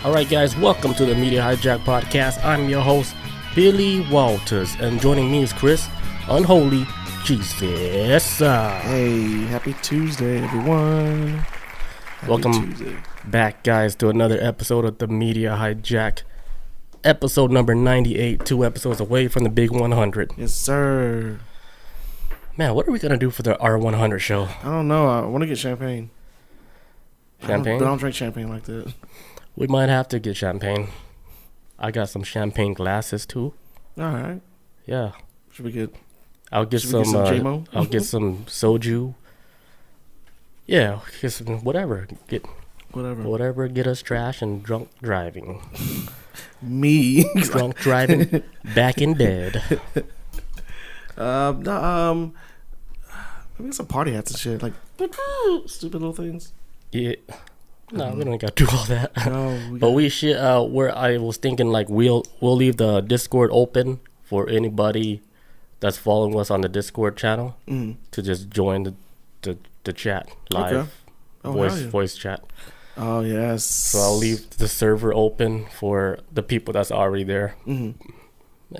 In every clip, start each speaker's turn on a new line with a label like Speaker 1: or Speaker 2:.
Speaker 1: Alright guys, welcome to the Media Hijack Podcast. I'm your host, Billy Walters, and joining me is Chris, Unholy Jesus.
Speaker 2: Hey, happy Tuesday, everyone.
Speaker 1: Welcome back, guys, to another episode of the Media Hijack. Episode number 98, 2 episodes away from the big 100.
Speaker 2: Yes, sir.
Speaker 1: Man, what are we going to do for the R100 show?
Speaker 2: I don't know. I want to get champagne.
Speaker 1: Champagne?
Speaker 2: But I don't drink champagne like that.
Speaker 1: We might have to get champagne. I got some champagne glasses, too.
Speaker 2: All right.
Speaker 1: Yeah.
Speaker 2: Should we get...
Speaker 1: I'll get some
Speaker 2: J-Mo?
Speaker 1: I'll get some soju. Yeah, get some whatever. Get whatever. Get us trash and drunk driving.
Speaker 2: Me.
Speaker 1: Drunk driving. Back in bed.
Speaker 2: Maybe some party hats and shit, like stupid little things.
Speaker 1: Yeah. No, we don't got to do all that.
Speaker 2: No,
Speaker 1: but we should. Where I was thinking, like we'll leave the Discord open for anybody that's following us on the Discord channel to just join the chat live.
Speaker 2: Okay.
Speaker 1: Voice chat.
Speaker 2: Oh yes.
Speaker 1: So I'll leave the server open for the people that's already there, and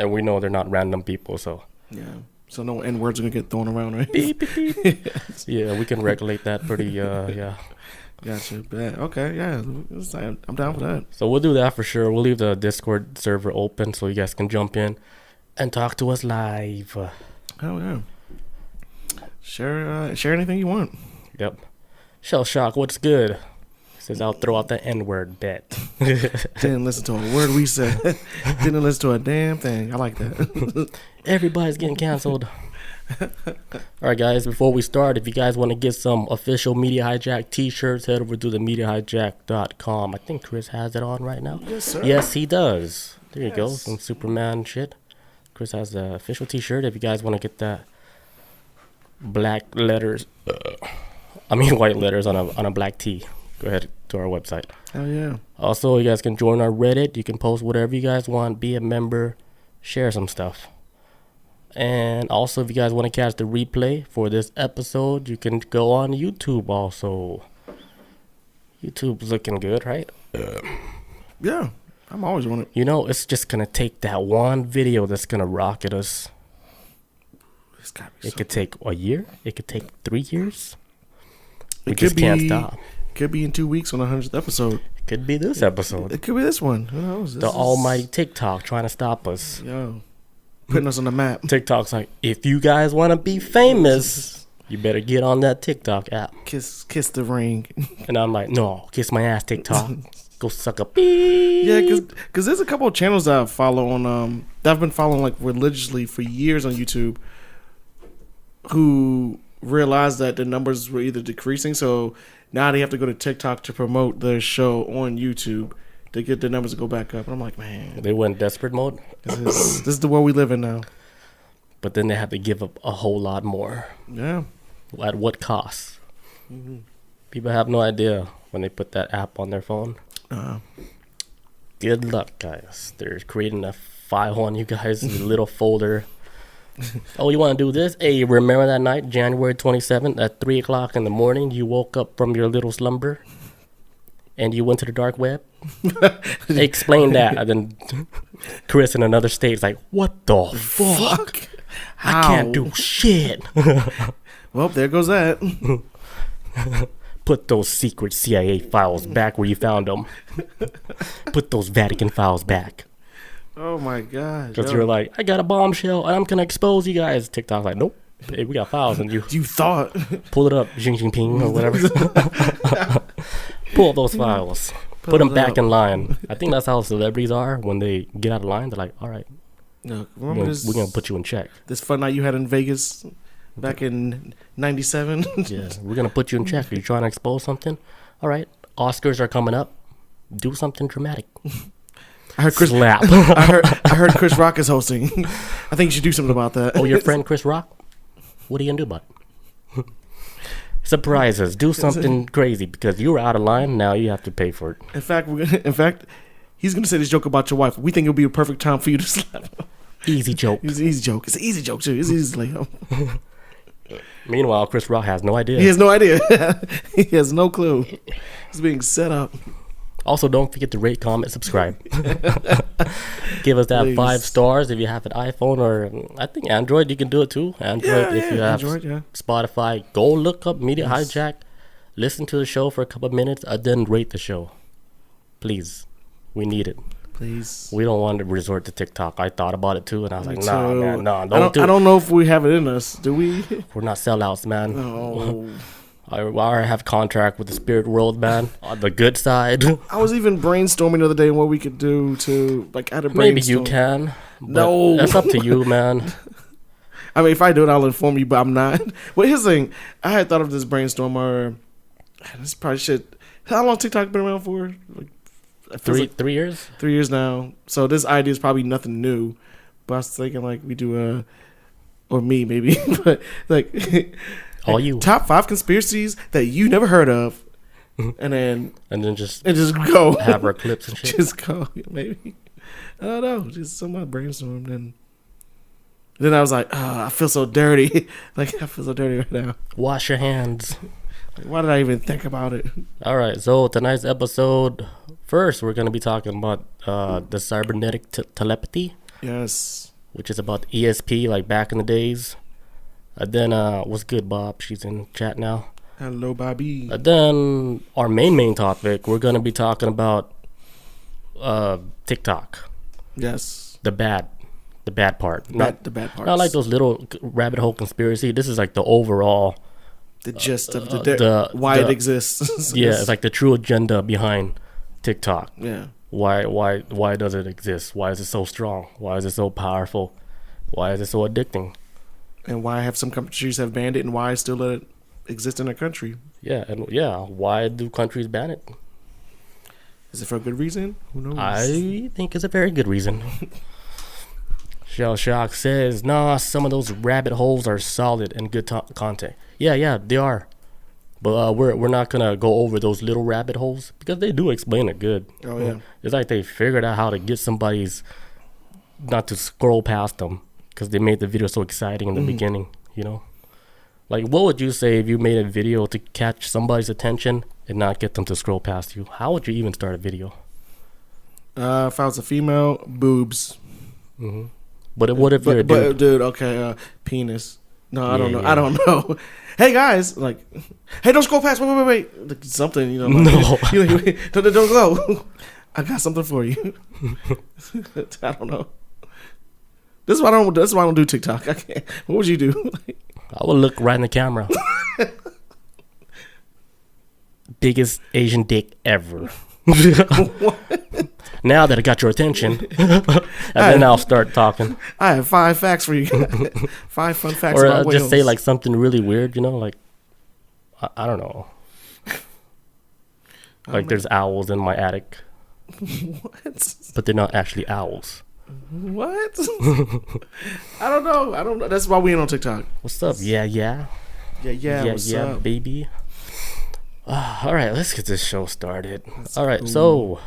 Speaker 1: we know they're not random people. So
Speaker 2: yeah. So no N-words are gonna get thrown around, right?
Speaker 1: Beep, beep, beep. Yeah, we can regulate that pretty. Yeah.
Speaker 2: Gotcha. Bad. Okay. Yeah. I'm down for that.
Speaker 1: So we'll do that for sure. We'll leave the Discord server open so you guys can jump in and talk to us live.
Speaker 2: Oh yeah. Share anything you want.
Speaker 1: Yep. Shell Shock, what's good? Says I'll throw out the N-word bet.
Speaker 2: Didn't listen to a word we said. Didn't listen to a damn thing. I like that.
Speaker 1: Everybody's getting canceled. Alright guys, before we start, if you guys want to get some official Media Hijack t-shirts, head over to the MediaHijack.com. I think Chris has it on right now.
Speaker 2: Yes, sir.
Speaker 1: Yes, he does. There you go, some Superman shit. Chris has the official t-shirt if you guys want to get that black letters. White letters on a black tee. Go ahead to our website.
Speaker 2: Oh yeah.
Speaker 1: Also, you guys can join our Reddit. You can post whatever you guys want. Be a member. Share some stuff. And also, if you guys want to catch the replay for this episode, you can go on YouTube also. YouTube's looking good, right?
Speaker 2: Yeah. I'm always on it.
Speaker 1: You know, it's just going to take that one video that's going to rocket us. It could take a year. It could take 3 years. We just can't stop.
Speaker 2: Could be in 2 weeks on the 100th episode.
Speaker 1: It could be this episode.
Speaker 2: It could be this one. Who knows?
Speaker 1: The almighty TikTok trying to stop us.
Speaker 2: Yo, putting us on the map.
Speaker 1: TikTok's like, if you guys want to be famous, you better get on that TikTok app.
Speaker 2: Kiss the ring.
Speaker 1: And I'm like, no, kiss my ass, TikTok. Go suck a beep.
Speaker 2: Yeah, because there's a couple of channels that I follow on that I've been following like religiously for years on YouTube, who realized that the numbers were either decreasing, so now they have to go to TikTok to promote their show on YouTube to get the numbers to go back up. And I'm like, man,
Speaker 1: they went desperate mode.
Speaker 2: This is the world we live in now.
Speaker 1: But then they have to give up a whole lot more.
Speaker 2: Yeah.
Speaker 1: At what cost? People have no idea when they put that app on their phone. Good luck, guys. They're creating a file on you guys, a little folder. Oh, you want to do this? Hey, remember that night, January 27th at 3 o'clock in the morning, you woke up from your little slumber and you went to the dark web? Explain that. And then Chris in another state is like, what the fuck? I can't do shit.
Speaker 2: Well, there goes that.
Speaker 1: Put those secret CIA files back where you found them. Put those Vatican files back.
Speaker 2: Oh my God!
Speaker 1: Because you're like, I got a bombshell and I'm gonna expose you guys. TikTok's like, nope. Hey, we got files and you
Speaker 2: thought.
Speaker 1: Pull it up, Xi Jinping or whatever. Pull those files. Put them back in line. I think that's how celebrities are when they get out of line. They're like, all right, we're gonna put you in check.
Speaker 2: This fun night you had in Vegas back in '97.
Speaker 1: Yeah, we're gonna put you in check. Are you trying to expose something? All right, Oscars are coming up. Do something dramatic.
Speaker 2: I heard Chris.
Speaker 1: Slap.
Speaker 2: I heard Chris Rock is hosting. I think you should do something about that.
Speaker 1: Oh, your friend Chris Rock? What are you gonna do about it? Surprises. Do something crazy because you were out of line. Now you have to pay for it.
Speaker 2: In fact, he's gonna say this joke about your wife. We think it'll be a perfect time for you to slap him.
Speaker 1: Easy joke.
Speaker 2: It's an easy joke. It's an easy joke too. It's easy to lay him.
Speaker 1: Meanwhile, Chris Rock has no idea.
Speaker 2: He has no idea. He has no clue. He's being set up.
Speaker 1: Also, don't forget to rate, comment, subscribe. Give us that
Speaker 2: Please.
Speaker 1: 5 stars if you have an iPhone, or I think Android. You can do it too. Android, if you have
Speaker 2: Android,
Speaker 1: Spotify, go look up Media
Speaker 2: Yes.
Speaker 1: Hijack. Listen to the show for a couple of minutes, and then rate the show. Please, we need it.
Speaker 2: Please.
Speaker 1: We don't want to resort to TikTok. I thought about it too, and I was
Speaker 2: Me
Speaker 1: like, nah,
Speaker 2: too.
Speaker 1: man, nah,
Speaker 2: I
Speaker 1: don't do
Speaker 2: I
Speaker 1: it.
Speaker 2: don't know if we have it in us. Do we?
Speaker 1: We're not sellouts, man.
Speaker 2: No.
Speaker 1: I already have contract with the spirit world, man. On the good side,
Speaker 2: I was even brainstorming the other day what we could do to like add a
Speaker 1: maybe
Speaker 2: brainstorm.
Speaker 1: you can. But
Speaker 2: No.
Speaker 1: that's up to you, man.
Speaker 2: I mean, if I do it, I'll inform you, but I'm not. Well, here's the thing. I had thought of this brainstorm, or this probably shit. How long TikTok been around for? Like, it feels like
Speaker 1: 3 years.
Speaker 2: 3 years now. So this idea is probably nothing new. But I was thinking like we do or me maybe, but like
Speaker 1: All you.
Speaker 2: top 5 conspiracies that you never heard of, and then
Speaker 1: just
Speaker 2: go
Speaker 1: have our clips and shit.
Speaker 2: just go maybe. I don't know. Just somebody brainstormed and. Then I was like, I feel so dirty. Like, I feel so dirty right now.
Speaker 1: Wash your hands.
Speaker 2: Like, why did I even think about it?
Speaker 1: All right, so tonight's episode, first we're going to be talking about the Cybernetic Telepathy,
Speaker 2: Yes.
Speaker 1: which is about ESP, like back in the days. And then, what's good, Bob? She's in chat now.
Speaker 2: Hello, Bobby.
Speaker 1: And then, our main topic, we're going to be talking about TikTok,
Speaker 2: Yes.
Speaker 1: the bad part.
Speaker 2: The bad parts.
Speaker 1: Not like those little rabbit hole conspiracy. This is like the overall...
Speaker 2: The gist of
Speaker 1: why
Speaker 2: it exists.
Speaker 1: Yeah, it's like the true agenda behind TikTok.
Speaker 2: Yeah.
Speaker 1: Why does it exist? Why is it so strong? Why is it so powerful? Why is it so addicting?
Speaker 2: And why have some countries have banned it, and why still let it exist in their country?
Speaker 1: Yeah, and why do countries ban it?
Speaker 2: Is it for a good reason? Who knows?
Speaker 1: I think it's a very good reason. Shell Shock says, nah, some of those rabbit holes are solid and good content. Yeah, they are. But we're not going to go over those little rabbit holes because they do explain it good.
Speaker 2: Oh, yeah.
Speaker 1: It's like they figured out how to get somebody's not to scroll past them because they made the video so exciting in the beginning, you know? Like, what would you say if you made a video to catch somebody's attention and not get them to scroll past you? How would you even start a video?
Speaker 2: If I was a female, boobs.
Speaker 1: Mm-hmm. But what if you're a dude?
Speaker 2: But dude, okay, penis. No, I don't know.
Speaker 1: Yeah.
Speaker 2: I don't know. Hey guys, like, hey, don't scroll past. Wait. Like, something, you know. Like,
Speaker 1: No.
Speaker 2: don't go. I got something for you. I don't know. This is why I don't do TikTok. I can't. What would you do?
Speaker 1: I would look right in the camera. Biggest Asian dick ever. Now that I got your attention, and then I'll start talking.
Speaker 2: I have 5 facts for you. 5 fun facts
Speaker 1: Or
Speaker 2: about
Speaker 1: I'll
Speaker 2: whales.
Speaker 1: just say like something really weird, you know, like I don't know. Like there's owls in my attic,
Speaker 2: What?
Speaker 1: but they're not actually owls.
Speaker 2: What? I don't know. That's why we ain't on TikTok.
Speaker 1: What's up? Yeah.
Speaker 2: What's up?
Speaker 1: Baby. All right, let's get this show started. All right, so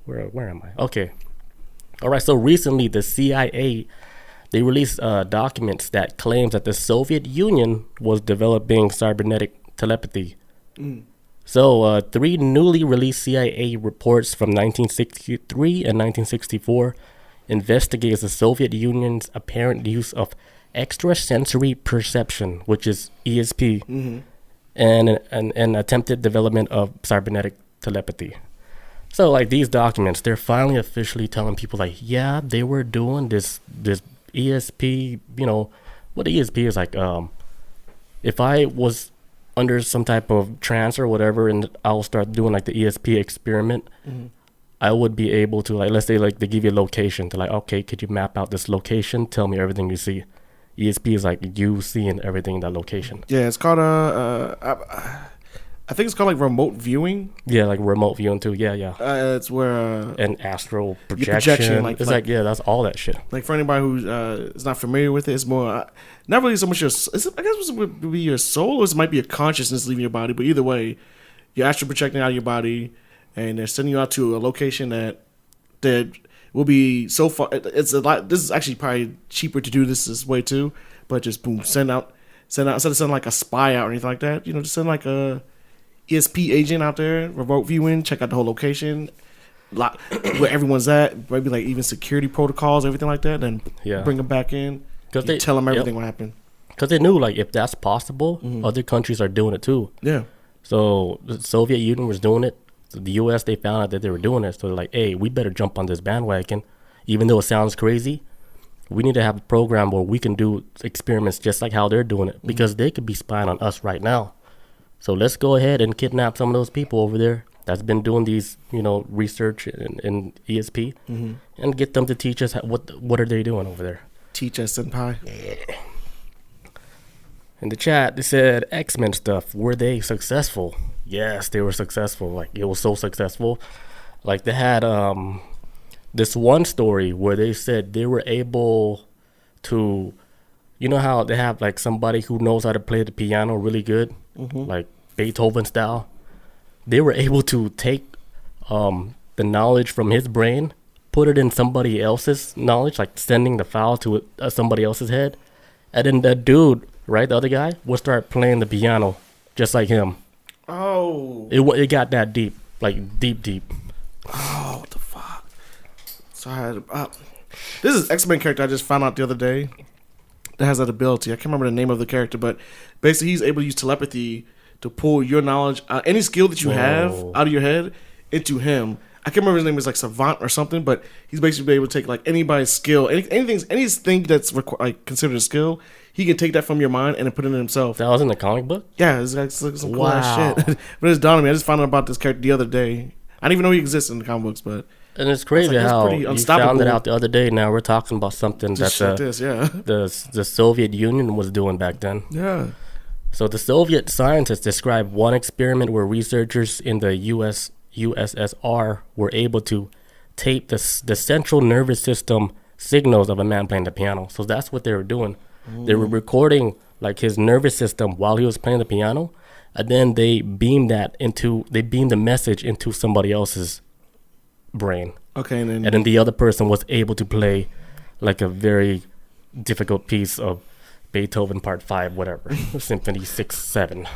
Speaker 1: where am I? Okay. All right, so recently the CIA, they released documents that claims that the Soviet Union was developing cybernetic telepathy. So 3 newly released CIA reports from 1963 and 1964 investigates the Soviet Union's apparent use of extrasensory perception, which is ESP, and an attempted development of cybernetic telepathy. So like these documents, they're finally officially telling people like, yeah, they were doing this ESP, you know, what ESP is like, if I was under some type of trance or whatever and I'll start doing like the ESP experiment, I would be able to, like, let's say like they give you a location to like, okay, could you map out this location? Tell me everything you see. ESP is like you seeing everything in that location.
Speaker 2: Yeah, it's called I think it's called like remote viewing.
Speaker 1: Yeah, like remote viewing too. Yeah.
Speaker 2: It's where
Speaker 1: And astral
Speaker 2: projection,
Speaker 1: projection.
Speaker 2: like-
Speaker 1: It's like, yeah, that's all that shit.
Speaker 2: like for anybody who is not familiar with it, it's more not really so much I guess it would be your soul, or it might be a consciousness leaving your body. But either way, you're astral projecting out of your body, and they're sending you out to a location that will be so far. It's a lot. This is actually probably cheaper to do this way too. But just boom, send out instead of sending like a spy out or anything like that. You know, just send like a ESP agent out there, remote viewing, check out the whole location, where everyone's at, maybe like even security protocols, everything like that, then bring them back in. Because they tell them everything what happened.
Speaker 1: Because they knew, like, if that's possible, other countries are doing it too.
Speaker 2: Yeah.
Speaker 1: So the Soviet Union was doing it. So the U.S., they found out that they were doing it. So they're like, hey, we better jump on this bandwagon. Even though it sounds crazy, we need to have a program where we can do experiments just like how they're doing it. Because they could be spying on us right now. So let's go ahead and kidnap some of those people over there that's been doing these, research in ESP and get them to teach us what are they doing over there.
Speaker 2: Teach us, senpai.
Speaker 1: Yeah. In the chat, they said X-Men stuff. Were they successful? Yes, they were successful. Like, it was so successful. Like, they had this one story where they said they were able to, you know how they have like somebody who knows how to play the piano really good, like Beethoven style. They were able to take the knowledge from his brain, put it in somebody else's knowledge, like sending the file to somebody else's head, and then that dude, right, the other guy, would start playing the piano just like him.
Speaker 2: Oh.
Speaker 1: It got that deep, like deep.
Speaker 2: Oh, what the fuck? So I had this is X-Men character I just found out the other day that has that ability. I can't remember the name of the character, but basically he's able to use telepathy to pull your knowledge, any skill that you have out of your head into him. I can't remember his name is like Savant or something, but he's basically able to take like anybody's skill, anything that's like considered a skill. He can take that from your mind and then put it in himself.
Speaker 1: That was in the comic book?
Speaker 2: Yeah, it's like some cool ass shit. But it's dawned on me. I just found out about this character the other day. I didn't even know he existed in the comic books, but
Speaker 1: and it's crazy how you found it out the other day. Now we're talking about something that the Soviet Union was doing back then.
Speaker 2: Yeah.
Speaker 1: So the Soviet scientists described one experiment where researchers in the USSR were able to tape the central nervous system signals of a man playing the piano. So that's what they were doing. They were recording like his nervous system while he was playing the piano, and then they beamed the message into somebody else's brain.
Speaker 2: Okay, and
Speaker 1: then the other person was able to play like a very difficult piece of Beethoven Part 5, whatever, Symphony 6, 7.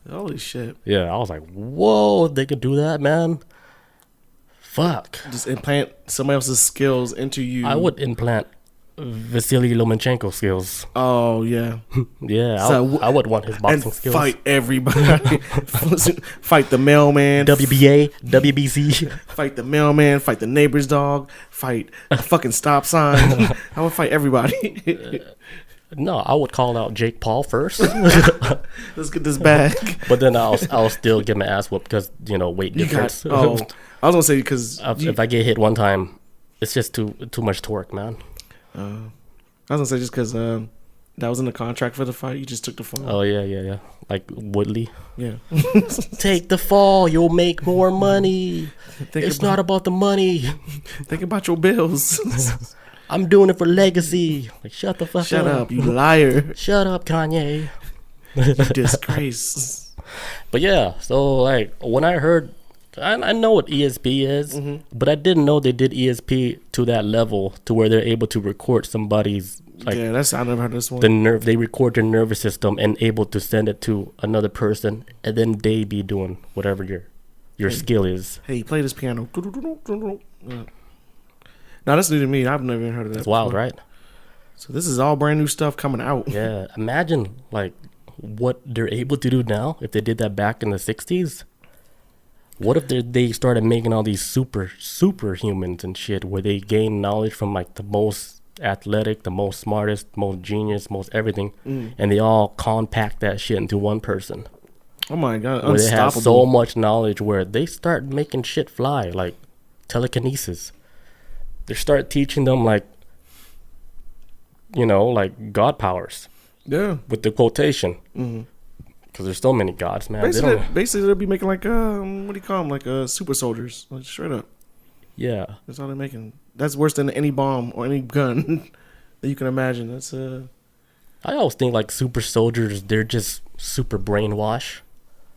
Speaker 2: Holy shit.
Speaker 1: Yeah, I was like, whoa, they could do that, man. Fuck.
Speaker 2: Just implant somebody else's skills into you.
Speaker 1: I would implant Vasily Lomachenko skills.
Speaker 2: Oh, yeah.
Speaker 1: Yeah, so I would want his boxing skills.
Speaker 2: Fight everybody. Fight the mailman.
Speaker 1: WBA, WBC.
Speaker 2: Fight the mailman. Fight the neighbor's dog. Fight a fucking stop sign. I would fight everybody.
Speaker 1: No, I would call out Jake Paul first.
Speaker 2: Let's get this back.
Speaker 1: But then I'll still get my ass whooped because, weight difference.
Speaker 2: I was going to say because...
Speaker 1: if I get hit one time, it's just too much torque, man.
Speaker 2: I was going to say just because that was in the contract for the fight, you just took the fall.
Speaker 1: Oh, yeah. Like Woodley.
Speaker 2: Yeah.
Speaker 1: Take the fall, you'll make more money. It's not about the money.
Speaker 2: Think about your bills.
Speaker 1: I'm doing it for legacy. Like, shut the fuck up.
Speaker 2: Shut up, you liar.
Speaker 1: Shut up, Kanye.
Speaker 2: You disgrace.
Speaker 1: But yeah, so like when I heard, I know what ESP is, but I didn't know they did ESP to that level to where they're able to record somebody's like.
Speaker 2: Yeah, I never heard this one.
Speaker 1: They record their nervous system and able to send it to another person, and then they be doing whatever your skill is.
Speaker 2: Hey, play this piano. Now that's new to me. I've never even heard of that.
Speaker 1: It's wild, right?
Speaker 2: So this is all brand new stuff coming out.
Speaker 1: Yeah, imagine like what they're able to do now if they did that back in the 60s. What if they started making all these superhumans and shit where they gain knowledge from like the most athletic, the most smartest, most genius, most everything, and they all compact that shit into one person.
Speaker 2: Oh my god,
Speaker 1: where they have so much knowledge where they start making shit fly, like telekinesis. They start teaching them like God powers.
Speaker 2: Yeah.
Speaker 1: With the quotation. Because there's so many gods, man.
Speaker 2: Basically, they'll be making like, what do you call them? Like super soldiers. Like straight up.
Speaker 1: Yeah.
Speaker 2: That's all they're making. That's worse than any bomb or any gun that you can imagine. That's
Speaker 1: I always think like super soldiers, they're just super brainwashed.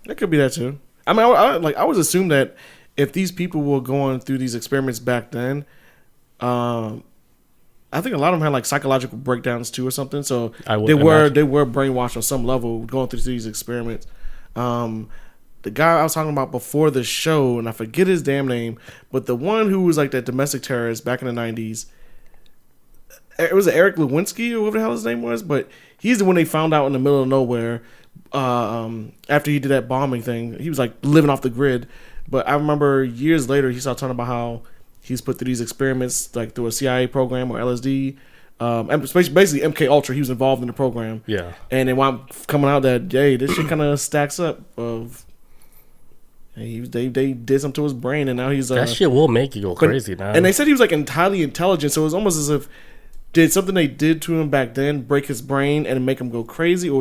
Speaker 2: That could be that too. I mean, I always assume that if these people were going through these experiments back then, I think a lot of them had like psychological breakdowns too or something. So they were brainwashed on some level going through these experiments. The guy I was talking about before the show, and I forget his damn name, but the one who was like that domestic terrorist back in the 90s, it was Eric Lewinsky or whatever the hell his name was, but he's the one they found out in the middle of nowhere after he did that bombing thing. He was like living off the grid. But I remember years later he started talking about how he's put through these experiments like through a CIA program or LSD. Basically MK Ultra, he was involved in the program.
Speaker 1: Yeah.
Speaker 2: And it wound up coming out that, hey, this shit kind of stacks up of... They did something to his brain, and now he's
Speaker 1: that shit will make you go crazy now.
Speaker 2: And they said he was like entirely intelligent, so it was almost as if did something they did to him back then break his brain and make him go crazy, or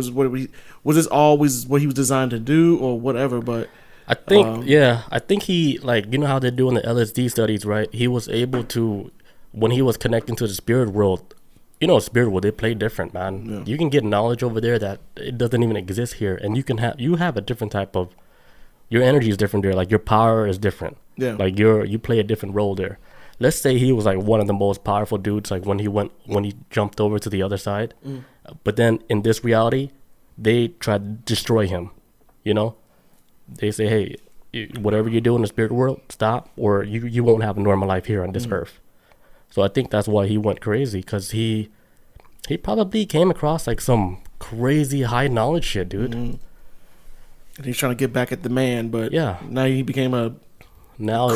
Speaker 2: was this always what he was designed to do, or whatever? But
Speaker 1: I think I think he, like, you know how they're doing the LSD studies, right? He was able to, when he was connecting to the spirit world. You know, spirit world, they play different, man. Yeah. You can get knowledge over there that it doesn't even exist here, and you have a different type of. Your energy is different there. Like, your power is different. Yeah. Like, you play a different role there. Let's say he was, like, one of the most powerful dudes, like, when he jumped over to the other side. But then, in this reality, they try to destroy him, you know? They say, hey, whatever you do in the spirit world, stop, or you won't have a normal life here on this earth. So I think that's why he went crazy, because he probably came across, like, some crazy high knowledge shit, dude.
Speaker 2: And he's trying to get back at the man, but
Speaker 1: yeah,
Speaker 2: now he became a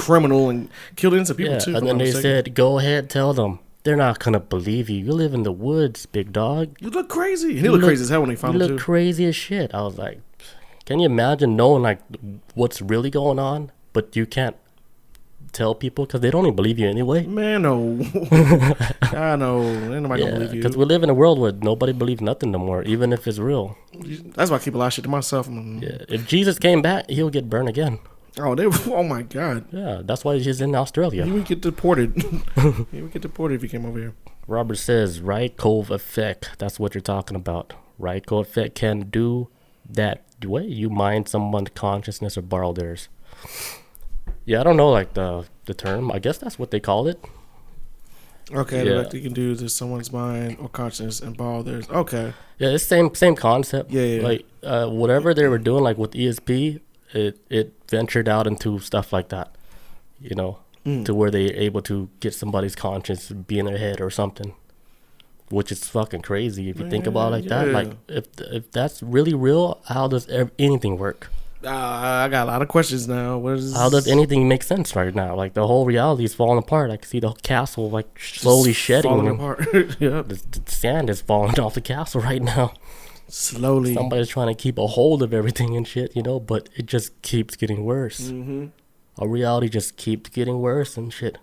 Speaker 2: criminal and killed innocent people too.
Speaker 1: And then they said, "Go ahead, tell them." They're not gonna believe you. You live in the woods, big dog.
Speaker 2: You look crazy. And he looked crazy as hell when they found him too.
Speaker 1: You look crazy as shit. I was like, can you imagine knowing like what's really going on, but you can't tell people because they don't even believe you anyway?
Speaker 2: Man, no. I know. Ain't nobody gonna believe you.
Speaker 1: Because we live in a world where nobody believes nothing no more, even if it's real.
Speaker 2: That's why I keep a lot of shit to myself.
Speaker 1: Yeah. If Jesus came back, he'll get burned again.
Speaker 2: Oh my God.
Speaker 1: Yeah, that's why he's in Australia.
Speaker 2: He would get deported. He would get deported if he came over here.
Speaker 1: Robert says, right cove effect. That's what you're talking about. Right cove effect can do that way. You mind someone's consciousness or borrow theirs. Yeah, I don't know, like, the term. I guess that's what they call it.
Speaker 2: Okay, the fact you can do to someone's mind or consciousness and borrow theirs. Okay.
Speaker 1: Yeah, it's same concept.
Speaker 2: Yeah.
Speaker 1: Like, whatever they were doing, like, with ESP, it ventured out into stuff like that, you know, to where they're able to get somebody's conscience be in their head or something, which is fucking crazy if you think about it like that. Like, if that's really real, how does anything work?
Speaker 2: I got a lot of questions now.
Speaker 1: How does anything make sense right now? Like, the whole reality is falling apart. I can see the castle like slowly shedding.
Speaker 2: Falling apart. Yeah.
Speaker 1: The sand is falling off the castle right now.
Speaker 2: Slowly.
Speaker 1: Somebody's trying to keep a hold of everything and shit, you know, but it just keeps getting worse. Mm-hmm. Our reality just keeps getting worse and shit.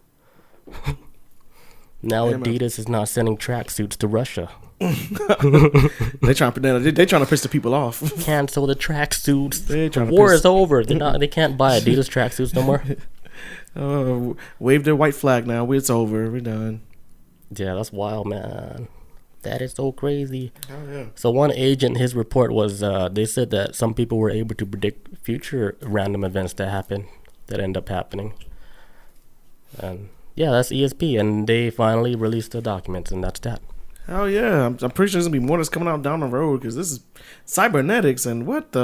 Speaker 1: Now Adidas is not sending tracksuits to Russia.
Speaker 2: They trying to piss the people off.
Speaker 1: Cancel the tracksuits. The war is over. They can't buy Adidas tracksuits no more.
Speaker 2: Wave their white flag now. It's over. We're done.
Speaker 1: Yeah, that's wild, man. That is so crazy.
Speaker 2: Oh yeah.
Speaker 1: So one agent, his report was they said that some people were able to predict future random events that end up happening. And yeah, that's ESP, and they finally released the documents, and that's that.
Speaker 2: Oh yeah, I'm pretty sure there's gonna be more that's coming out down the road because this is cybernetics and what?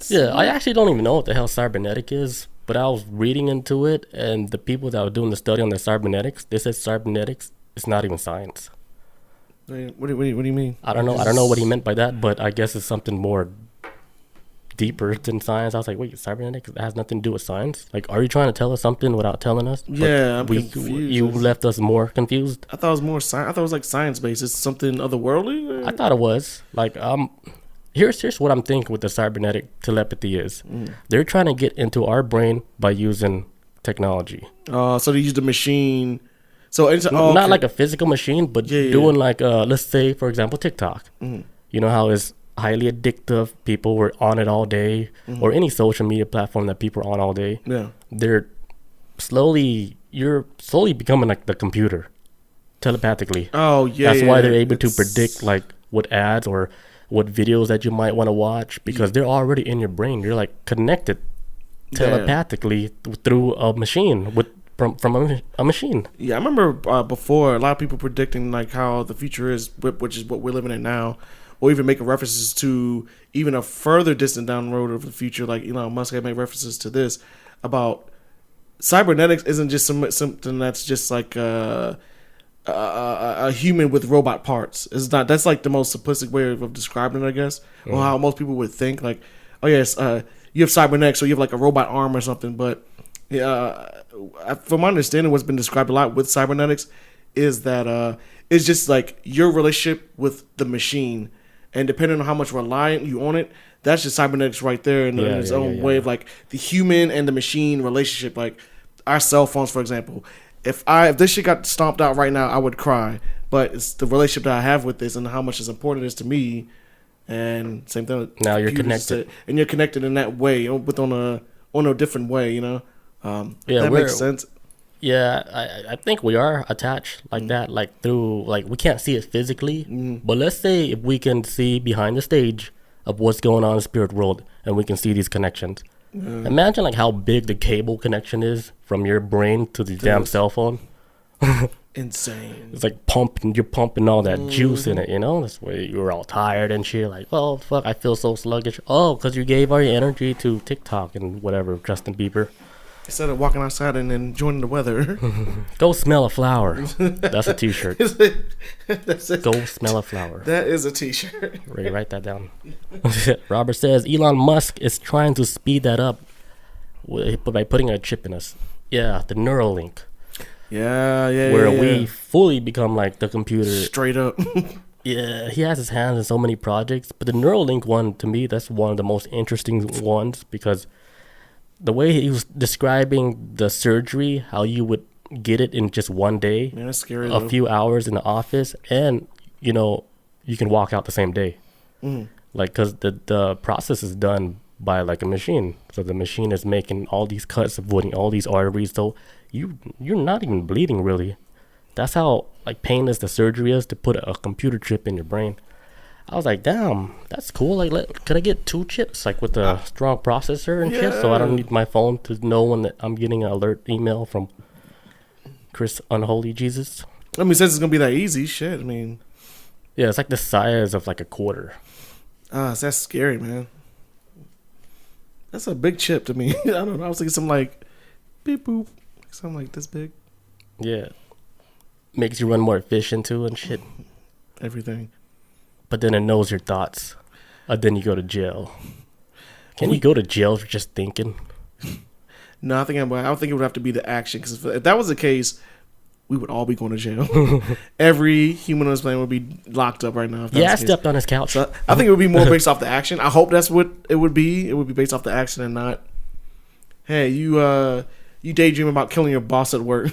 Speaker 2: Yeah,
Speaker 1: I actually don't even know what the hell cybernetic is, but I was reading into it, and the people that were doing the study on the cybernetics, they said cybernetics is not even science.
Speaker 2: What do you mean?
Speaker 1: I don't know. I don't know what he meant by that, but I guess it's something more deeper than science. I was like, wait, cybernetics has nothing to do with science? Like, are you trying to tell us something without telling us?
Speaker 2: Yeah, I'm confused.
Speaker 1: You left us more confused.
Speaker 2: I thought it was more science. I thought it was like science based. It's something otherworldly.
Speaker 1: I thought it was like here's what I'm thinking with the cybernetic telepathy is. They're trying to get into our brain by using technology.
Speaker 2: So they use the machine. So it's
Speaker 1: not like a physical machine, but doing like let's say for example TikTok. You know how it's highly addictive. People were on it all day, or any social media platform that people are on all day.
Speaker 2: Yeah,
Speaker 1: you're slowly becoming like the computer, telepathically.
Speaker 2: Oh yeah,
Speaker 1: that's why they're able to predict like what ads or what videos that you might want to watch because they're already in your brain. You're like connected telepathically through a machine from a machine.
Speaker 2: Yeah, I remember before a lot of people predicting like how the future is, which is what we're living in now. or even making references to even a further distant down the road of the future. Like Elon Musk had made references to this about cybernetics isn't just something that's just like a human with robot parts. It's not. That's like the most simplistic way of describing it, I guess, or how most people would think. Like, oh yes, you have cybernetics, so you have like a robot arm or something. But from my understanding, what's been described a lot with cybernetics is that it's just like your relationship with the machine, and depending on how much reliant you on it, that's just cybernetics right there in its own way of like the human and the machine relationship. Like our cell phones, for example. If this shit got stomped out right now, I would cry. But it's the relationship that I have with this and how much it's important it is to me. And same thing.
Speaker 1: Now you're connected,
Speaker 2: and you're connected in that way, but on a different way. You know, that makes sense.
Speaker 1: Yeah, I think we are attached like that, like through like we can't see it physically, but let's say if we can see behind the stage of what's going on in the spirit world, and we can see these connections. Imagine like how big the cable connection is from your brain to the damn cell phone.
Speaker 2: Insane.
Speaker 1: It's like you're pumping all that juice in it, you know? That's why you're all tired and shit. Like, oh, fuck, I feel so sluggish. Oh, because you gave all your energy to TikTok and whatever, Justin Bieber.
Speaker 2: Instead of walking outside and enjoying the weather.
Speaker 1: Go smell a flower. That's a t-shirt. Go smell a flower.
Speaker 2: That is a t-shirt.
Speaker 1: Write that down. Robert says, Elon Musk is trying to speed that up by putting a chip in us. Yeah, the Neuralink.
Speaker 2: Yeah.
Speaker 1: Where we fully become like the computer.
Speaker 2: Straight up.
Speaker 1: Yeah, he has his hands in so many projects. But the Neuralink one, to me, that's one of the most interesting ones because the way he was describing the surgery, how you would get it in just one day,
Speaker 2: that's scary.
Speaker 1: A few hours in the office, and you can walk out the same day. Like, because the process is done by like a machine, so the machine is making all these cuts, avoiding all these arteries, so you're not even bleeding really. That's how like painless the surgery is to put a computer chip in your brain. I was like, damn, that's cool. Like, could I get 2 chips, like with a strong processor and shit, so I don't need my phone to know when that I'm getting an alert email from Chris Unholy Jesus?
Speaker 2: I mean, since it's gonna be that easy, shit. I mean,
Speaker 1: yeah, it's like the size of like a quarter.
Speaker 2: That's scary, man. That's a big chip to me. I don't know. I was thinking something like beep boop, something like this big.
Speaker 1: Yeah, makes you run more efficient too and shit.
Speaker 2: Everything.
Speaker 1: But then it knows your thoughts. Then you go to jail. Can you go to jail for just thinking?
Speaker 2: No, I think it would have to be the action. Because if that was the case, we would all be going to jail. Every human on this planet would be locked up right now.
Speaker 1: Yeah, I stepped on his couch.
Speaker 2: So I think it would be more based off the action. I hope that's what it would be. It would be based off the action and not, hey, you daydream about killing your boss at work.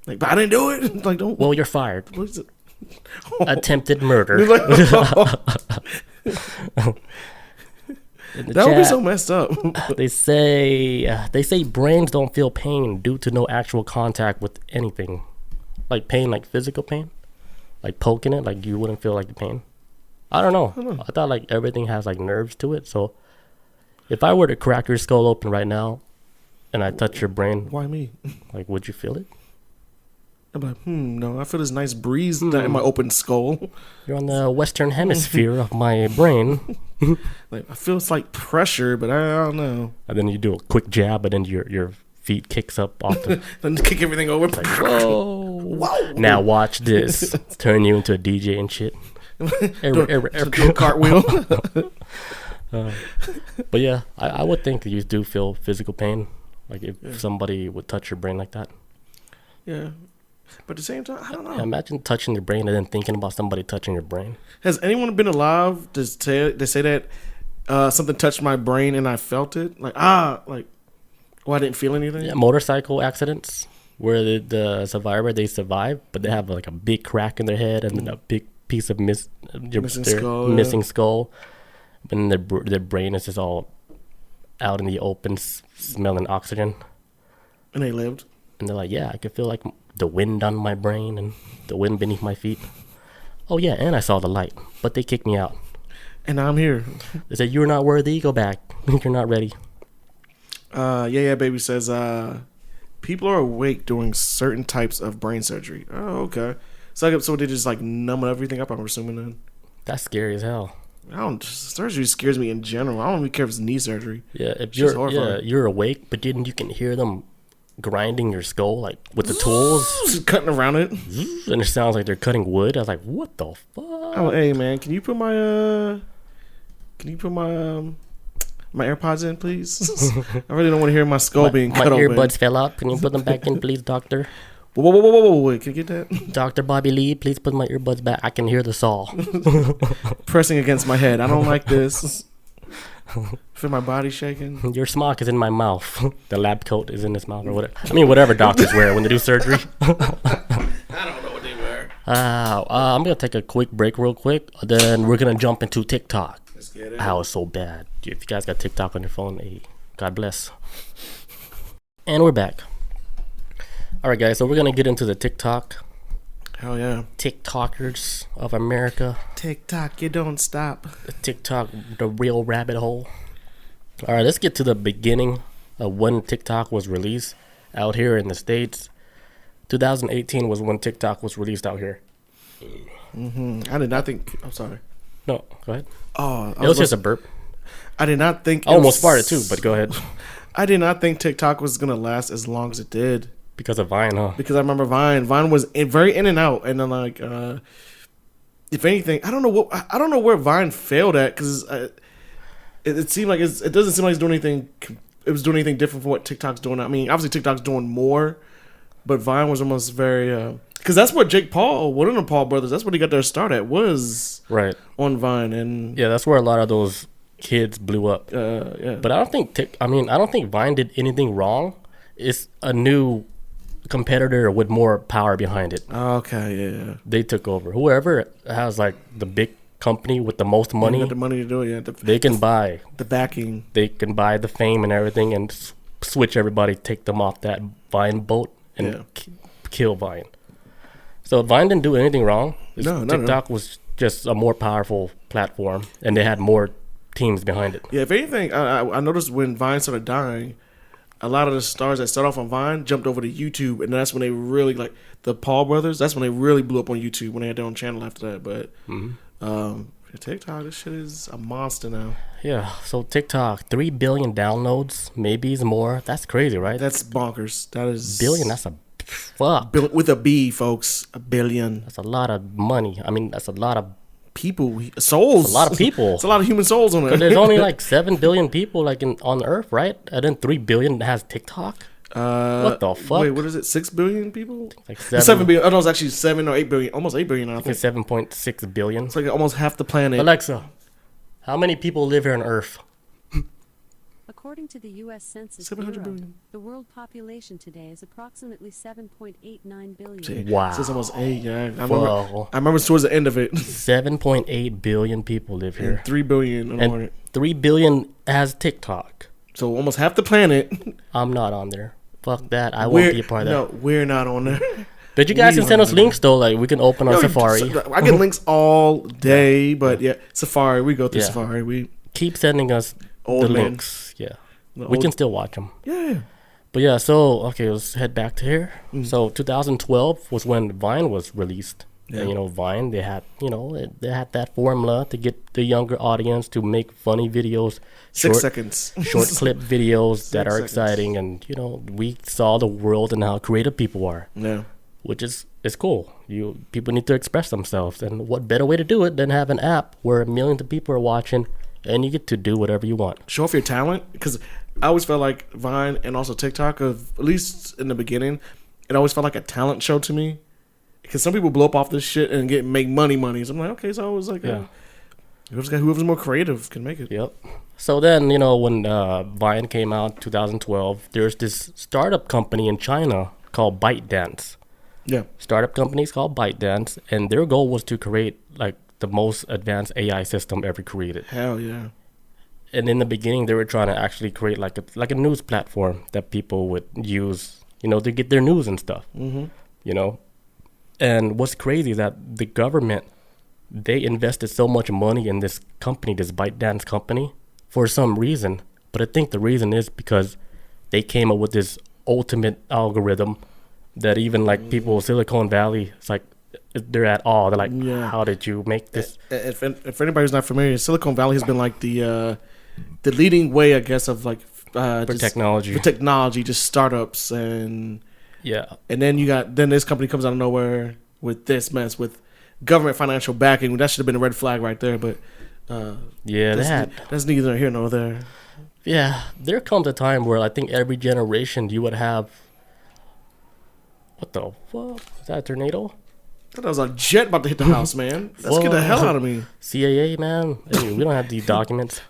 Speaker 2: like, but I didn't do it. Like, don't.
Speaker 1: Well, you're fired.
Speaker 2: What is it?
Speaker 1: Attempted murder.
Speaker 2: That would be so messed up.
Speaker 1: They say brains don't feel pain due to no actual contact with anything, like pain, like physical pain, like poking it, like you wouldn't feel like the pain. I don't know. I thought like everything has like nerves to it. So if I were to crack your skull open right now, and I touch your brain,
Speaker 2: why me?
Speaker 1: Like, would you feel it?
Speaker 2: I'm like, no, I feel this nice breeze in my open skull.
Speaker 1: You're on the western hemisphere of my brain.
Speaker 2: Like, I feel it's like pressure, but I don't know.
Speaker 1: And then you do a quick jab, and then your feet kicks up off the...
Speaker 2: Then kick everything over.
Speaker 1: Like, whoa. Now watch this. Turn you into a DJ and shit.
Speaker 2: Do a cartwheel.
Speaker 1: But yeah, I would think that you do feel physical pain. Like if somebody would touch your brain like that.
Speaker 2: Yeah. But at the same time, I don't know.
Speaker 1: Yeah, imagine touching your brain and then thinking about somebody touching your brain.
Speaker 2: Has anyone been alive to say that something touched my brain and I felt it? I didn't feel anything?
Speaker 1: Yeah, motorcycle accidents where the survivor, they survive, but they have like a big crack in their head and then a big piece of missing skull. And their brain is just all out in the open, smelling oxygen.
Speaker 2: And they lived?
Speaker 1: And they're like, yeah, I could feel like the wind on my brain and the wind beneath my feet. Oh yeah, and I saw the light, but they kicked me out.
Speaker 2: And now I'm here.
Speaker 1: They said, you're not worthy, go back. You're not ready.
Speaker 2: Yeah, baby says, people are awake during certain types of brain surgery. Oh, okay. So they just like numb everything up, I'm assuming then.
Speaker 1: That's scary as hell.
Speaker 2: Surgery scares me in general. I don't even care if it's knee surgery.
Speaker 1: Yeah, if
Speaker 2: It's
Speaker 1: you're awake, but then you can hear them grinding your skull like with the tools,
Speaker 2: just cutting around it,
Speaker 1: and it sounds like they're cutting wood. I was like, what the fuck?
Speaker 2: Oh, hey man, can you put my my AirPods in, please? I really don't want to hear my skull being cut open.
Speaker 1: My earbuds fell out. Can you put them back in, please, doctor?
Speaker 2: Whoa, wait, can you get that?
Speaker 1: Dr. Bobby Lee, please put my earbuds back. I can hear the saw.
Speaker 2: Pressing against my head. I don't like this. Feel my body shaking.
Speaker 1: Your smock is in my mouth. The lab coat is in his mouth or whatever. I mean, whatever doctors wear when they do surgery.
Speaker 2: I don't know what they wear.
Speaker 1: I'm going to take a quick break real quick. Then we're going to jump into TikTok.
Speaker 2: Let's get it.
Speaker 1: How it's so bad. If you guys got TikTok on your phone, hey, God bless. And we're back. All right, guys. So we're going to get into the TikTok.
Speaker 2: Hell yeah.
Speaker 1: TikTokers of America.
Speaker 2: TikTok, you don't stop.
Speaker 1: The TikTok, the real rabbit hole. All right, let's get to the beginning of when TikTok was released out here in the States. 2018 was when TikTok was released out here.
Speaker 2: I did not think. I'm sorry.
Speaker 1: No, go ahead.
Speaker 2: Oh,
Speaker 1: It was just a burp.
Speaker 2: I did not think.
Speaker 1: I almost farted too, but go ahead.
Speaker 2: I did not think TikTok was gonna last as long as it did.
Speaker 1: Because of Vine, huh?
Speaker 2: Because I remember Vine. Vine was very in and out, and then like, if anything, I don't know where Vine failed at, because it seemed like it doesn't seem like it's doing anything. It was doing anything different from what TikTok's doing. I mean, obviously TikTok's doing more, but Vine was almost very because that's what Jake Paul, one of the Paul brothers, that's what he got their start at, was
Speaker 1: right
Speaker 2: on Vine, and
Speaker 1: yeah, that's where a lot of those kids blew up.
Speaker 2: Yeah.
Speaker 1: But I don't think Vine did anything wrong. It's a new competitor with more power behind it.
Speaker 2: Okay, yeah.
Speaker 1: They took over. Whoever has like the big company with the most money,
Speaker 2: got the money to do it. Yeah,
Speaker 1: they can buy
Speaker 2: the backing.
Speaker 1: They can buy the fame and everything and switch everybody, take them off that Vine boat and kill Vine. So Vine didn't do anything wrong. TikTok was just a more powerful platform, and they had more teams behind it.
Speaker 2: Yeah, if anything, I noticed when Vine started dying, a lot of the stars that started off on Vine jumped over to YouTube, and that's when they really, like the Paul brothers, that's when they really blew up on YouTube, when they had their own channel after that. But TikTok, this shit is a monster now.
Speaker 1: Yeah, so TikTok, 3 billion downloads, maybe it's more. That's crazy, right?
Speaker 2: That's bonkers. That is...
Speaker 1: Billion, that's a... Fuck.
Speaker 2: With a B, folks. A billion.
Speaker 1: That's a lot of money. I mean, that's a lot of...
Speaker 2: people, souls.
Speaker 1: That's a lot of people.
Speaker 2: It's a lot of human souls on there.
Speaker 1: But there's only like 7 billion people like on Earth, right? And then 3 billion has TikTok. What the fuck?
Speaker 2: Wait, what is it? 6 billion people?
Speaker 1: Like
Speaker 2: 7 billion. Oh no, it's actually 7 or 8 billion. Almost 8 billion. I think.
Speaker 1: 7.6 billion.
Speaker 2: It's like almost half the planet.
Speaker 1: Alexa, how many people live here on Earth?
Speaker 3: According to the U.S. Census
Speaker 2: 700
Speaker 3: Bureau,
Speaker 2: billion.
Speaker 3: the world population today is approximately 7.89 billion.
Speaker 1: Wow.
Speaker 2: So it's almost 8. Yeah, I
Speaker 1: Whoa.
Speaker 2: remember towards the end of it.
Speaker 1: 7.8 billion people live here.
Speaker 2: And 3 billion.
Speaker 1: And 3 billion has TikTok.
Speaker 2: So almost half the planet.
Speaker 1: I'm not on there. Fuck that. I won't be a part of that.
Speaker 2: No, we're not on there.
Speaker 1: But you guys can send us links though. Like we can open our Safari.
Speaker 2: I get links all day, but yeah, Safari. We go through Safari. We
Speaker 1: keep sending us
Speaker 2: old
Speaker 1: the
Speaker 2: man.
Speaker 1: links. Yeah, we can still watch them.
Speaker 2: Yeah.
Speaker 1: But yeah, so okay, let's head back to here. So 2012 was when Vine was released.
Speaker 2: Yeah.
Speaker 1: And Vine, they had that formula to get the younger audience to make funny videos,
Speaker 2: 6 seconds,
Speaker 1: short clip videos that are
Speaker 2: 6 seconds.
Speaker 1: exciting, and we saw the world and how creative people are.
Speaker 2: Yeah.
Speaker 1: Which is cool. People need to express themselves, and what better way to do it than have an app where millions of people are watching, and you get to do whatever you want.
Speaker 2: Show off your talent, because I always felt like Vine and also TikTok, at least in the beginning, it always felt like a talent show to me. Because some people blow up off this shit and make money. So I'm like, okay, so I was like, whoever's more creative can make it.
Speaker 1: Yep. So then, when Vine came out, 2012, there's this startup company in China called ByteDance.
Speaker 2: Yeah.
Speaker 1: Startup companies called ByteDance, and their goal was to create like the most advanced AI system ever created.
Speaker 2: Hell yeah.
Speaker 1: And in the beginning, they were trying to actually create like a news platform that people would use, to get their news and stuff. Mm-hmm. And what's crazy is that the government, they invested so much money in this company, this ByteDance company, for some reason. But I think the reason is because they came up with this ultimate algorithm that even like people in Silicon Valley, it's like they're at all. They're like,
Speaker 2: Yeah.
Speaker 1: how did you make this?
Speaker 2: If anybody's not familiar, Silicon Valley has been like the leading way, I guess, of like
Speaker 1: For technology.
Speaker 2: just startups and
Speaker 1: Yeah.
Speaker 2: then then this company comes out of nowhere with this mess with government financial backing. That should have been a red flag right there, but
Speaker 1: Yeah,
Speaker 2: that's neither here nor there.
Speaker 1: Yeah, there comes a time where I think every generation you would have. What the fuck? Is that a tornado?
Speaker 2: I thought that was a jet about to hit the house, man. That scared the hell out of me.
Speaker 1: CAA, man. Hey, we don't have these documents.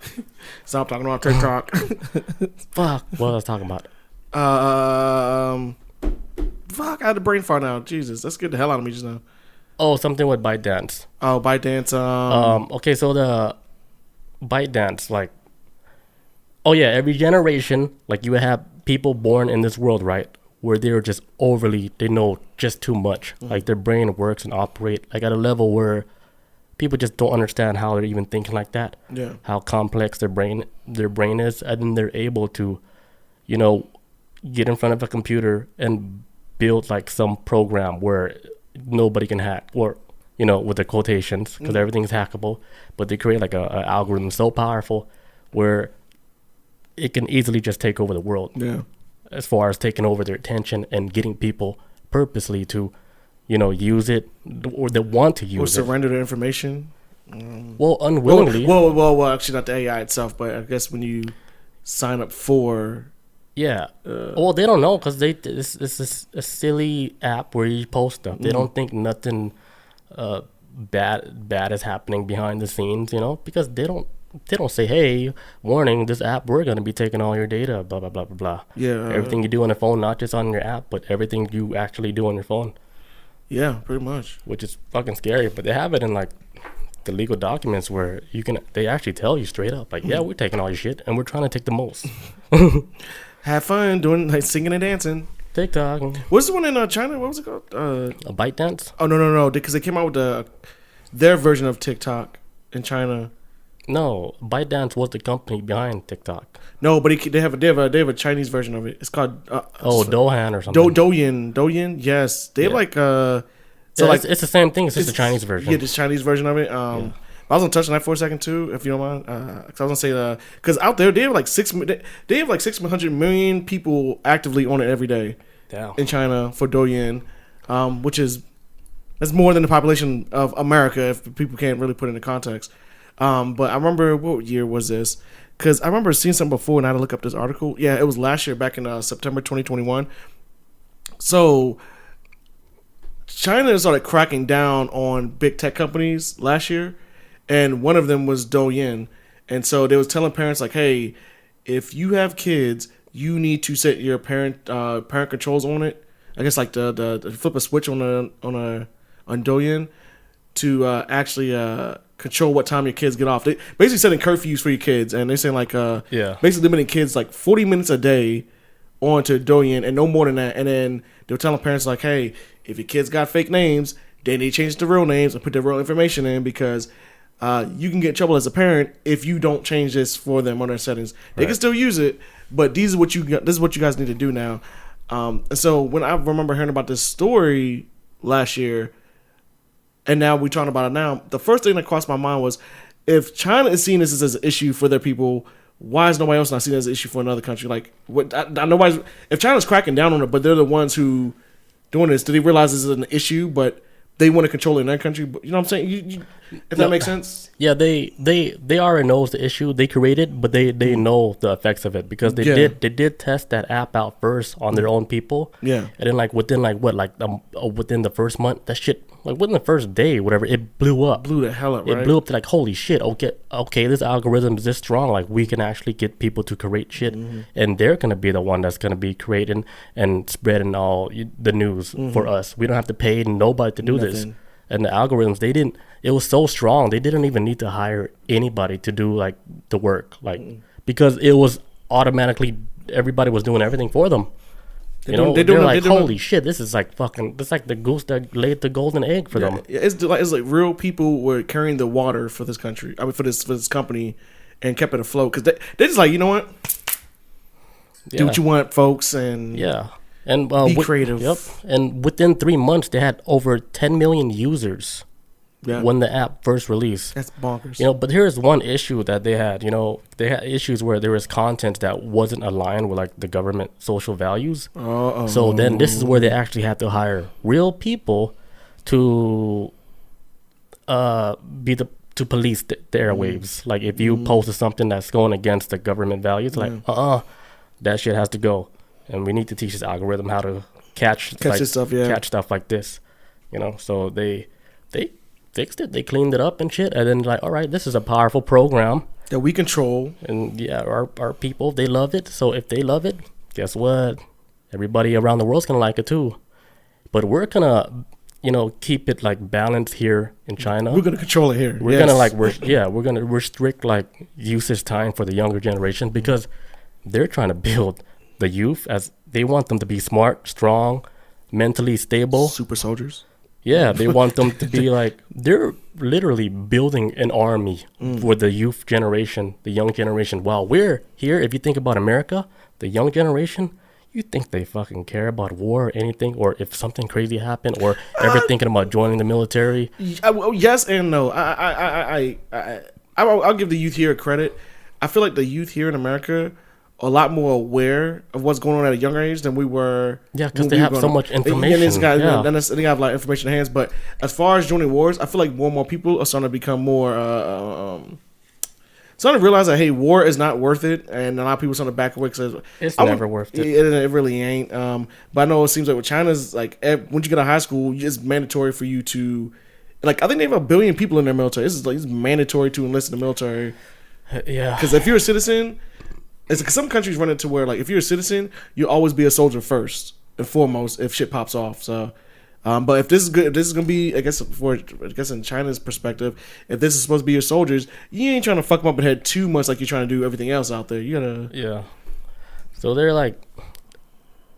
Speaker 2: Stop talking about TikTok.
Speaker 1: Fuck. What was I talking about?
Speaker 2: Fuck, I had a brain fart now. Jesus, that scared the hell out of me just now.
Speaker 1: Oh, something with ByteDance.
Speaker 2: Oh, ByteDance.
Speaker 1: Okay, so the ByteDance, like, oh yeah, every generation, like you would have people born in this world, right, where they're just they know just too much. Like their brain works and operate like at a level where people just don't understand how they're even thinking like that.
Speaker 2: Yeah.
Speaker 1: How complex their brain is, and then they're able to, you know, get in front of a computer and build like some program where nobody can hack, or you know, with the quotations, because everything's hackable, but they create like a algorithm so powerful where it can easily just take over the world.
Speaker 2: Yeah.
Speaker 1: As far as taking over their attention and getting people purposely to, you know, use it, or they want to use
Speaker 2: Or
Speaker 1: it.
Speaker 2: surrender their information.
Speaker 1: Well, unwillingly.
Speaker 2: Well, actually not the AI itself, but I guess when you sign up for...
Speaker 1: Yeah. Well, they don't know because this is a silly app where you post stuff. They don't think nothing bad is happening behind the scenes, you know, because they don't say, hey, warning, this app, we're going to be taking all your data, blah, blah, blah, blah, blah.
Speaker 2: Yeah.
Speaker 1: Everything you do on the phone, not just on your app, but everything you actually do on your phone.
Speaker 2: Yeah, pretty much.
Speaker 1: Which is fucking scary. But they have it in, like, the legal documents where they actually tell you straight up, like, yeah, we're taking all your shit, and we're trying to take the most.
Speaker 2: Have fun doing, like, singing and dancing.
Speaker 1: TikTok.
Speaker 2: What's the one in China? What was it called?
Speaker 1: A ByteDance?
Speaker 2: Oh, no. Because they came out with their version of TikTok in China.
Speaker 1: No, ByteDance was the company behind TikTok.
Speaker 2: No, but they have a Chinese version of it. It's called
Speaker 1: Douyin or something.
Speaker 2: Douyin. Yes, they have like so
Speaker 1: yeah,
Speaker 2: like
Speaker 1: it's the same thing. It's just the Chinese version.
Speaker 2: Yeah, this Chinese version of it. I was gonna touch on that for a second too, if you don't mind. 'Cause I was gonna say because out there they have like 600 million people actively on it every day.
Speaker 1: Damn.
Speaker 2: In China for Douyin, which is that's more than the population of America if people can't really put it into context. But I remember, what year was this? Because I remember seeing something before and I had to look up this article. Yeah, it was last year, back in September 2021. So China started cracking down on big tech companies last year, and one of them was Douyin. And so they was telling parents like, hey, if you have kids, you need to set your parent controls on it. I guess like the flip a switch on Douyin to actually control what time your kids get off. They basically setting curfews for your kids, and they're saying like basically limiting kids like 40 minutes a day onto Douyin and no more than that. And then they were telling parents like, hey, if your kids got fake names, they need to change the real names and put their real information in, because you can get in trouble as a parent if you don't change this for them on their settings. They can still use it, but this is what you guys need to do now. And so when I remember hearing about this story last year, and now we're talking about it now, the first thing that crossed my mind was, if China is seeing this as an issue for their people, why is nobody else not seeing it as an issue for another country? Like, if China's cracking down on it, but they're the ones who doing this, do they realize this is an issue, but they want to control it in their country? You know what I'm saying? If that makes sense?
Speaker 1: Yeah, they already knows the issue. They created, but they know the effects of it, because they did test that app out first on their own people. Yeah. And then within the first month, that shit, like within the first day, whatever, it blew up.
Speaker 2: Blew the hell up, right?
Speaker 1: It blew up to like, holy shit, okay, this algorithm is this strong. Like, we can actually get people to create shit, and they're going to be the one that's going to be creating and spreading all the news for us. We don't have to pay nobody to do this. And the algorithms, it was so strong, they didn't even need to hire anybody to do like the work, like because it was automatically, everybody was doing everything for them. They're like, holy shit, this is like fucking, it's like the goose that laid the golden egg for them.
Speaker 2: It's like real people were carrying the water for this country. I mean, for this company, and kept it afloat, because they're just like, you know what, do what you want, folks, and
Speaker 1: And
Speaker 2: Be creative.
Speaker 1: Yep. And within 3 months, they had over 10 million users when the app first released.
Speaker 2: That's bonkers.
Speaker 1: But here's one issue that they had. They had issues where there was content that wasn't aligned with like the government social values. So then this is where they actually had to hire real people to to police the airwaves. Like if you posted something that's going against the government values, like that shit has to go. And we need to teach this algorithm how to catch this stuff, catch stuff like this. So they fixed it. They cleaned it up and shit. And then like, all right, this is a powerful program
Speaker 2: that we control. And
Speaker 1: our people, they love it. So if they love it, guess what? Everybody around the world's gonna like it too. But we're gonna, keep it like balanced here in China.
Speaker 2: We're gonna control it here.
Speaker 1: We're gonna restrict like usage time for the younger generation because they're trying to build the youth as they want them to be smart, strong, mentally stable,
Speaker 2: super soldiers.
Speaker 1: Yeah, they want them to be like, they're literally building an army for the youth generation, the young generation. While we're here, if you think about America, the young generation, you think they fucking care about war or anything, or if something crazy happened, or ever thinking about joining the military?
Speaker 2: Yes and no. I'll give the youth here credit. I feel like the youth here in America a lot more aware of what's going on at a younger age than we were.
Speaker 1: Yeah, because they have so much information.
Speaker 2: And they have a lot of information in hands. But as far as joining wars, I feel like more and more people are starting to become more starting to realize that, hey, war is not worth it. And a lot of people starting to back away because
Speaker 1: it's never worth it.
Speaker 2: It really ain't. But I know it seems like with China's, like, once you get out of high school, it's mandatory for you to, like, I think they have 1 billion people in their military. It's mandatory to enlist in the military.
Speaker 1: Yeah.
Speaker 2: Because if you're a citizen, some countries run it to where, like, if you're a citizen, you'll always be a soldier first and foremost if shit pops off. So, but if this is good, if this is gonna be, I guess in China's perspective, if this is supposed to be your soldiers, you ain't trying to fuck them up in the head too much like you're trying to do everything else out there. You gotta.
Speaker 1: So they're like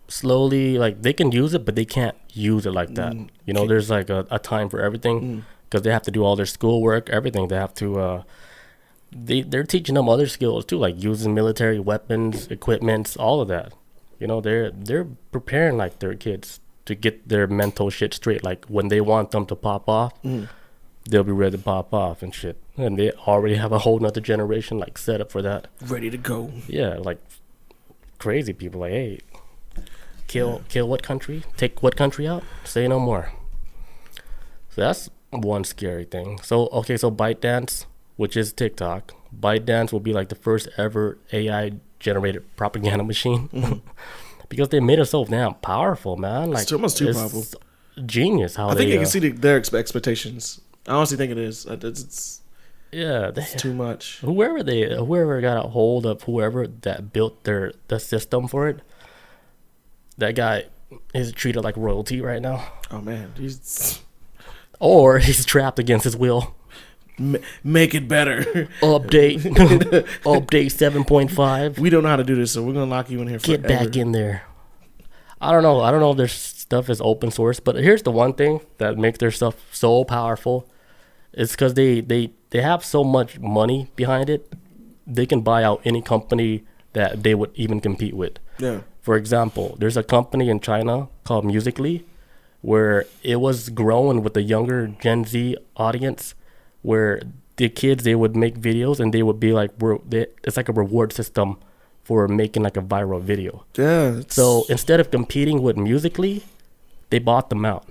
Speaker 1: slowly, like they can use it, but they can't use it like that. There's like a time for everything because they have to do all their schoolwork, everything. They have to. They're teaching them other skills too, like using military weapons, equipments, all of that. They're preparing like their kids to get their mental shit straight. Like when they want them to pop off, they'll be ready to pop off and shit. And they already have a whole nother generation like set up for that,
Speaker 2: ready to go.
Speaker 1: Yeah, like crazy people. Like, hey, kill what country? Take what country out? Say no more. So that's one scary thing. So ByteDance, which is TikTok. ByteDance will be like the first ever AI generated propaganda machine because they made it so damn powerful, man. Like,
Speaker 2: it's almost too powerful.
Speaker 1: Genius how
Speaker 2: I think you can see their expectations. I honestly think it is. It's too much. Whoever got a hold of whoever that built the system for it, that guy is treated like royalty right now. Oh man,
Speaker 1: or he's trapped against his will.
Speaker 2: Make it better.
Speaker 1: Update 7.5.
Speaker 2: We don't know how to do this, so we're gonna lock you in here forever.
Speaker 1: Get back in there. I don't know if their stuff is open source, but here's the one thing that makes their stuff so powerful. It's because they have so much money behind it. They can buy out any company that they would even compete with.
Speaker 2: Yeah.
Speaker 1: For example, there's a company in China called Musical.ly where it was growing with the younger Gen Z audience, where the kids, they would make videos and they would be like, it's like a reward system for making like a viral video.
Speaker 2: Yeah.
Speaker 1: So instead of competing with Musical.ly, they bought them out.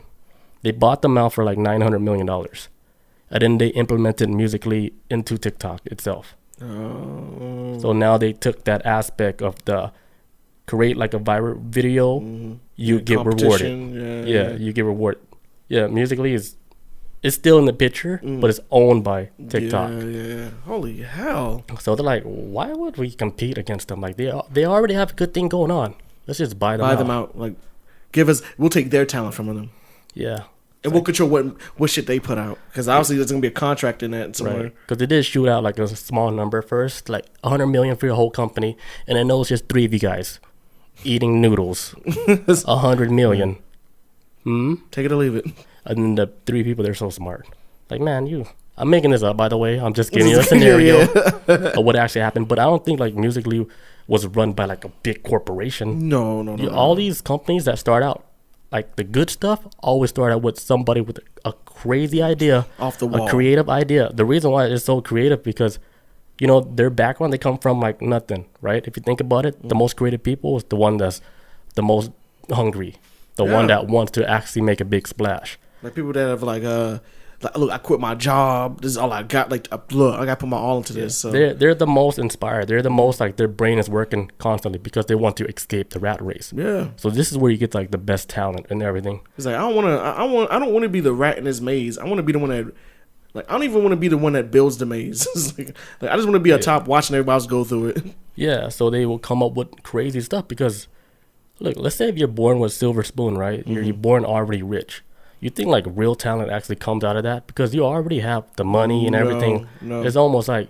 Speaker 1: They bought them out for like $900 million. And then they implemented Musical.ly into TikTok itself.
Speaker 2: Oh.
Speaker 1: So now they took that aspect of the create like a viral video, you get rewarded. Yeah, you get rewarded. Yeah, Musical.ly is still in the picture, but it's owned by TikTok.
Speaker 2: Yeah. Holy hell.
Speaker 1: So they're like, why would we compete against them? Like they already have a good thing going on. Let's just buy them out.
Speaker 2: Like, we'll take their talent from them.
Speaker 1: Yeah.
Speaker 2: And we'll control what shit they put out. Because obviously there's going to be a contract in that somewhere.
Speaker 1: Because they did shoot out like a small number first, like $100 million for your whole company. And I know it's just 3 of you guys eating noodles. $100 million.
Speaker 2: Take it or leave it.
Speaker 1: And then the 3 people, they're so smart. Like, man, I'm making this up, by the way. I'm just giving you a scenario of what actually happened. But I don't think like Musical.ly was run by like a big corporation.
Speaker 2: No.
Speaker 1: All these companies that start out, like the good stuff, always start out with somebody with a crazy idea,
Speaker 2: off the wall,
Speaker 1: a creative idea. The reason why it's so creative because, you know, their background, they come from like nothing, right? If you think about it, the most creative people is the one that's the most hungry, the one that wants to actually make a big splash.
Speaker 2: Like people that have like look, I quit my job. This is all I got. Like, look, I got to put my all into this. So
Speaker 1: they're the most inspired. They're the most like their brain is working constantly because they want to escape the rat race.
Speaker 2: Yeah.
Speaker 1: So this is where you get like the best talent and everything.
Speaker 2: It's like I don't want to be the rat in this maze. I want to be the one that, like, I don't even want to be the one that builds the maze. like I just want to be a top watching everybody else go through it.
Speaker 1: Yeah. So they will come up with crazy stuff because, look, let's say if you're born with a silver spoon, right? Mm-hmm. You're born already rich. You think like real talent actually comes out of that because you already have the money and everything.
Speaker 2: No.
Speaker 1: It's almost like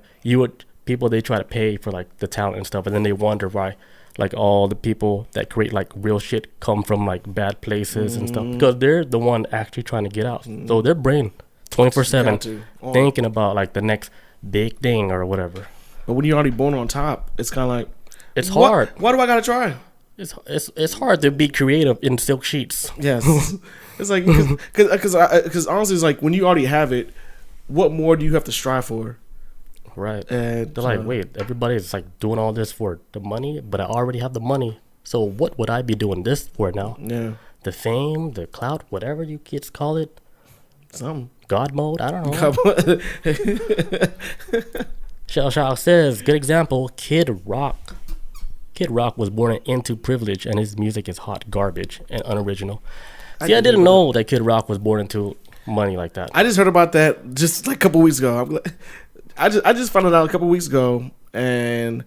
Speaker 1: people they try to pay for like the talent and stuff, and then they wonder why like all the people that create like real shit come from like bad places and stuff because they're the one actually trying to get out. So their brain 24/7 thinking about like the next big thing or whatever.
Speaker 2: But when you're already born on top, it's kind of like
Speaker 1: it's hard.
Speaker 2: Why do I gotta try?
Speaker 1: It's hard to be creative in silk sheets.
Speaker 2: Yes. It's like because honestly, it's like when you already have it, what more do you have to strive for?
Speaker 1: Right.
Speaker 2: And
Speaker 1: they're like, wait, everybody's like doing all this for the money, but I already have the money. So what would I be doing this for now?
Speaker 2: Yeah.
Speaker 1: The fame, the clout, whatever you kids call it.
Speaker 2: Something.
Speaker 1: God mode, I don't know. Shell Shock says, good example, Kid Rock. Kid Rock was born into privilege and his music is hot garbage and unoriginal. See, I didn't know that Kid Rock was born into money like that.
Speaker 2: I just heard about that just like a couple weeks ago. I just found it out a couple weeks ago, and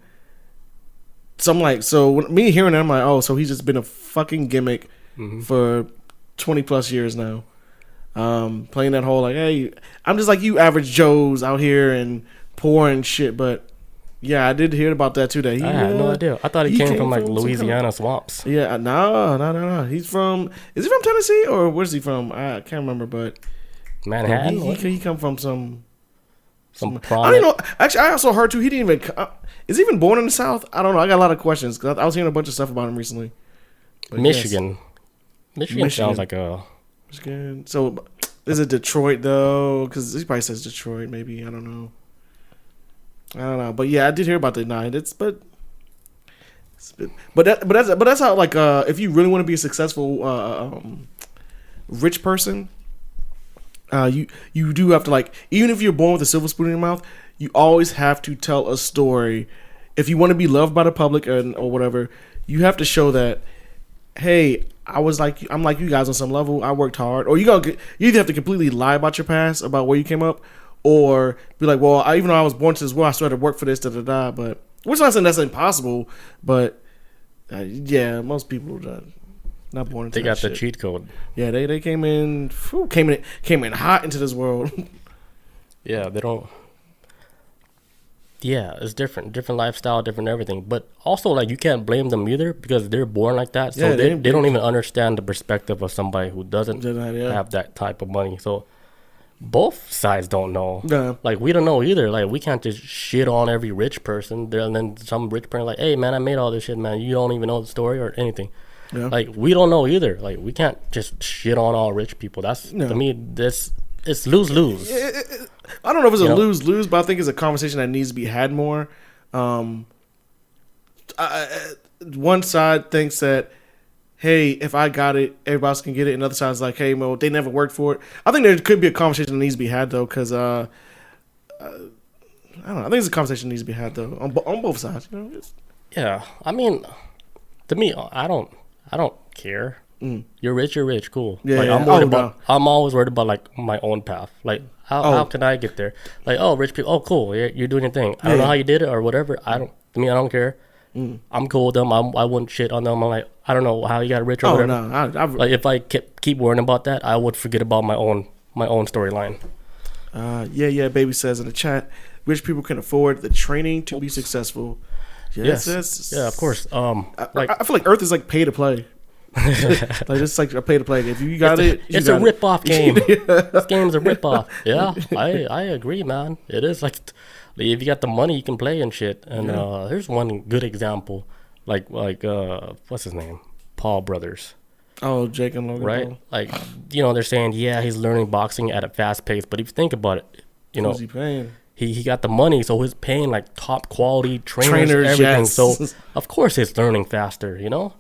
Speaker 2: so I'm like, so when me hearing it, I'm like, oh, so he's just been a fucking gimmick for 20 plus years now, playing that whole like, hey, I'm just like you average Joes out here and poor and shit, but. Yeah, I did hear about that too. That
Speaker 1: I had no idea. I thought he came from like Louisiana swamps.
Speaker 2: Yeah, no. Is he from Tennessee or where's he from? I can't remember, but
Speaker 1: Manhattan.
Speaker 2: He come from some.
Speaker 1: Prominent.
Speaker 2: I don't know. Actually, I also heard too. He didn't even. Is he even born in the South? I don't know. I got a lot of questions because I was hearing a bunch of stuff about him recently. But
Speaker 1: Michigan. Yes. Michigan sounds like a.
Speaker 2: Michigan. So is it Detroit though? Because he probably says Detroit. Maybe I don't know. But yeah, I did hear about the nine. But that's how like if you really want to be a successful rich person, you do have to like even if you're born with a silver spoon in your mouth, you always have to tell a story. If you want to be loved by the public or whatever, you have to show that hey, I'm like you guys on some level. I worked hard, or you either have to completely lie about your past about where you came up. Or be like, well, even though I was born to this world, I still had to work for this, But which not saying that's impossible, but yeah, most people are not born into.
Speaker 1: They got
Speaker 2: that
Speaker 1: the cheat code.
Speaker 2: Yeah, they came in hot into this world.
Speaker 1: Yeah, they don't. Yeah, it's different lifestyle, different everything. But also, like, you can't blame them either because they're born like that. So they don't even understand the perspective of somebody who doesn't have that type of money. So. Both sides don't know.
Speaker 2: Yeah.
Speaker 1: Like, we don't know either. Like, we can't just shit on every rich person. And then some rich person like, hey, man, I made all this shit, man. You don't even know the story or anything. Yeah. Like, we don't know either. Like, we can't just shit on all rich people. That's, to me, it's lose-lose.
Speaker 2: I don't know if it's a lose-lose, but I think it's a conversation that needs to be had more. One side thinks that, hey, if I got it, everybody else can get it. And the other side's like, hey, well, they never worked for it. I think there could be a conversation that needs to be had, though, because, I don't know. I think it's a conversation that needs to be had, though, on both sides. You know?
Speaker 1: Yeah. I mean, to me, I don't care. You're rich, cool.
Speaker 2: Yeah,
Speaker 1: like, I'm always worried about, like, my own path. Like, how can I get there? Like, oh, rich people, oh, cool, you're doing your thing. I don't know how you did it or whatever. To me, I don't care. I'm cool with them. I wouldn't shit on them. I'm like, I don't know how you got rich or whatever.
Speaker 2: No,
Speaker 1: like if I keep worrying about that, I would forget about my own storyline.
Speaker 2: Yeah. Baby says in the chat, rich people can afford the training to be successful.
Speaker 1: Yes. Yeah, of course.
Speaker 2: I feel like Earth is like pay to play. Like it's like a pay to play. If you got it, you
Speaker 1: It's
Speaker 2: got
Speaker 1: a rip off game.
Speaker 2: it.
Speaker 1: This game's a rip off. Yeah, I agree, man. It is like if you got the money, you can play and shit. And here's one good example, like what's his name, Paul Brothers.
Speaker 2: Oh, Jake and Logan
Speaker 1: Right?
Speaker 2: Paul.
Speaker 1: Like, they're saying, yeah, he's learning boxing at a fast pace. But if you think about it,
Speaker 2: Who's he paying?
Speaker 1: he got the money, so he's paying like top quality trainers, everything.
Speaker 2: Yes.
Speaker 1: So of course he's learning faster. I'm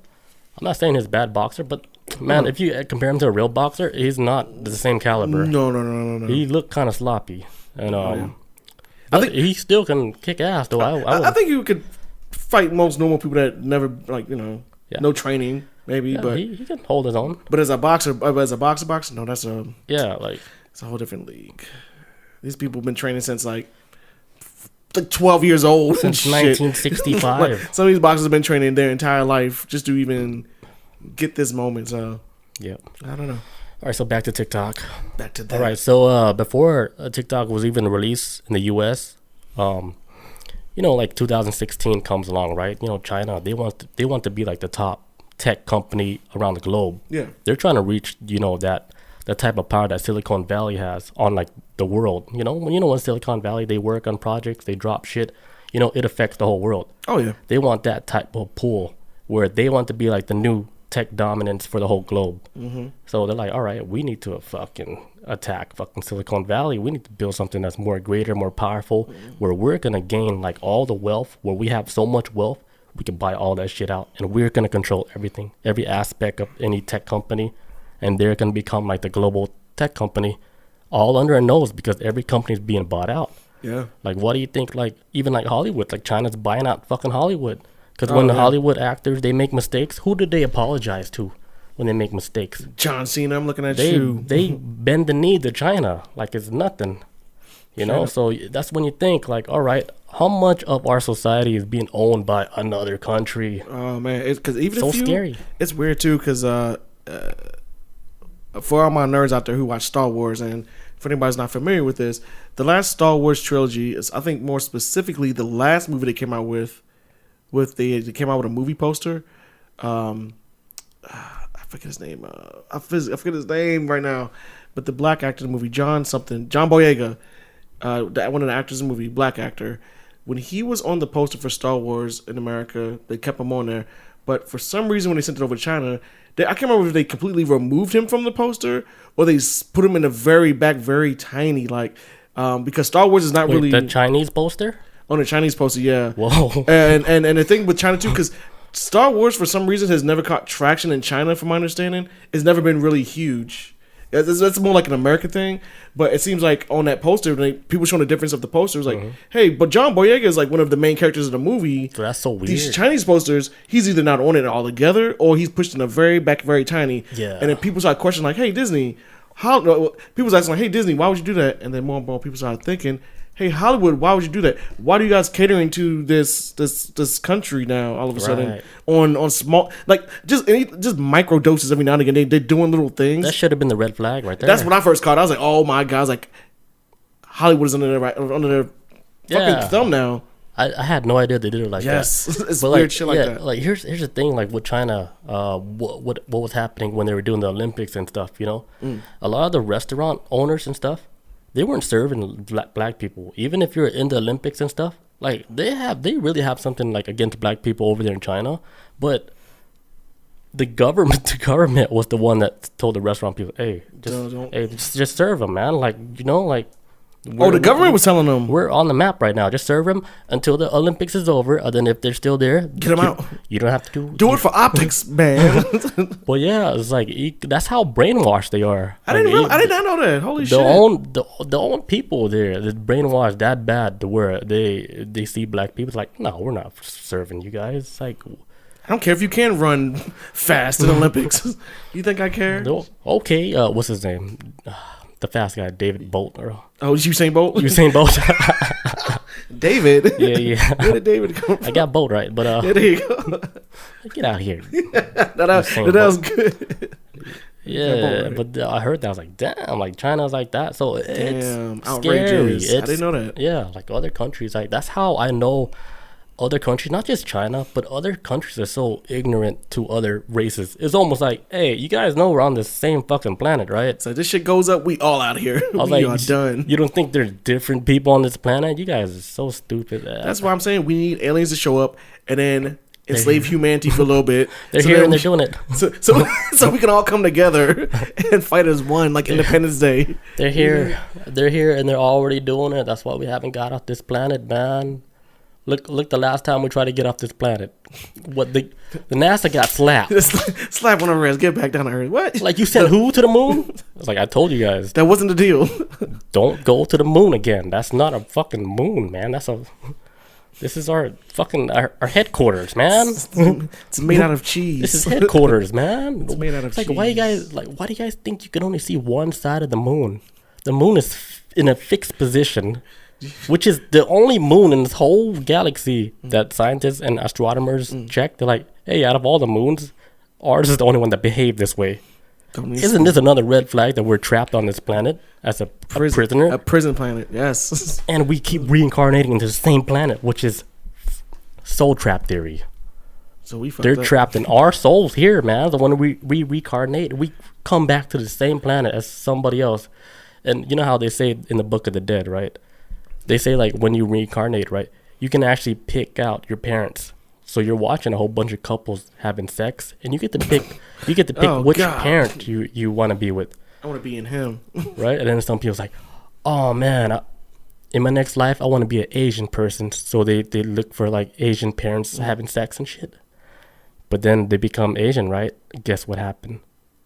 Speaker 1: not saying he's a bad boxer, but man, if you compare him to a real boxer, he's not the same caliber.
Speaker 2: No.
Speaker 1: He looked kind of sloppy, and
Speaker 2: I think
Speaker 1: he still can kick ass though.
Speaker 2: I think you could fight most normal people that never no training maybe,
Speaker 1: yeah,
Speaker 2: but
Speaker 1: he can hold his own.
Speaker 2: but as a boxer, no, that's it's a whole different league. These people have been training since like 12 years old
Speaker 1: Since
Speaker 2: and shit.
Speaker 1: 1965.
Speaker 2: Like, some of these boxers have been training their entire life just to even get this moment. So
Speaker 1: Yeah.
Speaker 2: I don't know.
Speaker 1: All right, so back to TikTok.
Speaker 2: Back to that.
Speaker 1: All right, so before TikTok was even released in the U.S., like 2016 comes along, right? China, they want to be like the top tech company around the globe.
Speaker 2: Yeah.
Speaker 1: They're trying to reach, that type of power that Silicon Valley has on like the world. When Silicon Valley, they work on projects, they drop shit, it affects the whole world.
Speaker 2: Oh yeah.
Speaker 1: They want that type of pull where they want to be like the new tech dominance for the whole globe. Mm-hmm. So they're like, all right, we need to fucking attack fucking Silicon Valley. We need to build something that's more greater, more powerful, where we're going to gain like all the wealth, where we have so much wealth, we can buy all that shit out. And we're going to control everything, every aspect of any tech company. And they're going to become like the global tech company all under our nose because every company is being bought out.
Speaker 2: Yeah.
Speaker 1: Like, what do you think, like, even like Hollywood, like China's buying out fucking Hollywood. Because when the Hollywood actors, they make mistakes, who did they apologize to when they make mistakes?
Speaker 2: John Cena, I'm looking at you.
Speaker 1: They bend the knee to China like it's nothing. So that's when you think, like, all right, how much of our society is being owned by another country?
Speaker 2: Oh, man. Because even
Speaker 1: So
Speaker 2: if you,
Speaker 1: scary.
Speaker 2: It's weird, too, because for all my nerds out there who watch Star Wars, and for anybody's not familiar with this, the last Star Wars trilogy is, I think, more specifically, the last movie they came out with they came out with a movie poster. I forget his name. I forget his name right now, but the black actor in the movie, John Boyega, one of the actors in the movie, black actor. When he was on the poster for Star Wars in America, they kept him on there. But for some reason, when they sent it over to China, I can't remember if they completely removed him from the poster or they put him in the very back, very tiny, because Star Wars is not really
Speaker 1: The Chinese poster?
Speaker 2: on the Chinese poster. Yeah.
Speaker 1: Whoa.
Speaker 2: And the thing with China too, because Star Wars for some reason has never caught traction in China, from my understanding. It's never been really huge. That's more like an American thing, but it seems like on that poster, people showing the difference of the posters. Like, hey, but John Boyega is like one of the main characters of the movie.
Speaker 1: So that's so weird.
Speaker 2: These Chinese posters, he's either not on it altogether, or he's pushed in the very back, very tiny.
Speaker 1: Yeah.
Speaker 2: And then people start questioning, like, "Hey, Disney, people's asking, like, hey, Disney, why would you do that?" And then more and more people started thinking, "Hey, Hollywood, why would you do that? Why do you guys catering to this country now? All of a sudden, on small, like just micro doses every now and again. They're doing little things.
Speaker 1: That should have been the red flag right there.
Speaker 2: That's when I first caught it. I was like, oh my god, I was like, Hollywood is under their fucking thumb now.
Speaker 1: I had no idea they did it like that.
Speaker 2: Yes, it's
Speaker 1: But
Speaker 2: weird shit like that.
Speaker 1: Like here's the thing, like with China, what was happening when they were doing the Olympics and stuff. A lot of the restaurant owners and stuff, they weren't serving black people. Even if you're in the Olympics and stuff, like they really have something like against black people over there in China. But the government was the one that told the restaurant people, hey, just serve them, man. Like
Speaker 2: The government was telling them
Speaker 1: we're on the map right now. Just serve them until the Olympics is over, and then if they're still there,
Speaker 2: get them out.
Speaker 1: You don't have to
Speaker 2: do it for optics, man.
Speaker 1: Well, yeah, it's like that's how brainwashed they are.
Speaker 2: I did not know that. Holy shit!
Speaker 1: The own people there, the brainwashed that bad to where they see black people. It's like, no, we're not serving you guys. It's like,
Speaker 2: I don't care if you can run fast in the Olympics. You think I care?
Speaker 1: Okay, what's his name? The fast guy, David Bolt.
Speaker 2: Oh, Usain Bolt?
Speaker 1: Usain Bolt.
Speaker 2: David?
Speaker 1: Yeah.
Speaker 2: Where did David come from?
Speaker 1: I got Bolt right, but
Speaker 2: yeah, there you go.
Speaker 1: Get out of here.
Speaker 2: that was good.
Speaker 1: Yeah, right. But I heard that. I was like, damn, like China's like that. So it's
Speaker 2: outrageous.
Speaker 1: Scary.
Speaker 2: I didn't know that.
Speaker 1: Yeah, like other countries, like that's how I know other countries, not just China, but other countries are so ignorant to other races. It's almost like, hey, you guys know we're on the same fucking planet, right?
Speaker 2: So this shit goes up, we all out here. We are done.
Speaker 1: You don't think there's different people on this planet? You guys are so stupid.
Speaker 2: That's why I'm saying we need aliens to show up and then enslave humanity for a little bit.
Speaker 1: They're here and they're doing it.
Speaker 2: So we can all come together and fight as one, like Independence Day.
Speaker 1: They're here. They're here and they're already doing it. That's why we haven't got off this planet, man. Look! The last time we tried to get off this planet, what the NASA got slapped.
Speaker 2: Slap on our ass. Get back down to Earth. What?
Speaker 1: Like you sent who to the moon? It's like I told you guys.
Speaker 2: That wasn't the deal.
Speaker 1: Don't go to the moon again. That's not a fucking moon, man. This is our fucking our headquarters, man.
Speaker 2: It's made out of cheese.
Speaker 1: This is headquarters, man.
Speaker 2: It's made out of cheese.
Speaker 1: Like why do you guys think you can only see one side of the moon? The moon is in a fixed position. Which is the only moon in this whole galaxy that scientists and astronomers check. They're like, hey, out of all the moons, ours is the only one that behaved this way. Isn't this another red flag that we're trapped on this planet as a prisoner?
Speaker 2: A prison planet, yes.
Speaker 1: And we keep reincarnating into the same planet, which is soul trap theory.
Speaker 2: So
Speaker 1: they're trapped in our souls here, man. The one we reincarnate, we come back to the same planet as somebody else. And you know how they say in the Book of the Dead, right? They say like when you reincarnate, right, you can actually pick out your parents. So you're watching a whole bunch of couples having sex, and you get to pick which parent you want to be with.
Speaker 2: I want to be in him,
Speaker 1: right? And then some people's like, oh man, in my next life I want to be an Asian person. So they look for like Asian parents having sex and shit. But then they become Asian, right? Guess what happened?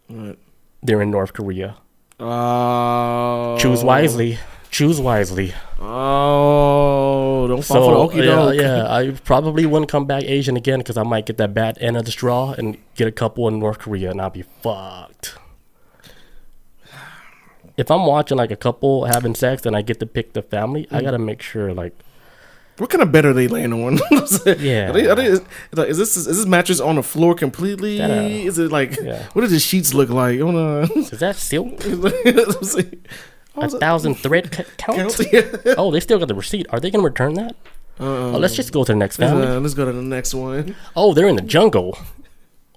Speaker 2: What?
Speaker 1: They're in North Korea.
Speaker 2: Oh.
Speaker 1: Choose wisely. Choose wisely.
Speaker 2: Oh, don't fall for the okie doke.
Speaker 1: Yeah, I probably wouldn't come back Asian again because I might get that bad end of the straw and get a couple in North Korea and I'll be fucked. If I'm watching like a couple having sex and I get to pick the family, I gotta make sure like.
Speaker 2: What kind of bed are they laying on?
Speaker 1: Yeah.
Speaker 2: Is this mattress on the floor completely? Is it like? Yeah. What do the sheets look like?
Speaker 1: Is that silk? 1,000 thread count?
Speaker 2: Yeah.
Speaker 1: Oh, they still got the receipt. Are they going to return that? Let's just go to the next family.
Speaker 2: Let's go to the next one.
Speaker 1: Oh, they're in the jungle.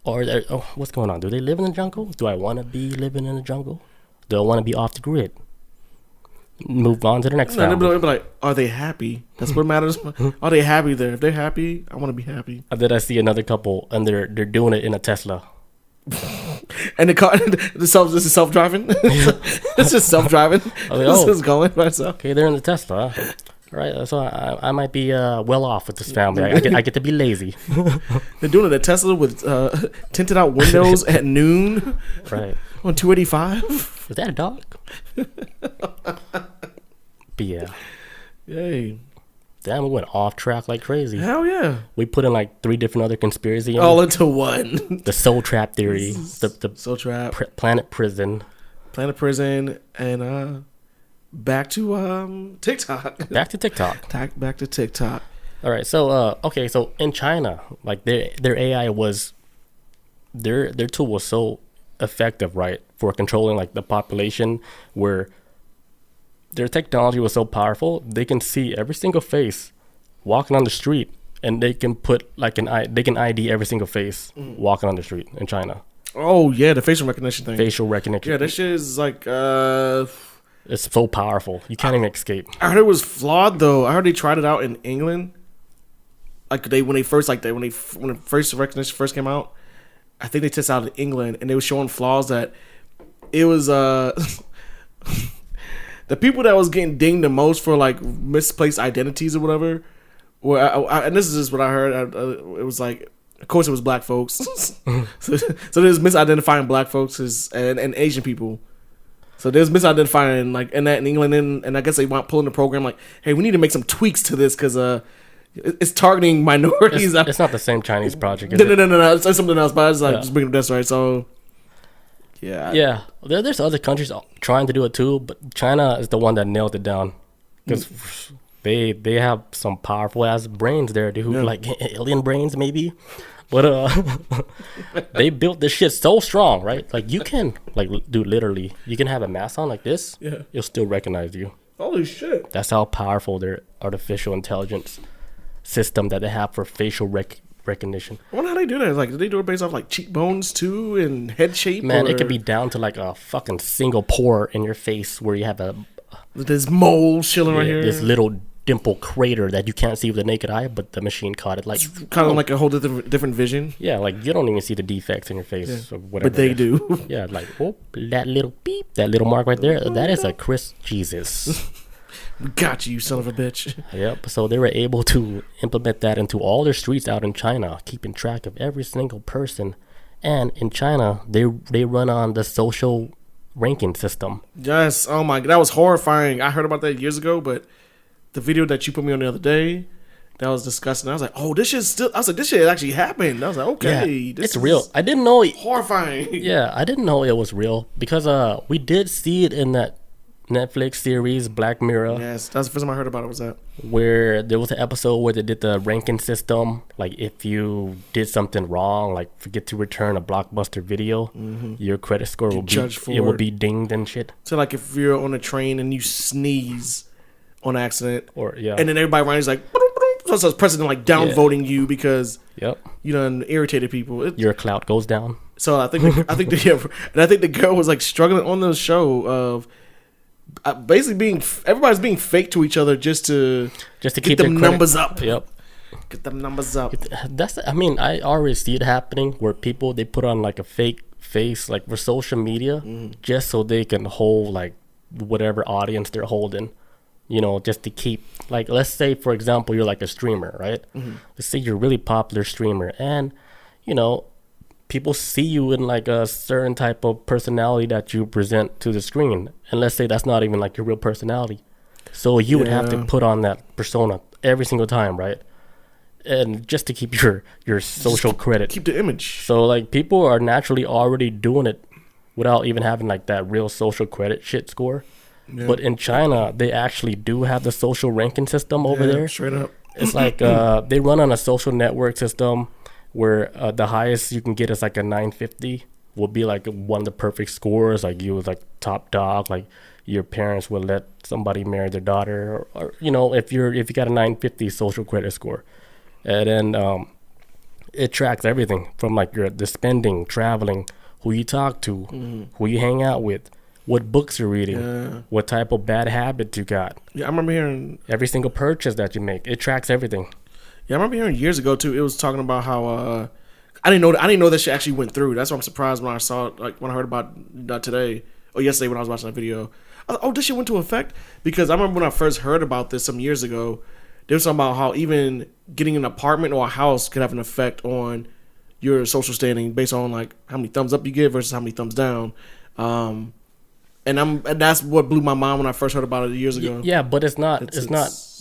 Speaker 1: What's going on? Do they live in the jungle? Do I want to be living in the jungle? Do I want to be off the grid? Move on to the next family.
Speaker 2: They'll be like, are they happy? That's what matters. Are they happy there? If they're happy, I want to be happy.
Speaker 1: And then I see another couple, and they're doing it in a Tesla.
Speaker 2: And the car, this is self-driving. It's just self-driving. This is going by itself.
Speaker 1: Okay, they're in the Tesla. All right, so I might be well off with this family. I get to be lazy.
Speaker 2: They're doing it at Tesla with tinted out windows at noon.
Speaker 1: Right.
Speaker 2: On 285.
Speaker 1: Is that a dog? But yeah.
Speaker 2: Yay.
Speaker 1: Damn, we went off track like crazy.
Speaker 2: Hell yeah.
Speaker 1: We put in like 3 different other conspiracies.
Speaker 2: All into one.
Speaker 1: The soul trap theory. The
Speaker 2: soul trap.
Speaker 1: Planet prison.
Speaker 2: Planet prison. And back to TikTok.
Speaker 1: Back to TikTok.
Speaker 2: Back to TikTok.
Speaker 1: All right. So, okay. So in China, like their AI was, their tool was so effective, right? For controlling like the population, where their technology was so powerful, they can see every single face walking on the street, and they can put like they can ID every single face walking on the street in China.
Speaker 2: Oh yeah, the facial recognition thing.
Speaker 1: Facial recognition.
Speaker 2: Yeah, that shit is like
Speaker 1: it's so powerful. You can't even escape.
Speaker 2: I heard it was flawed though. I heard they tried it out in England. Like when the first recognition first came out, I think they tested out in England, and they were showing flaws that it was the people that was getting dinged the most for like misplaced identities or whatever, and this is just what I heard. It was like, of course, it was black folks. so there's misidentifying black folks and Asian people. So there's misidentifying like in England, and I guess they want pulling the program like, hey, we need to make some tweaks to this because it's targeting minorities.
Speaker 1: It's not the same Chinese project.
Speaker 2: No. It's something else, but I was like, just bringing up this right. So.
Speaker 1: Yeah. There's other countries trying to do it too, but China is the one that nailed it down because they have some powerful ass brains there, dude. Yeah. Like alien brains, maybe. But they built this shit so strong, right? Like you can, like, dude, literally, you can have a mask on like this.
Speaker 2: Yeah.
Speaker 1: It'll still recognize you.
Speaker 2: Holy shit!
Speaker 1: That's how powerful their artificial intelligence system that they have for facial recognition.
Speaker 2: I wonder how they do that. Like, do they do it based off like cheekbones too and head shape?
Speaker 1: Man, it could be down to like a fucking single pore in your face where you have
Speaker 2: this mole chilling right here.
Speaker 1: this little dimple crater that you can't see with the naked eye, but the machine caught it. Like
Speaker 2: kind of like a whole different vision.
Speaker 1: Yeah, like you don't even see the defects in your face or whatever.
Speaker 2: But they do.
Speaker 1: Yeah, like that little beep, that little mark right there. That is a Chris Jesus.
Speaker 2: We got you, son of a bitch.
Speaker 1: Yep. So they were able to implement that into all their streets out in China, keeping track of every single person. And in China, they run on the social ranking system.
Speaker 2: Yes. Oh my god, that was horrifying. I heard about that years ago, but the video that you put me on the other day, that was disgusting. I was like, oh, this shit still. I was like, this shit actually happened. I was like, okay,
Speaker 1: Yeah,
Speaker 2: this
Speaker 1: it's real. I didn't know.
Speaker 2: Horrifying.
Speaker 1: Yeah, I didn't know it was real because we did see it in that Netflix series Black Mirror.
Speaker 2: Yes, that's the first time I heard about it. Was that
Speaker 1: where there was an episode where they did the ranking system. Like if you did something wrong, like forget to return a Blockbuster video, your credit score will will be dinged and shit.
Speaker 2: So like if you're on a train and you sneeze on accident,
Speaker 1: or and
Speaker 2: then everybody around is like, so it's president like downvoting you because you done irritated people.
Speaker 1: Your clout goes down.
Speaker 2: So I think the girl was like struggling on the show of basically everybody's being fake to each other just to
Speaker 1: keep
Speaker 2: them numbers up.
Speaker 1: Yep.
Speaker 2: Get them numbers up.
Speaker 1: I mean, I already see it happening where people they put on like a fake face like for social media just so they can hold like whatever audience they're holding. You know, just to keep, like, let's say, for example, you're like a streamer, right? Let's say you're a really popular streamer and, you know, people see you in like a certain type of personality that you present to the screen. And let's say that's not even like your real personality. So you would have to put on that persona every single time, right? And just to keep your social credit.
Speaker 2: Keep the image.
Speaker 1: So, like, people are naturally already doing it without even having like that real social credit shit score. Yeah. But in China, they actually do have the social ranking system over there.
Speaker 2: Straight up.
Speaker 1: It's like they run on a social network system where the highest you can get is like a 950 will be like one of the perfect scores. Like you was like top dog, like your parents would let somebody marry their daughter, or you know, if you got a 950 social credit score. And then it tracks everything from like the spending, traveling, who you talk to, who you hang out with, what books you're reading, what type of bad habits you got.
Speaker 2: Yeah, I remember hearing
Speaker 1: every single purchase that you make. It tracks everything.
Speaker 2: Yeah, I remember hearing years ago too. It was talking about how I didn't know that shit actually went through. That's why I'm surprised when I saw it, like when I heard about that today or yesterday when I was watching that video. I was like, oh, this shit went into effect, because I remember when I first heard about this some years ago. They were talking about how even getting an apartment or a house could have an effect on your social standing based on like how many thumbs up you give versus how many thumbs down. And that's what blew my mind when I first heard about it years ago.
Speaker 1: Yeah, but it's not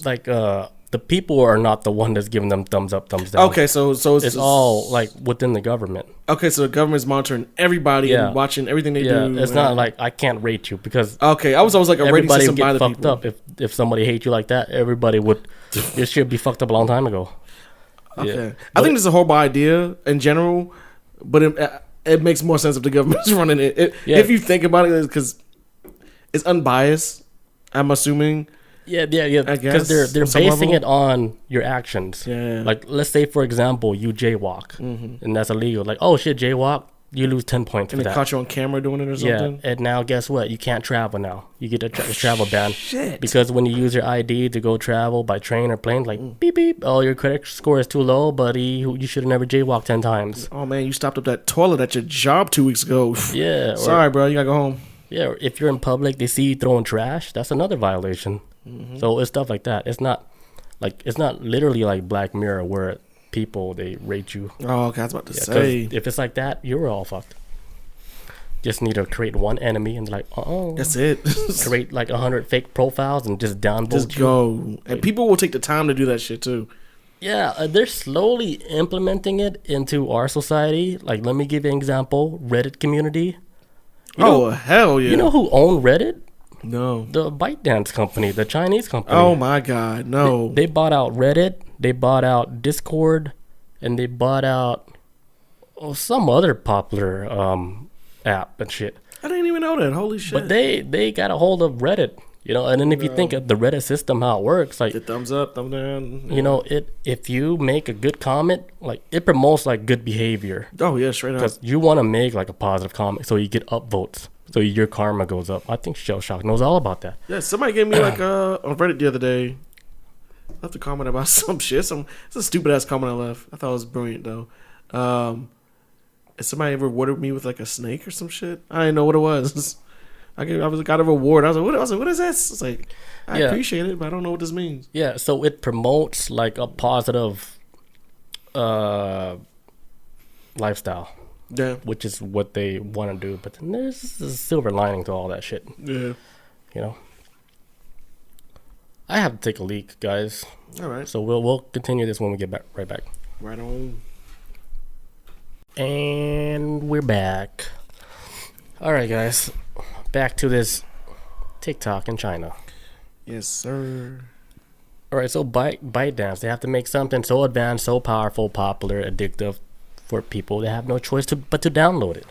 Speaker 1: like the people are not the one that's giving them thumbs up, thumbs down.
Speaker 2: Okay, so
Speaker 1: it's all like within the government.
Speaker 2: Okay, so the government's monitoring everybody and watching everything they do.
Speaker 1: It's not like I can't rate you because
Speaker 2: I was always like a rating system by the people.
Speaker 1: Everybody would get fucked up if somebody hates you like that. Everybody would. This should be fucked up a long time ago.
Speaker 2: Okay, I think this is a horrible idea in general, but it makes more sense if the government's running it. If you think about it, because it's unbiased, I'm assuming.
Speaker 1: Yeah. Because they're basing it on your actions. Yeah. Like, let's say, for example, you jaywalk, and that's illegal. Like, oh shit, jaywalk, you lose 10 points for that.
Speaker 2: And they caught you on camera doing it or something?
Speaker 1: Yeah, and now guess what? You can't travel now. You get a travel ban.
Speaker 2: Shit.
Speaker 1: Because when you use your ID to go travel by train or plane, like, beep, beep, oh, your credit score is too low, buddy. You should have never jaywalked 10 times.
Speaker 2: Oh, man, you stopped up that toilet at your job 2 weeks ago.
Speaker 1: Yeah.
Speaker 2: Sorry, bro, you gotta go home.
Speaker 1: Yeah, or if you're in public, they see you throwing trash, that's another violation. So it's stuff like that. It's not literally like Black Mirror where people they rate you.
Speaker 2: Oh, okay, I was about to say.
Speaker 1: If it's like that, you're all fucked. Just need to create one enemy and like,
Speaker 2: that's it.
Speaker 1: Create like 100 fake profiles and just downvote
Speaker 2: just go. And people will take the time to do that shit too.
Speaker 1: Yeah, they're slowly implementing it into our society. Like, let me give you an example. Reddit community.
Speaker 2: Hell yeah.
Speaker 1: You know who owned Reddit?
Speaker 2: No.
Speaker 1: The ByteDance company, the Chinese company.
Speaker 2: Oh my God, no.
Speaker 1: They bought out Reddit, they bought out Discord, and they bought out some other popular app and shit.
Speaker 2: I didn't even know that. Holy shit.
Speaker 1: But they got a hold of Reddit And then if you think of the Reddit system, how it works, like
Speaker 2: The thumbs up, thumb down.
Speaker 1: if you make a good comment, like it promotes like good behavior
Speaker 2: Oh yeah, straight up.
Speaker 1: because you want to make like a positive comment, so you get upvotes, so your karma goes up. I think Shell Shock knows all about that.
Speaker 2: Yeah, somebody gave me like on Reddit the other day. I left a comment about some shit. It's a stupid ass comment I left. I thought it was brilliant though. Has somebody ever rewarded me with like a snake or some shit? I didn't know what it was. I got a reward. I was like, what is this? It's like, I appreciate it, but I don't know what this means.
Speaker 1: Yeah, so it promotes like a positive lifestyle.
Speaker 2: Yeah.
Speaker 1: Which is what they want to do. But then there's a silver lining to all that shit.
Speaker 2: Yeah.
Speaker 1: I have to take a leak, guys.
Speaker 2: All right.
Speaker 1: So we'll continue this when we get right back.
Speaker 2: Right on.
Speaker 1: And we're back. All right, guys. Back to this TikTok in China.
Speaker 2: Yes, sir.
Speaker 1: All right, so ByteDance, they have to make something so advanced, so powerful, popular, addictive for people. They have no choice but to download it,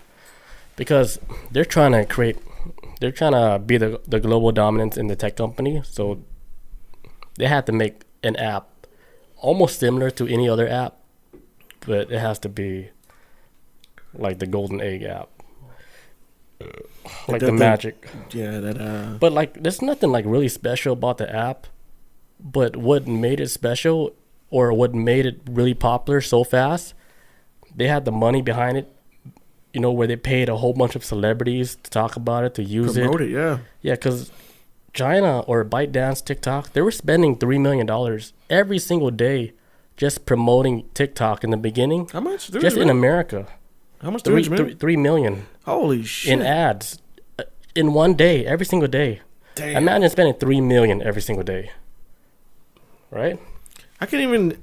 Speaker 1: because they're trying to be the global dominance in the tech company. So they have to make an app almost similar to any other app, but it has to be like the golden egg app. Like the magic.
Speaker 2: Yeah, that
Speaker 1: But like there's nothing like really special about the app. But what made it special, or what made it really popular so fast, they had the money behind it, where they paid a whole bunch of celebrities to talk about it, to use
Speaker 2: promote it. Yeah.
Speaker 1: Yeah, because China or ByteDance, TikTok, they were spending $3 million every single day just promoting TikTok in the beginning.
Speaker 2: How much?
Speaker 1: Just in America.
Speaker 2: How much?
Speaker 1: 3 million.
Speaker 2: Holy shit.
Speaker 1: In ads. In one day, every single day.
Speaker 2: Damn.
Speaker 1: Imagine spending $3 million every single day. Right?
Speaker 2: I can't even.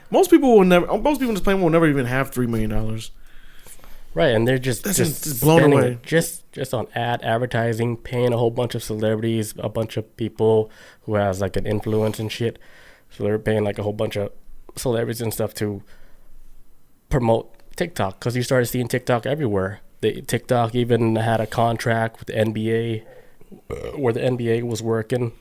Speaker 2: Most people in this plane will never even have $3 million.
Speaker 1: Right, and they're just
Speaker 2: blown
Speaker 1: spending
Speaker 2: away.
Speaker 1: it just on advertising, paying a whole bunch of celebrities, a bunch of people who has like an influence and shit. So they're paying like a whole bunch of celebrities and stuff to promote TikTok, because you started seeing TikTok everywhere. TikTok even had a contract with the NBA, where the NBA was working,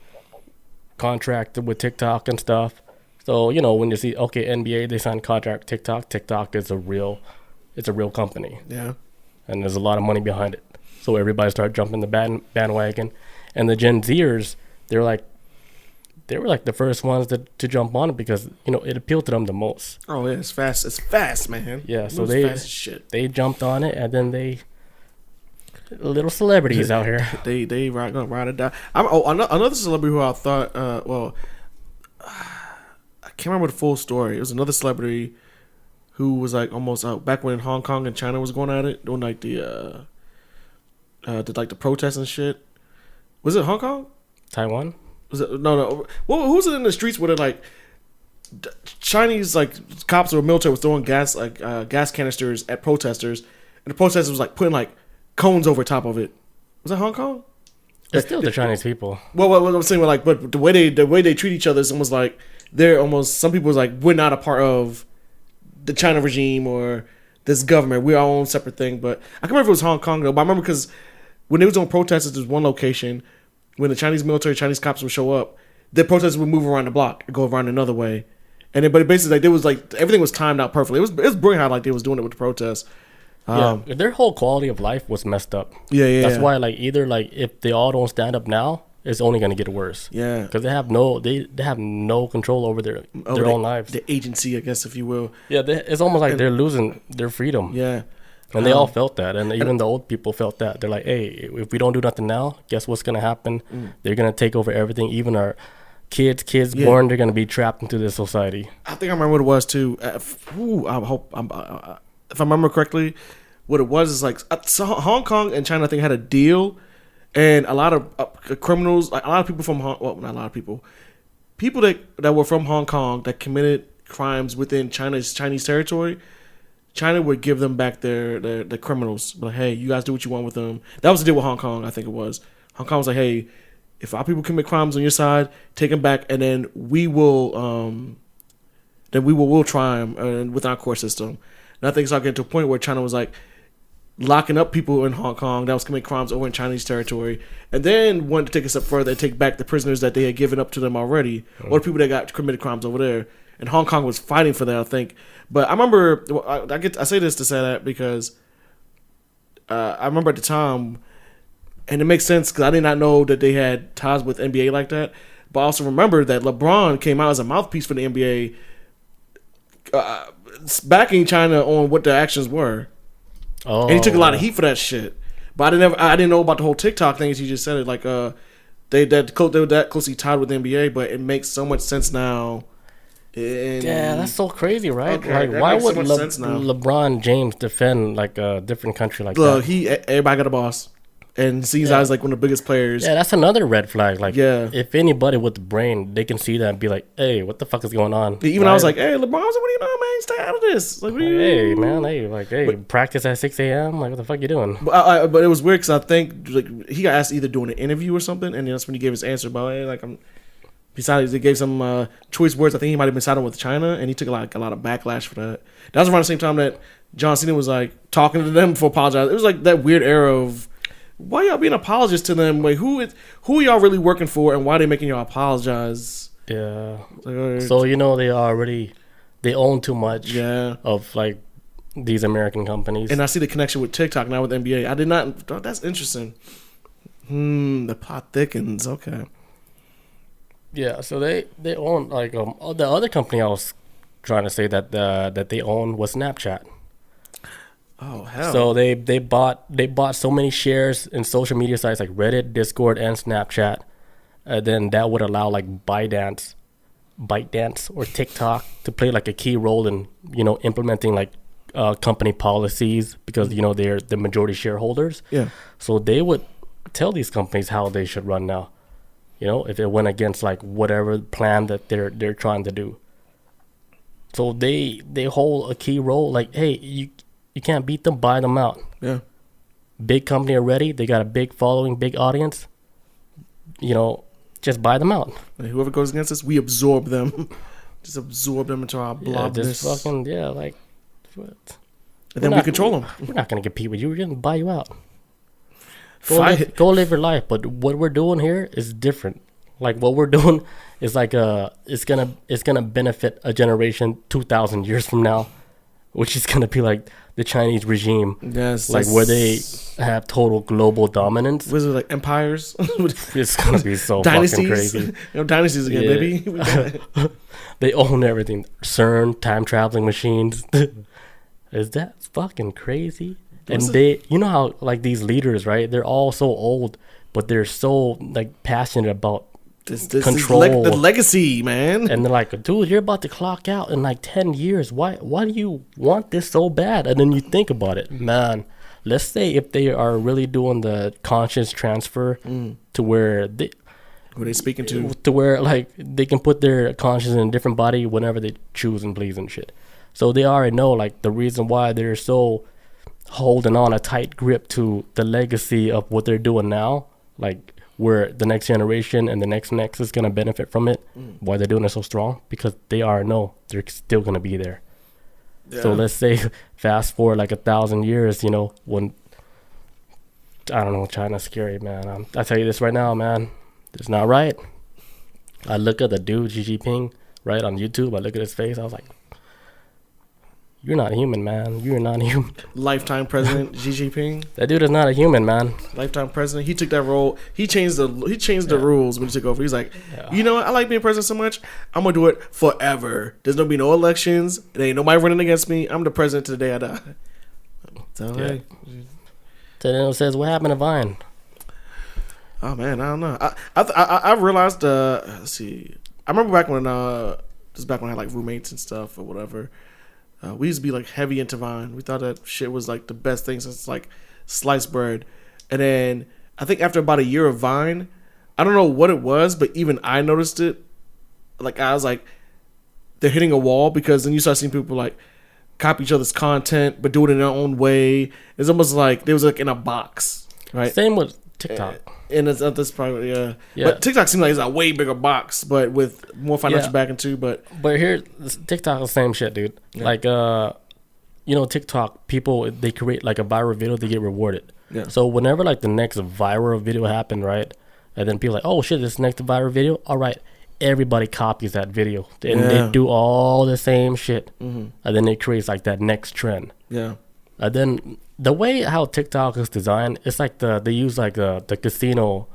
Speaker 1: contracted with TikTok and stuff. So when you see NBA, they signed contract with TikTok is a real company.
Speaker 2: Yeah.
Speaker 1: And there's a lot of money behind it. So everybody started jumping the bandwagon, and the Gen Zers, they were like the first ones to jump on it, because it appealed to them the most.
Speaker 2: Oh yeah, it's fast. It's fast, man.
Speaker 1: Yeah, so
Speaker 2: fast as shit.
Speaker 1: They jumped on it, and then little celebrities out here.
Speaker 2: They gonna ride it down. Another celebrity who I thought. I can't remember the full story. It was another celebrity who was like almost back when Hong Kong and China was going at it, doing like the protests and shit. Was it Hong Kong?
Speaker 1: Taiwan?
Speaker 2: Was it no? Who was it in the streets where like Chinese like cops or military was throwing gas canisters at protesters, and the protesters was like putting like cones over top of it. Was that Hong Kong?
Speaker 1: It's still the Chinese people.
Speaker 2: Well, what I'm saying, but the way they treat each other is almost like some people was like, we're not a part of the China regime or this government. We're our own separate thing. But I can't remember if it was Hong Kong though. But I remember because when they was doing protests, there's one location when the Chinese military, Chinese cops would show up, the protesters would move around the block and go around another way. And then, but basically, like there was like everything was timed out perfectly. It was brilliant how like they was doing it with the protests.
Speaker 1: Their whole quality of life was messed up.
Speaker 2: Yeah.
Speaker 1: That's why like either like if they all don't stand up now, it's only gonna get worse.
Speaker 2: Yeah,
Speaker 1: because they have no control over their own lives.
Speaker 2: The agency, I guess, if you will.
Speaker 1: Yeah, it's almost like they're losing their freedom.
Speaker 2: Yeah,
Speaker 1: and they all felt that, and even the old people felt that. They're like, hey, if we don't do nothing now, guess what's gonna happen? They're gonna take over everything. Even our kids born, they're gonna be trapped into this society.
Speaker 2: I think I remember what it was too. I hope if I remember correctly, what it was is like so Hong Kong and China, I think, had a deal, and a lot of criminals, like a lot of people from not a lot of people that were from Hong Kong that committed crimes within Chinese territory, China would give them back their criminals. Like, hey, you guys do what you want with them. That was the deal with Hong Kong. I think it was. Hong Kong was like, hey, if our people commit crimes on your side, take them back, and then we'll try them with our court system. And I think it's getting to a point where China was like, locking up people in Hong Kong that was committing crimes over in Chinese territory, and then wanted to take a step further and take back the prisoners that they had given up to them already, or the people that got committed crimes over there. And Hong Kong was fighting for that, I think. But I remember, I say this to say that because I remember at the time, and it makes sense because I did not know that they had ties with NBA like that. But I also remember that LeBron came out as a mouthpiece for the NBA, backing China on what their actions were.
Speaker 1: Oh,
Speaker 2: and he took a lot of heat for that shit. But I didn't know about the whole TikTok thing as you just said it. Like they were that closely tied with the NBA, but it makes so much sense now.
Speaker 1: Yeah, that's so crazy, right?
Speaker 2: Okay,
Speaker 1: like, why would
Speaker 2: so much sense now.
Speaker 1: LeBron James defend like a different country like
Speaker 2: Look,
Speaker 1: that?
Speaker 2: everybody got a boss, and sees as like one of the biggest players.
Speaker 1: Yeah, that's another red flag. Like,
Speaker 2: Yeah.
Speaker 1: if anybody with the brain, they can see that and be like, "Hey, what the fuck is going on?"
Speaker 2: Even I was like, "Hey, LeBron, what are you doing, man? Stay out of this." Like, what are you?
Speaker 1: "Hey, man, practice at 6 a.m. Like, what the fuck you doing?"
Speaker 2: But it was weird because I think like he got asked either doing an interview or something, and that's when he gave his answer about, "Hey, like I'm." Besides, they gave some choice words. I think he might have been siding with China, and he took like a lot of backlash for that. That was around the same time that John Cena was like talking to them for apologizing. It was like that weird era of why y'all being apologists to them? Wait, who are y'all really working for, and why they making y'all apologize?
Speaker 1: Yeah.
Speaker 2: Like,
Speaker 1: So they own too much.
Speaker 2: Yeah.
Speaker 1: Of like these American companies.
Speaker 2: And I see the connection with TikTok now with NBA. I did not. That's interesting. The plot thickens. Okay.
Speaker 1: Yeah, so they own like the other company I was trying to say that they own was Snapchat.
Speaker 2: Oh hell!
Speaker 1: So they bought so many shares in social media sites like Reddit, Discord, and Snapchat. Then that would allow like ByteDance, or TikTok to play like a key role in implementing like company policies because they're the majority shareholders.
Speaker 2: Yeah.
Speaker 1: So they would tell these companies how they should run now. If it went against like whatever plan that they're trying to do. So they hold a key role. Like, hey, you can't beat them, buy them out.
Speaker 2: Yeah.
Speaker 1: Big company already. They got a big following, big audience. Just buy them out.
Speaker 2: And whoever goes against us, we absorb them. Just absorb them into our blobness.
Speaker 1: Like. What?
Speaker 2: And then we control them.
Speaker 1: We're not gonna compete with you. We're gonna buy you out. Go live your life. But what we're doing here is different. Like what we're doing is like it's gonna benefit a generation 2,000 years from now, which is gonna be like the Chinese regime.
Speaker 2: Yes.
Speaker 1: Like where they have total global dominance.
Speaker 2: Was it like empires?
Speaker 1: It's gonna be so
Speaker 2: dynasties?
Speaker 1: fucking crazy.
Speaker 2: Dynasties again, baby.
Speaker 1: They own everything. CERN, time traveling machines. Is that fucking crazy? And they, how like these leaders, right? They're all so old, but they're so like passionate about
Speaker 2: this
Speaker 1: control,
Speaker 2: the legacy, man.
Speaker 1: And they're like, dude, you're about to clock out in like 10 years. Why do you want this so bad? And then you think about it, man. Let's say if they are really doing the conscious transfer to where they,
Speaker 2: who are they speaking
Speaker 1: to where like they can put their conscience in a different body whenever they choose and please and shit. So they already know like the reason why they're so holding on a tight grip to the legacy of what they're doing now, like where the next generation and the next is going to benefit from it. Why they're doing it so strong? Because they already know they're still going to be there. Yeah. So let's say fast forward like 1,000 years, when I don't know, China's scary, man. I tell you this right now, man, it's not right. I look at the dude Xi Jinping right on YouTube. I look at his face. I was like, you're not human, man. You're not human.
Speaker 2: Lifetime president Xi Jinping.
Speaker 1: That dude is not a human, man.
Speaker 2: Lifetime president. He took that role. He changed the rules when he took over. He's like, you know what? I like being president so much. I'm gonna do it forever. There's gonna be no elections. There ain't nobody running against me. I'm the president to the day I die. So hey.
Speaker 1: So then it says, what happened to Vine?
Speaker 2: Oh man, I don't know. I realized. Let's see. I remember back when I had like roommates and stuff or whatever. We used to be like heavy into Vine. We thought that shit was like the best thing since like sliced bread. And then I think after about a year of Vine, I don't know what it was, but even I noticed it. Like I was like, they're hitting a wall because then you start seeing people like copy each other's content but do it in their own way. It's almost like they was like in a box, right?
Speaker 1: Same with TikTok.
Speaker 2: And it's this probably But TikTok seems like it's a way bigger box, but with more financial backing too. But
Speaker 1: here, TikTok is the same shit, dude. Yeah. Like TikTok people, they create like a viral video, they get rewarded.
Speaker 2: Yeah.
Speaker 1: So whenever like the next viral video happened, right, and then people like, oh shit, this next viral video, all right, everybody copies that video and they do all the same shit, and then it creates like that next trend.
Speaker 2: Yeah.
Speaker 1: And then the way how TikTok is designed, it's like they use like the casino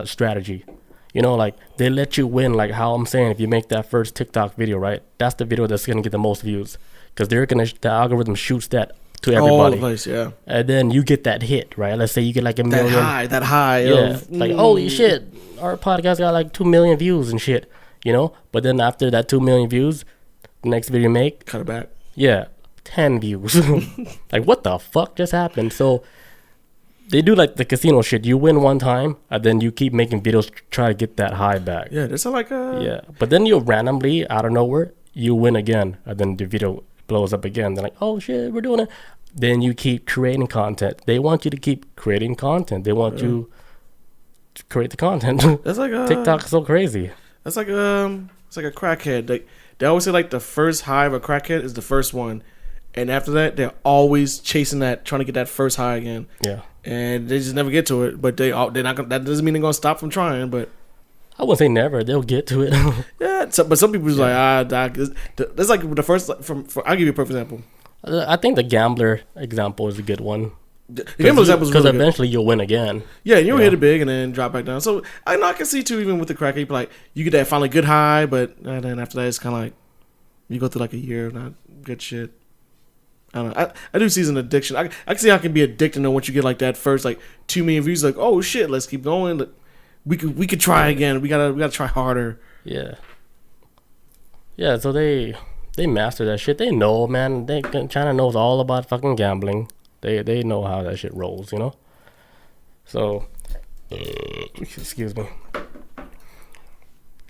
Speaker 1: strategy. Like they let you win. Like how I'm saying, if you make that first TikTok video, right, that's the video that's gonna get the most views because the algorithm shoots that to everybody.
Speaker 2: All the place, yeah.
Speaker 1: And then you get that hit, right? Let's say you get like a million.
Speaker 2: That high.
Speaker 1: Yeah. Like holy shit, our podcast got like 2 million views and shit. But then after that 2 million views, the next video you make,
Speaker 2: cut it back.
Speaker 1: Yeah, 10 views. Like what the fuck just happened? So they do like the casino shit. You win one time, and then you keep making videos to try to get that high back.
Speaker 2: Yeah, that's like
Speaker 1: yeah. But then you'll randomly, out of nowhere, you win again, and then the video blows up again. They're like, oh shit, we're doing it. Then you keep creating content. They want you to keep creating content. They want you to create the content.
Speaker 2: That's like
Speaker 1: TikTok's so crazy.
Speaker 2: That's like it's like a crackhead. Like they always say, like the first high of a crackhead is the first one, and after that, they're always chasing that, trying to get that first high again.
Speaker 1: Yeah.
Speaker 2: And they just never get to it, but they're not gonna, that doesn't mean they're gonna stop from trying. But
Speaker 1: I wouldn't say never. They'll get to it.
Speaker 2: yeah, but some people's like that's like the first. I'll give you a perfect example.
Speaker 1: I think the gambler example is a good one.
Speaker 2: The gambler example is
Speaker 1: because
Speaker 2: really
Speaker 1: eventually you'll win again.
Speaker 2: Yeah, you'll hit it big and then drop back down. So I know I can see too, even with the crack, you like you get that finally good high, but then after that it's kind of like you go through like a year of not good shit. I don't know. I do see as an addiction. I can see how it can be addicting once you get like that first like 2 million views. Like, oh shit, let's keep going. Like, we could try again. We gotta try harder.
Speaker 1: Yeah. Yeah. So they master that shit. They know, man. China knows all about fucking gambling. They know how that shit rolls. So, excuse me.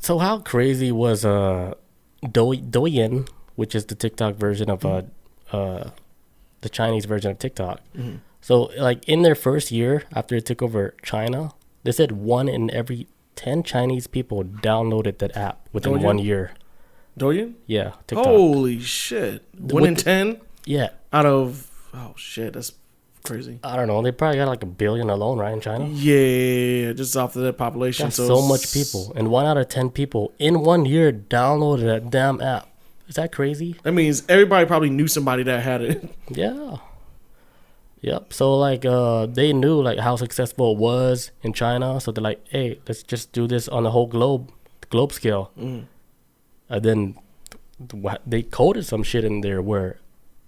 Speaker 1: So how crazy was Douyin, which is the TikTok version of the Chinese version of TikTok. Mm-hmm. So like in their first year after it took over China, they said 1 in every 10 Chinese people downloaded that app within 1 year.
Speaker 2: Douyin?
Speaker 1: Yeah, TikTok.
Speaker 2: Holy shit. 1 in 10?
Speaker 1: Yeah.
Speaker 2: Out of, oh shit, that's crazy.
Speaker 1: I don't know. They probably got like 1 billion alone, right, in China?
Speaker 2: Yeah, just off of that population.
Speaker 1: That's so much people. And 1 out of 10 people in 1 year downloaded that damn app. Is that crazy?
Speaker 2: That means everybody probably knew somebody that had it.
Speaker 1: Yeah. Yep. So like they knew like how successful it was in China. So they're like, hey, let's just do this on the whole globe scale. Mm. And then they coded some shit in there where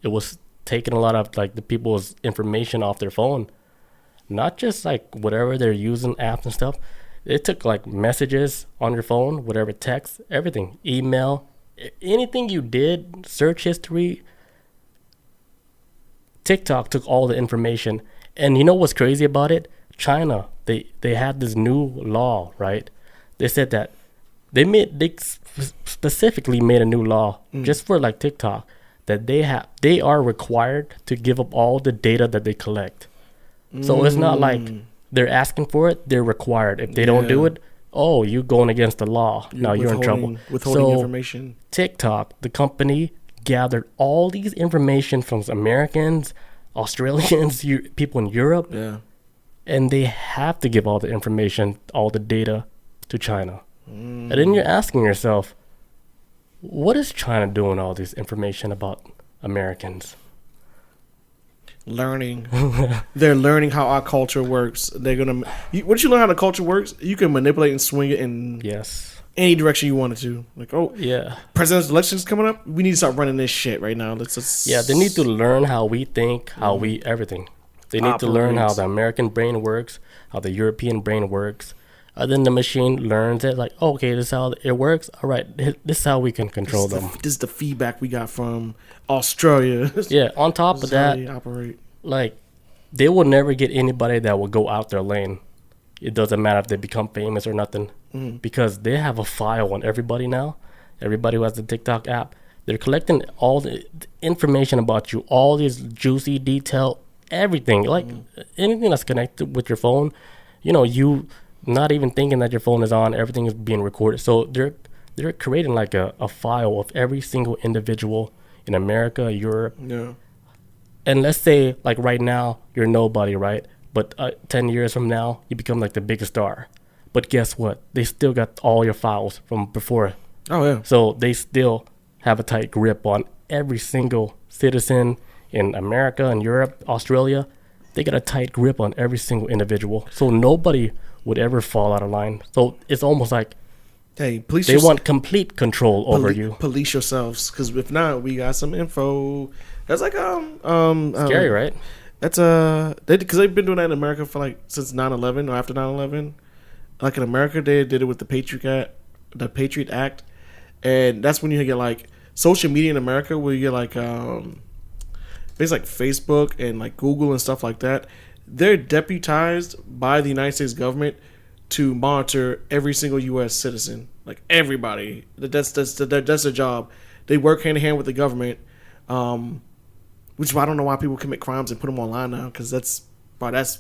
Speaker 1: it was taking a lot of like the people's information off their phone. Not just like whatever they're using apps and stuff. It took like messages on your phone, whatever text, everything, email, anything you did, search history. TikTok took all the information. And you know what's crazy about it? China, they had this new law, right? They said that they specifically made a new law just for like TikTok that they are required to give up all the data that they collect. So it's not like they're asking for it, they're required. If they don't do it, oh, you're going against the law. Now you're in trouble.
Speaker 2: Withholding information.
Speaker 1: TikTok, the company, gathered all these information from Americans, Australians, people in Europe.
Speaker 2: Yeah.
Speaker 1: And they have to give all the information, all the data to China. And then you're asking yourself, what is China doing all this information about Americans?
Speaker 2: Learning. They're learning how our culture works. They're gonna. Once you learn how the culture works, you can manipulate and swing it in any direction you wanted to. Like, oh yeah, presidential elections coming up. We need to start running this shit right now.
Speaker 1: Yeah, they need to learn how we think, how we everything. They need to learn how the American brain works, how the European brain works. Then the machine learns it. Like, oh, okay, this is how it works. All right, this is how we can control them.
Speaker 2: This is the feedback we got from Australia.
Speaker 1: Yeah. On top of that, like, they will never get anybody that will go out their lane. It doesn't matter if they become famous or nothing, because they have a file on everybody now. Everybody who has the TikTok app, they're collecting all the information about you, all these juicy detail, everything. Like anything that's connected with your phone, you. Not even thinking that your phone is on, everything is being recorded. So they're creating like a file of every single individual in America, Europe, And let's say like right now you're nobody, right? But 10 years from now you become like the biggest star. But guess what? They still got all your files from before.
Speaker 2: Oh yeah.
Speaker 1: So they still have a tight grip on every single citizen in America and Europe, Australia. They got a tight grip on every single individual. So nobody would ever fall out of line. So it's almost like
Speaker 2: Hey, police.
Speaker 1: they want complete control over you.
Speaker 2: Police yourselves, because if not, we got some info. That's like
Speaker 1: Scary, right?
Speaker 2: That's because they've been doing that in America for like since 9/11 or after 9/11. Like in America, they did it with the Patriot Act, and that's when you get like social media in America, where you get like things like Facebook and like Google and stuff like that. They're deputized by the United States government to monitor every single U.S. citizen, like everybody. That's their job. They work hand in hand with the government, which is why I don't know why people commit crimes and put them online now, because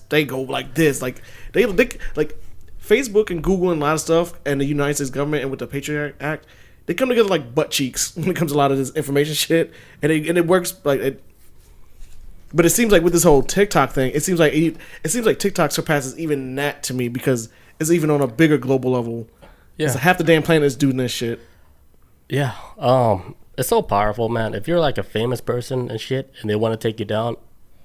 Speaker 2: they go like this, like they like Facebook and Google and a lot of stuff, and the United States government and with the Patriot Act, they come together like butt cheeks when it comes to a lot of this information shit, and it works like it. But it seems like with this whole TikTok thing, it seems like TikTok surpasses even that to me, because it's even on a bigger global level. Yeah, it's like half the damn planet is doing this shit.
Speaker 1: Yeah, it's so powerful, man. If you're like a famous person and shit, and they want to take you down,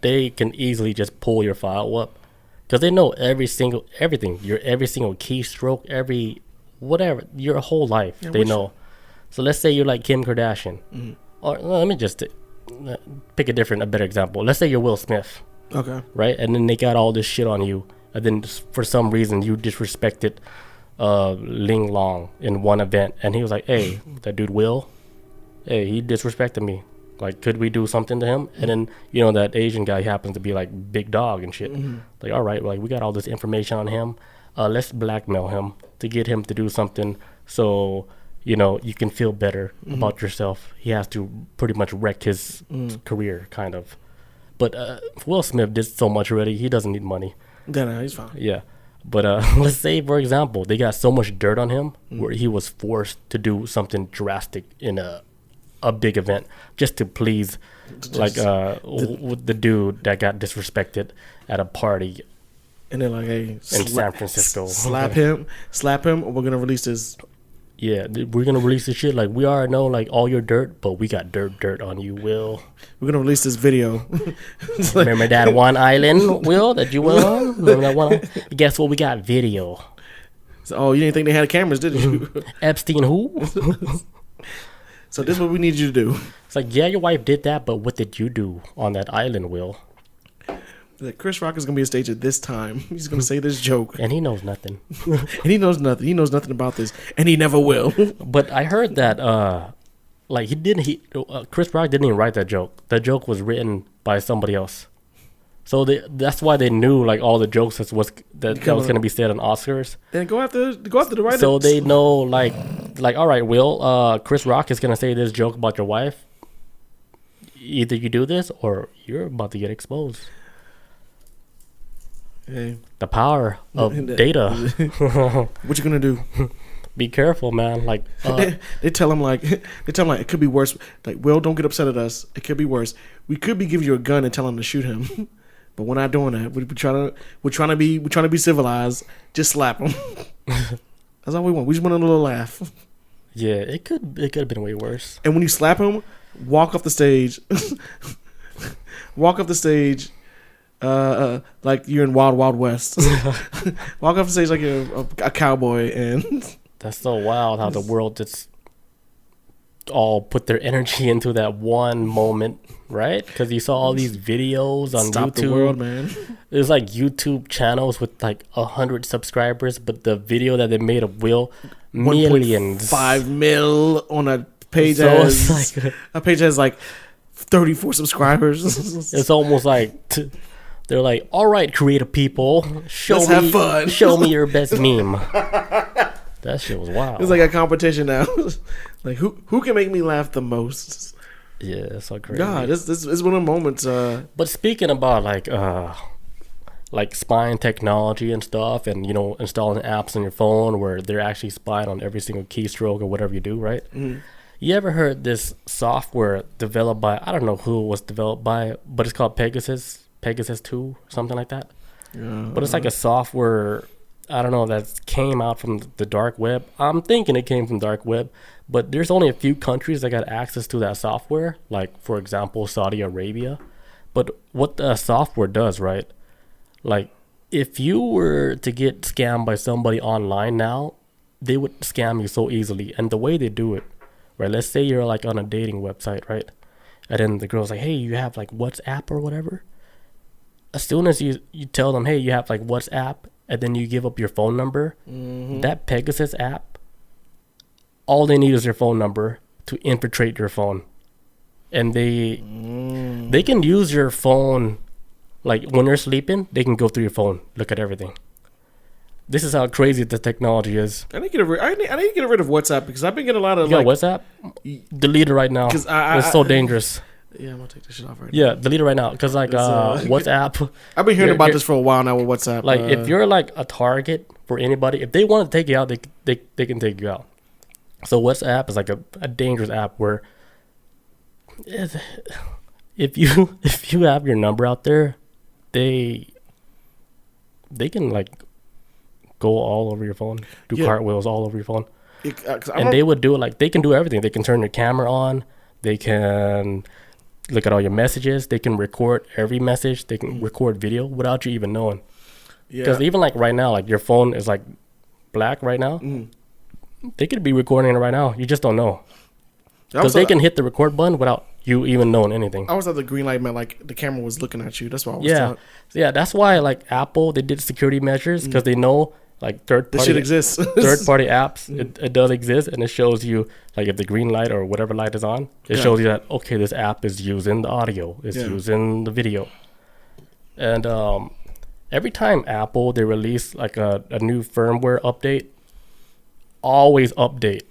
Speaker 1: they can easily just pull your file up, because they know everything, your every single keystroke, every whatever, your whole life. Yeah, they know. So let's say you're like Kim Kardashian, or let me just pick a better example. Let's say you're Will Smith.
Speaker 2: Okay.
Speaker 1: Right? And then they got all this shit on you, and then for some reason you disrespected Ling Long in one event, and he was like, hey, that dude Will, hey, he disrespected me. Like, could we do something to him? And then, you know, that Asian guy happens to be like big dog and shit. Like, all right, like we got all this information on him. Let's blackmail him to get him to do something so, you know, you can feel better about yourself. He has to pretty much wreck his career, kind of. But Will Smith did so much already. He doesn't need money.
Speaker 2: No, he's fine.
Speaker 1: Yeah. But let's say, for example, they got so much dirt on him where he was forced to do something drastic in a big event just to please, like, the dude that got disrespected at a party.
Speaker 2: And they're like, hey,
Speaker 1: in San Francisco.
Speaker 2: Slap him, or we're going to release this.
Speaker 1: Yeah, we're going to release this shit. Like, we already know, like, all your dirt, but we got dirt on you, Will.
Speaker 2: We're going to release this video.
Speaker 1: Remember that one island, Will, that you went on? Remember that one? Guess what? We got video.
Speaker 2: So, you didn't think they had cameras, did you?
Speaker 1: Epstein who?
Speaker 2: So this is what we need you to do.
Speaker 1: It's like, yeah, your wife did that, but what did you do on that island, Will?
Speaker 2: Like, Chris Rock is going to be on stage at this time. He's going to say this joke.
Speaker 1: And he knows nothing.
Speaker 2: And he knows nothing. He knows nothing about this. And he never will.
Speaker 1: But I heard that, like, Chris Rock didn't even write that joke. That joke was written by somebody else. So that's why they knew, like, all the jokes that was going to be said on Oscars.
Speaker 2: Then go after the writer.
Speaker 1: So they know, like, all right, Will, Chris Rock is going to say this joke about your wife. Either you do this or you're about to get exposed.
Speaker 2: Hey.
Speaker 1: The power of data.
Speaker 2: What you gonna do?
Speaker 1: Be careful, man. Like
Speaker 2: they tell him like it could be worse. Like, Will, don't get upset at us. It could be worse. We could be giving you a gun and telling him to shoot him, but we're not doing that. We're trying to be civilized. Just slap him. That's all we want. We just want a little laugh.
Speaker 1: Yeah, it could have been way worse.
Speaker 2: And when you slap him, walk off the stage. Like you're in Wild Wild West. Walk off the stage like you're a cowboy, and
Speaker 1: that's so wild how the world just all put their energy into that one moment, right? Because you saw all these videos on
Speaker 2: Stop
Speaker 1: YouTube.
Speaker 2: The world, man.
Speaker 1: There's like YouTube channels with like 100 subscribers, but the video that they made of Will, millions,
Speaker 2: 1.5 mil on a page.
Speaker 1: So
Speaker 2: A page has like 34 subscribers.
Speaker 1: It's almost like they're like, all right, creative people,
Speaker 2: have fun.
Speaker 1: Show me your best meme. That shit was wild.
Speaker 2: It's like a competition now. Like who can make me laugh the most?
Speaker 1: Yeah, it's so crazy.
Speaker 2: God, this is one of the moments.
Speaker 1: But speaking about like spying technology and stuff, and you know, installing apps on your phone where they're actually spying on every single keystroke or whatever you do, right? You ever heard this software developed by, I don't know who it was developed by, but it's called Pegasus 2, something like that.
Speaker 2: Yeah.
Speaker 1: But it's like a software, I don't know, that came out from the dark web. I'm thinking it came from dark web, but there's only a few countries that got access to that software, like, for example, Saudi Arabia. But what the software does, right? Like, if you were to get scammed by somebody online now, they would scam you so easily. And the way they do it, right? Let's say you're like on a dating website, right? And then the girl's like, hey, you have like WhatsApp or whatever. As soon as you tell them, hey, you have like WhatsApp, and then you give up your phone number, that Pegasus app, all they need is your phone number to infiltrate your phone. And they can use your phone, like when you're sleeping, they can go through your phone, look at everything. This is how crazy the technology is.
Speaker 2: I need to get rid of WhatsApp because I've been getting a lot of
Speaker 1: you got WhatsApp? Delete it right now. It's so dangerous.
Speaker 2: Yeah, I'm gonna take this shit off right
Speaker 1: now. Yeah, delete it right now. Because like WhatsApp.
Speaker 2: I've been hearing about this for a while now with WhatsApp.
Speaker 1: Like if you're like a target for anybody, if they want to take you out, they can take you out. So WhatsApp is like a dangerous app where if you have your number out there, they can like go all over your phone, do cartwheels all over your phone. And they would do it like, they can do everything. They can turn your camera on. They can look at all your messages. They can record every message. They can record video without you even knowing. Because even like right now, like your phone is like black right now. They could be recording it right now. You just don't know. Because they can hit the record button without you even knowing anything.
Speaker 2: I always thought the green light meant like the camera was looking at you. That's why I was taught.
Speaker 1: Yeah, that's why like Apple, they did security measures because they know like third party
Speaker 2: exists.
Speaker 1: Third party apps, it does exist, and it shows you like if the green light or whatever light is on, it shows you that okay, this app is using the audio, it's using the video. And every time Apple they release like a new firmware update, always update.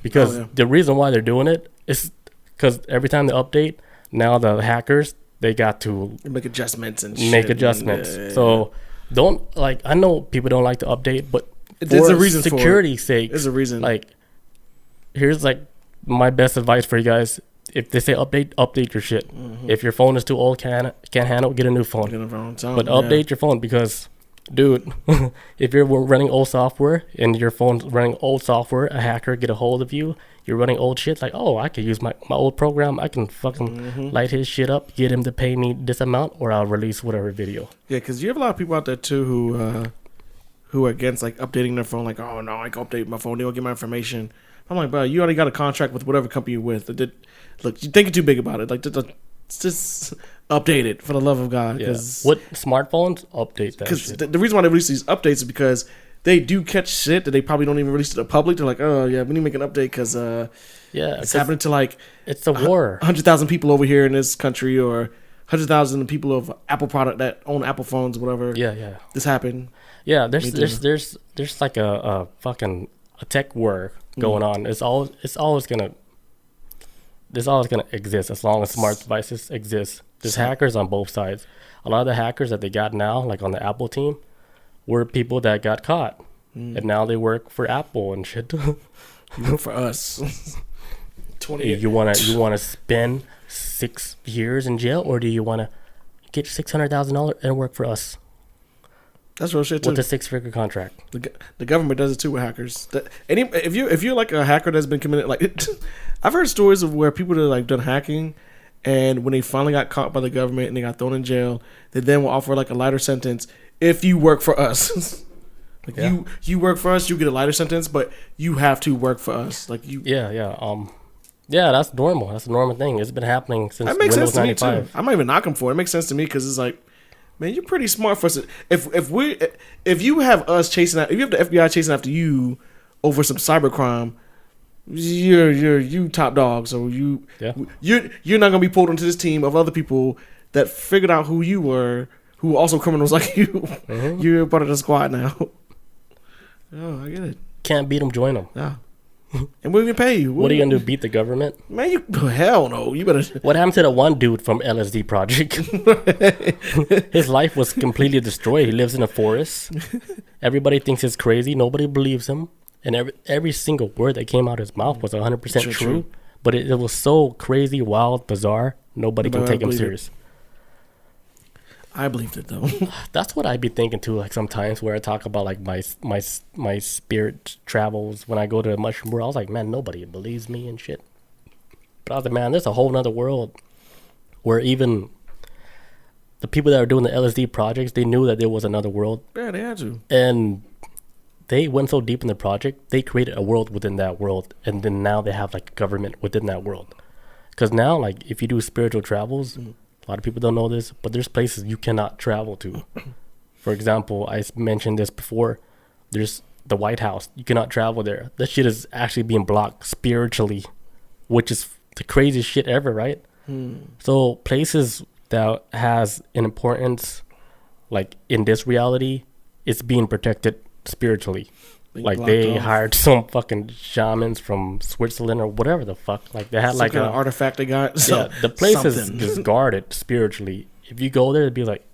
Speaker 1: Because the reason why they're doing it is because every time they update, now the hackers, they got to
Speaker 2: make adjustments and shit.
Speaker 1: So don't, like, I know people don't like to update, but
Speaker 2: there's a reason for
Speaker 1: security's sake.
Speaker 2: There's a reason.
Speaker 1: Like, here's like my best advice for you guys. If they say update your shit. If your phone is too old, can't handle, get a new phone. But update your phone because, dude, if you're running old software and your phone's running old software, a hacker get a hold of you, you're running old shit, like, oh, I could use my old program, I can fucking light his shit up, get him to pay me this amount, or I'll release whatever video.
Speaker 2: Yeah, because you have a lot of people out there too who are against like updating their phone, like, oh no, I can update my phone, they don't get my information. I'm like, bro, you already got a contract with whatever company you're with. Look, you're thinking too big about it. Like, just update it for the love of God.
Speaker 1: What smartphones update that shit?
Speaker 2: Because the reason why they release these updates is because they do catch shit that they probably don't even release to the public. They're like, oh yeah, we need to make an update because it's happening to like
Speaker 1: it's a war.
Speaker 2: 100,000 people over here in this country, or 100,000 people of Apple product that own Apple phones, whatever.
Speaker 1: Yeah.
Speaker 2: This happened.
Speaker 1: Yeah, there's like a fucking a tech war going on. It's always gonna exist as long as smart devices exist. There's hackers on both sides. A lot of the hackers that they got now, like on the Apple team, were people that got caught, and now they work for Apple and shit.
Speaker 2: You work for us. 20.
Speaker 1: You wanna spend 6 years in jail, or do you wanna get $600,000 and work for us?
Speaker 2: That's real shit too.
Speaker 1: With a 6-figure contract.
Speaker 2: The government does it too with hackers. If you're like a hacker that's been committed, like I've heard stories of where people that like done hacking, and when they finally got caught by the government and they got thrown in jail, they then will offer like a lighter sentence if you work for us. You work for us, you get a lighter sentence, but you have to work for us. Like you.
Speaker 1: Yeah, that's normal. That's a normal thing. It's been happening since Windows 95.
Speaker 2: I'm not even knocking for it. It makes sense to me because it's like, man, you're pretty smart for us. If you have us chasing, if you have the FBI chasing after you over some cybercrime, you top dog. So you're not gonna be pulled into this team of other people that figured out who you were, who are also criminals like you. You're part of the squad now. Oh, I get it.
Speaker 1: Can't beat them, join them.
Speaker 2: Yeah. And we're gonna pay you.
Speaker 1: What are you gonna do? Beat the government?
Speaker 2: Man, hell no. You better.
Speaker 1: What happened to the one dude from LSD Project? His life was completely destroyed. He lives in a forest. Everybody thinks he's crazy. Nobody believes him. And every single word that came out of his mouth was 100% true. but it was so crazy, wild, bizarre. Nobody can take him serious.
Speaker 2: I believed it though.
Speaker 1: That's what I be thinking too. Like sometimes where I talk about like my spirit travels when I go to a mushroom world. I was like, man, nobody believes me and shit. But I was like, man, there's a whole nother world where even the people that are doing the LSD projects, they knew that there was another world.
Speaker 2: Yeah, they had to.
Speaker 1: And they went so deep in the project, they created a world within that world. And then now they have like a government within that world. Because now, like, if you do spiritual travels, a lot of people don't know this, but there's places you cannot travel to. For example, I mentioned this before. There's the White House. You cannot travel there. That shit is actually being blocked spiritually, which is the craziest shit ever, right? So places that has an importance, like in this reality, it's being protected spiritually. Like they hired some fucking shamans from Switzerland or whatever the fuck. Like they had
Speaker 2: some
Speaker 1: like
Speaker 2: kind of artifact they got.
Speaker 1: Yeah, the place is guarded spiritually. If you go there, it'd be like,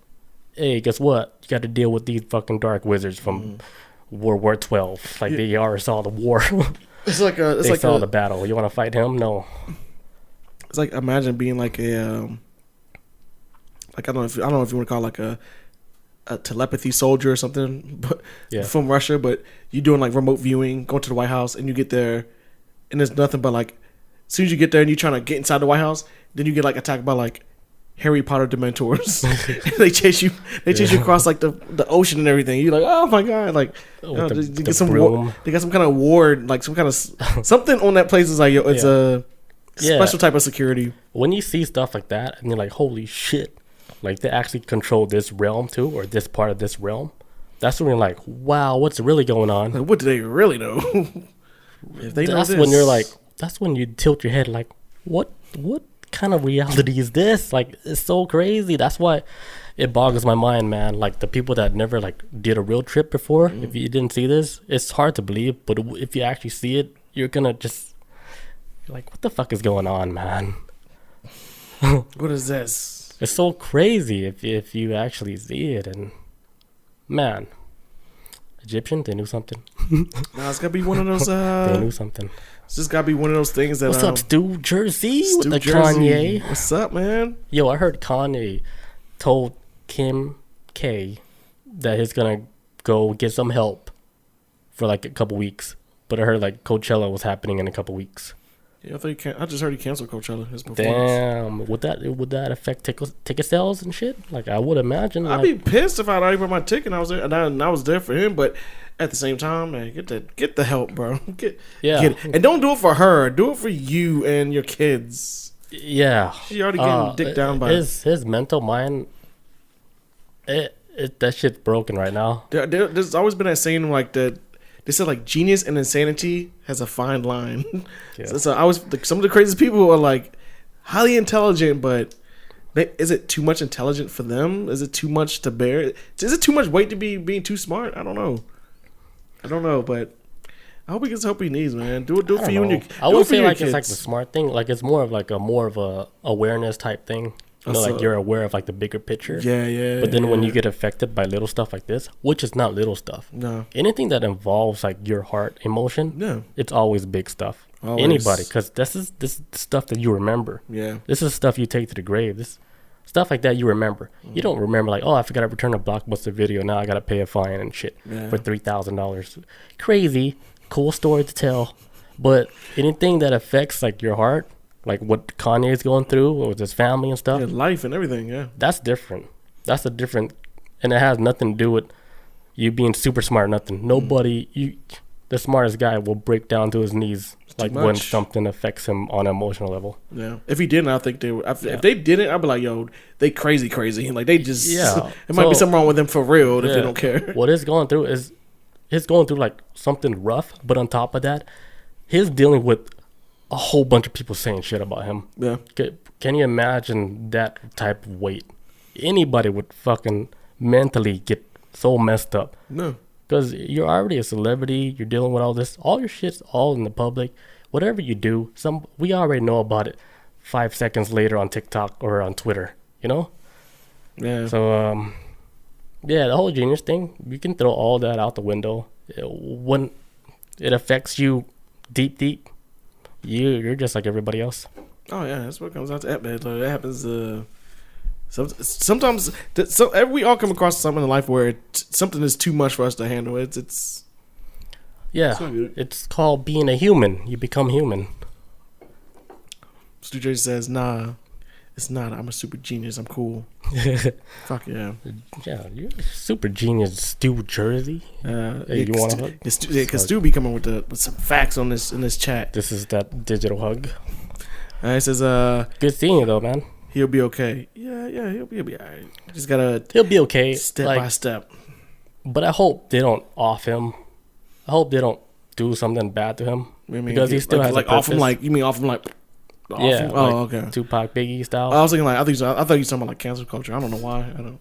Speaker 1: hey, guess what? You got to deal with these fucking dark wizards from World War 12. Like they already saw the war.
Speaker 2: It's like a. It's
Speaker 1: they
Speaker 2: like
Speaker 1: saw the battle. You want to fight him? No.
Speaker 2: It's like imagine being like a. Like I don't know if you want to call it like a telepathy soldier or something, but from Russia. But you doing like remote viewing, going to the White House, and you get there, and there's nothing but like. As soon as you get there and you're trying to get inside the White House, then you get like attacked by like Harry Potter Dementors. They chase you. They chase you across like the ocean and everything. You're like, oh my god! Like, you get some. They got some kind of ward, like some kind of something on that place. Is like, it's a special type of security.
Speaker 1: When you see stuff like that, and you're like, holy shit! Like they actually control this realm too, or this part of this realm. That's when you're like, wow, what's really going on?
Speaker 2: Like, what do they really know? If they know this.
Speaker 1: When you're like. That's when you tilt your head like, what kind of reality is this? Like, it's so crazy. That's why it boggles my mind, man. Like, the people that never, like, did a real trip before, if you didn't see this, it's hard to believe. But if you actually see it, you're gonna just, like, what the fuck is going on, man?
Speaker 2: What is this?
Speaker 1: It's so crazy if you actually see it. And, man, Egyptian, they knew something.
Speaker 2: Nah, it's gotta be one of those,
Speaker 1: they knew something.
Speaker 2: It's just gotta be one of those things that.
Speaker 1: What's up, Stu Jersey? With the
Speaker 2: Jersey.
Speaker 1: Kanye.
Speaker 2: What's up, man?
Speaker 1: Yo, I heard Kanye told Kim K that he's gonna go get some help for like a couple weeks. But I heard like Coachella was happening in a couple weeks.
Speaker 2: Yeah, I just heard he canceled Coachella. His performance.
Speaker 1: Damn, would that affect ticket sales and shit? Like I would imagine.
Speaker 2: I'd be pissed if I'd already bought my ticket and I was there, and I was there for him, but. At the same time, man, get the help, bro. Get it. And don't do it for her. Do it for you and your kids.
Speaker 1: Yeah,
Speaker 2: she already getting dicked down by
Speaker 1: his mental mind. That shit's broken right now.
Speaker 2: There's always been that saying like that. They said like genius and insanity has a fine line. Yeah. So I was like, some of the craziest people are like highly intelligent, but is it too much intelligent for them? Is it too much to bear? Is it too much weight to be being too smart? I don't know. But I hope he gets the help he needs, man. Do it for you and your kids.
Speaker 1: I would say like it's like the smart thing. Like it's more of a awareness type thing. You know, like you're aware of like the bigger picture.
Speaker 2: Yeah.
Speaker 1: But then when you get affected by little stuff like this, which is not little stuff.
Speaker 2: No.
Speaker 1: Anything that involves like your heart emotion, it's always big stuff.
Speaker 2: Always.
Speaker 1: Anybody, because this is stuff that you remember.
Speaker 2: Yeah.
Speaker 1: This is stuff you take to the grave. This stuff like that you remember. You don't remember like, oh, I forgot to return a Blockbuster video. Now I got to pay a fine and shit for $3,000. Crazy, cool story to tell. But anything that affects like your heart, like what Kanye is going through with his family and stuff.
Speaker 2: Yeah, life and everything, yeah.
Speaker 1: That's different. That's a different, and it has nothing to do with you being super smart, nothing. Nobody, the smartest guy will break down to his knees like when something affects him on an emotional level.
Speaker 2: Yeah. If he didn't, I think they would. If they didn't, I'd be like, yo, they crazy. Like they just, it might be something wrong with them for real if they don't care.
Speaker 1: What he's going through is, he's going through like something rough, but on top of that, he's dealing with a whole bunch of people saying shit about him.
Speaker 2: Yeah.
Speaker 1: Can you imagine that type of weight? Anybody would fucking mentally get so messed up.
Speaker 2: No.
Speaker 1: Because you're already a celebrity. You're dealing with all this. All your shit's all in the public. Whatever you do, we already know about it 5 seconds later on TikTok or on Twitter, you know?
Speaker 2: Yeah.
Speaker 1: So, the whole genius thing, you can throw all that out the window. When it affects you deep, You're just like everybody else.
Speaker 2: Oh yeah, that's what comes out to man. That happens. Sometimes we all come across something in life where something is too much for us to handle. It's
Speaker 1: It's called being a human. You become human.
Speaker 2: Stu Jersey says, "Nah, it's not. I'm a super genius. I'm cool." Fuck yeah.
Speaker 1: Yeah, you're a super genius, Stu Jersey. Hey, you want to hug?
Speaker 2: Because Stu be coming with some facts on this in this chat.
Speaker 1: This is that digital hug.
Speaker 2: He says,
Speaker 1: Good seeing you though, man.
Speaker 2: He'll be okay. Yeah, he'll be alright. Just gotta.
Speaker 1: He'll be okay,
Speaker 2: step by step.
Speaker 1: But I hope they don't off him. I hope they don't do something bad to him because he still has a purpose.
Speaker 2: Off him like you mean off him like.
Speaker 1: Yeah.
Speaker 2: Oh, okay.
Speaker 1: Tupac, Biggie style.
Speaker 2: I was thinking like I thought you were talking about like cancel culture. I don't know why. I don't.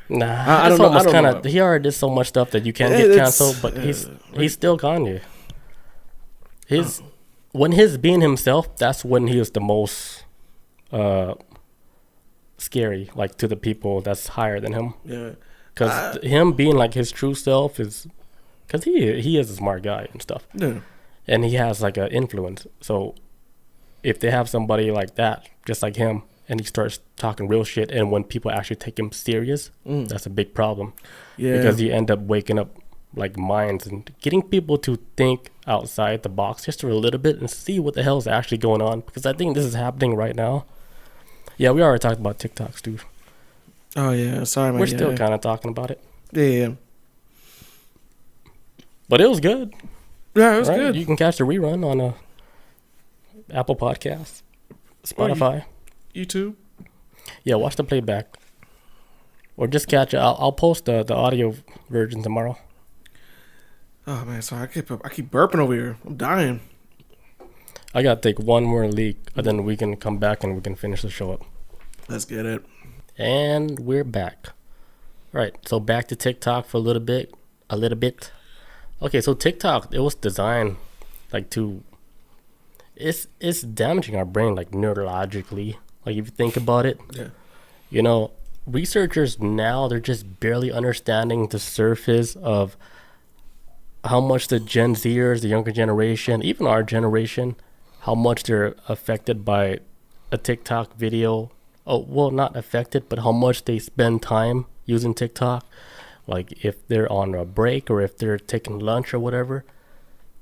Speaker 1: Nah,
Speaker 2: I don't know.
Speaker 1: He already did so much stuff that you can't get canceled, but he's still Kanye. When he's being himself, that's when he is the most scary, like to the people that's higher than him.
Speaker 2: Yeah,
Speaker 1: because him being like his true self is because he is a smart guy and stuff.
Speaker 2: Yeah,
Speaker 1: and he has like an influence. So if they have somebody like that, just like him, and he starts talking real shit, and when people actually take him serious, that's a big problem. Yeah, because you end up waking up like minds and getting people to think outside the box just a little bit and see what the hell is actually going on. Because I think this is happening right now. Yeah, we already talked about TikToks, dude.
Speaker 2: Oh yeah, sorry, man.
Speaker 1: We're still kind of talking about it.
Speaker 2: Yeah.
Speaker 1: But it was good.
Speaker 2: Yeah, it was good.
Speaker 1: You can catch the rerun on Apple Podcasts, Spotify,
Speaker 2: YouTube.
Speaker 1: Yeah, watch the playback, or just catch it. I'll post the audio version tomorrow.
Speaker 2: Oh man, sorry, I keep burping over here. I'm dying.
Speaker 1: I gotta take one more leak, and then we can come back and we can finish the show up.
Speaker 2: Let's get it.
Speaker 1: And we're back. All right, so back to TikTok for a little bit. Okay, so TikTok, it was designed like to. It's damaging our brain like neurologically. Like if you think about it, you know, researchers now they're just barely understanding the surface of how much the Gen Zers, the younger generation, even our generation, how much they're affected by a TikTok video. Oh, well, not affected, but how much they spend time using TikTok. Like if they're on a break or if they're taking lunch or whatever.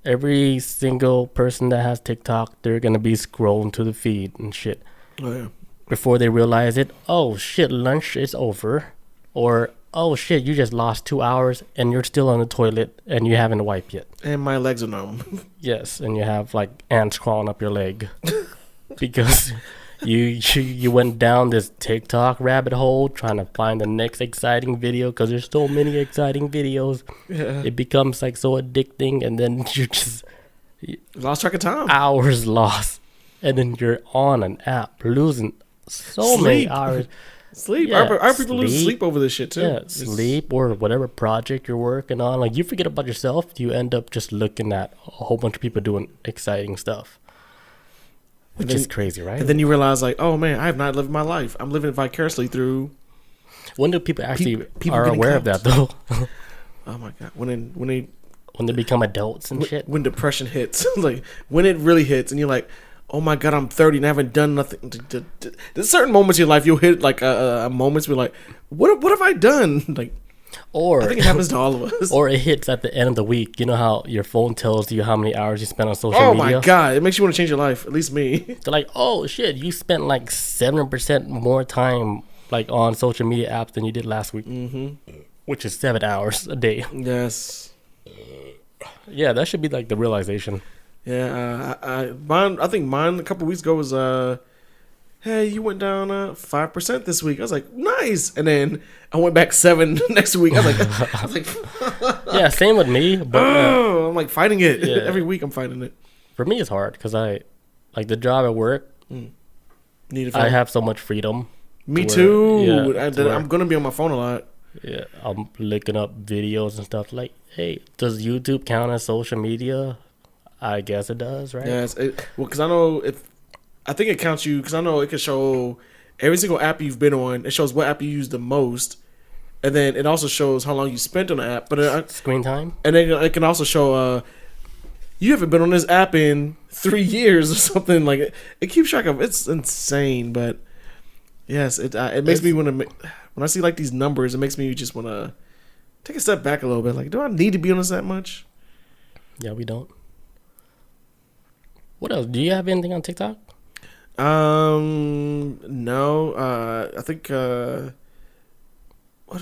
Speaker 1: Every single person that has TikTok, they're going to be scrolling to the feed and shit.
Speaker 2: Oh, yeah.
Speaker 1: Before they realize it, oh shit, lunch is over. Or, oh shit, you just lost 2 hours and you're still on the toilet and you haven't wiped yet.
Speaker 2: And my legs are numb.
Speaker 1: Yes, and you have like ants crawling up your leg. Because you went down this TikTok rabbit hole trying to find the next exciting video because there's so many exciting videos. Yeah. It becomes like so addicting, and then you just
Speaker 2: lost track of time.
Speaker 1: Hours lost, and then you're on an app losing so many hours.
Speaker 2: Sleep. Yeah, our people lose sleep over this shit too.
Speaker 1: Yeah, sleep or whatever project you're working on. Like you forget about yourself. You end up just looking at a whole bunch of people doing exciting stuff. Which is crazy, right?
Speaker 2: And then you realize, like, oh man, I have not lived my life. I'm living vicariously through.
Speaker 1: When do people actually are aware of that, though?
Speaker 2: Oh my god, when
Speaker 1: they become adults and shit.
Speaker 2: When depression hits, like when it really hits, and you're like, oh my god, I'm 30 and I haven't done nothing. There's certain moments in your life you'll hit like moments where like, what have I done? Like.
Speaker 1: Or
Speaker 2: I think it happens to all of us.
Speaker 1: Or it hits at the end of the week. You know how your phone tells you how many hours you spent on social media?
Speaker 2: Oh my god, it makes you want to change your life. At least me.
Speaker 1: They're like, oh shit, you spent like 7% more time like on social media apps than you did last week. Which is 7 hours a day.
Speaker 2: Yes.
Speaker 1: Yeah, that should be like the realization.
Speaker 2: Yeah, I think mine a couple weeks ago was hey, you went down 5% this week. I was like, nice. And then I went back 7 next week. I was like,
Speaker 1: yeah, same with me. But
Speaker 2: I'm like fighting it. Yeah. Every week I'm fighting it.
Speaker 1: For me, it's hard because I like the job at work. I have so much freedom.
Speaker 2: Me too. Yeah, I'm going to be on my phone a lot.
Speaker 1: Yeah, I'm looking up videos and stuff. Like, hey, does YouTube count as social media? I guess it does, right?
Speaker 2: Yes. Well, because I know I think it counts you because I know it can show every single app you've been on. It shows what app you use the most, and then it also shows how long you spent on the app. But
Speaker 1: screen time,
Speaker 2: and then it can also show you haven't been on this app in 3 years or something. Like it keeps track of. It's insane, but yes, it makes me want to. When I see like these numbers, it makes me just want to take a step back a little bit. Like, do I need to be on this that much?
Speaker 1: Yeah, we don't. What else? Do you have anything on TikTok?
Speaker 2: No. I think what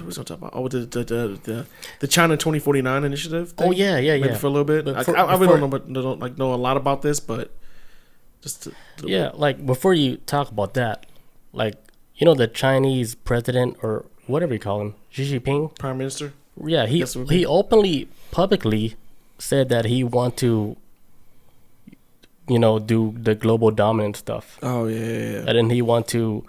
Speaker 2: was I talking about? Oh, the China 2049 initiative thing?
Speaker 1: Oh yeah,
Speaker 2: Maybe for a little bit. I really don't know a lot about this, but just
Speaker 1: like before you talk about that, like you know the Chinese president or whatever you call him, Xi Jinping,
Speaker 2: Prime Minister.
Speaker 1: Yeah, he openly, publicly said that he want to, do the global dominant stuff.
Speaker 2: Oh yeah.
Speaker 1: And then he want to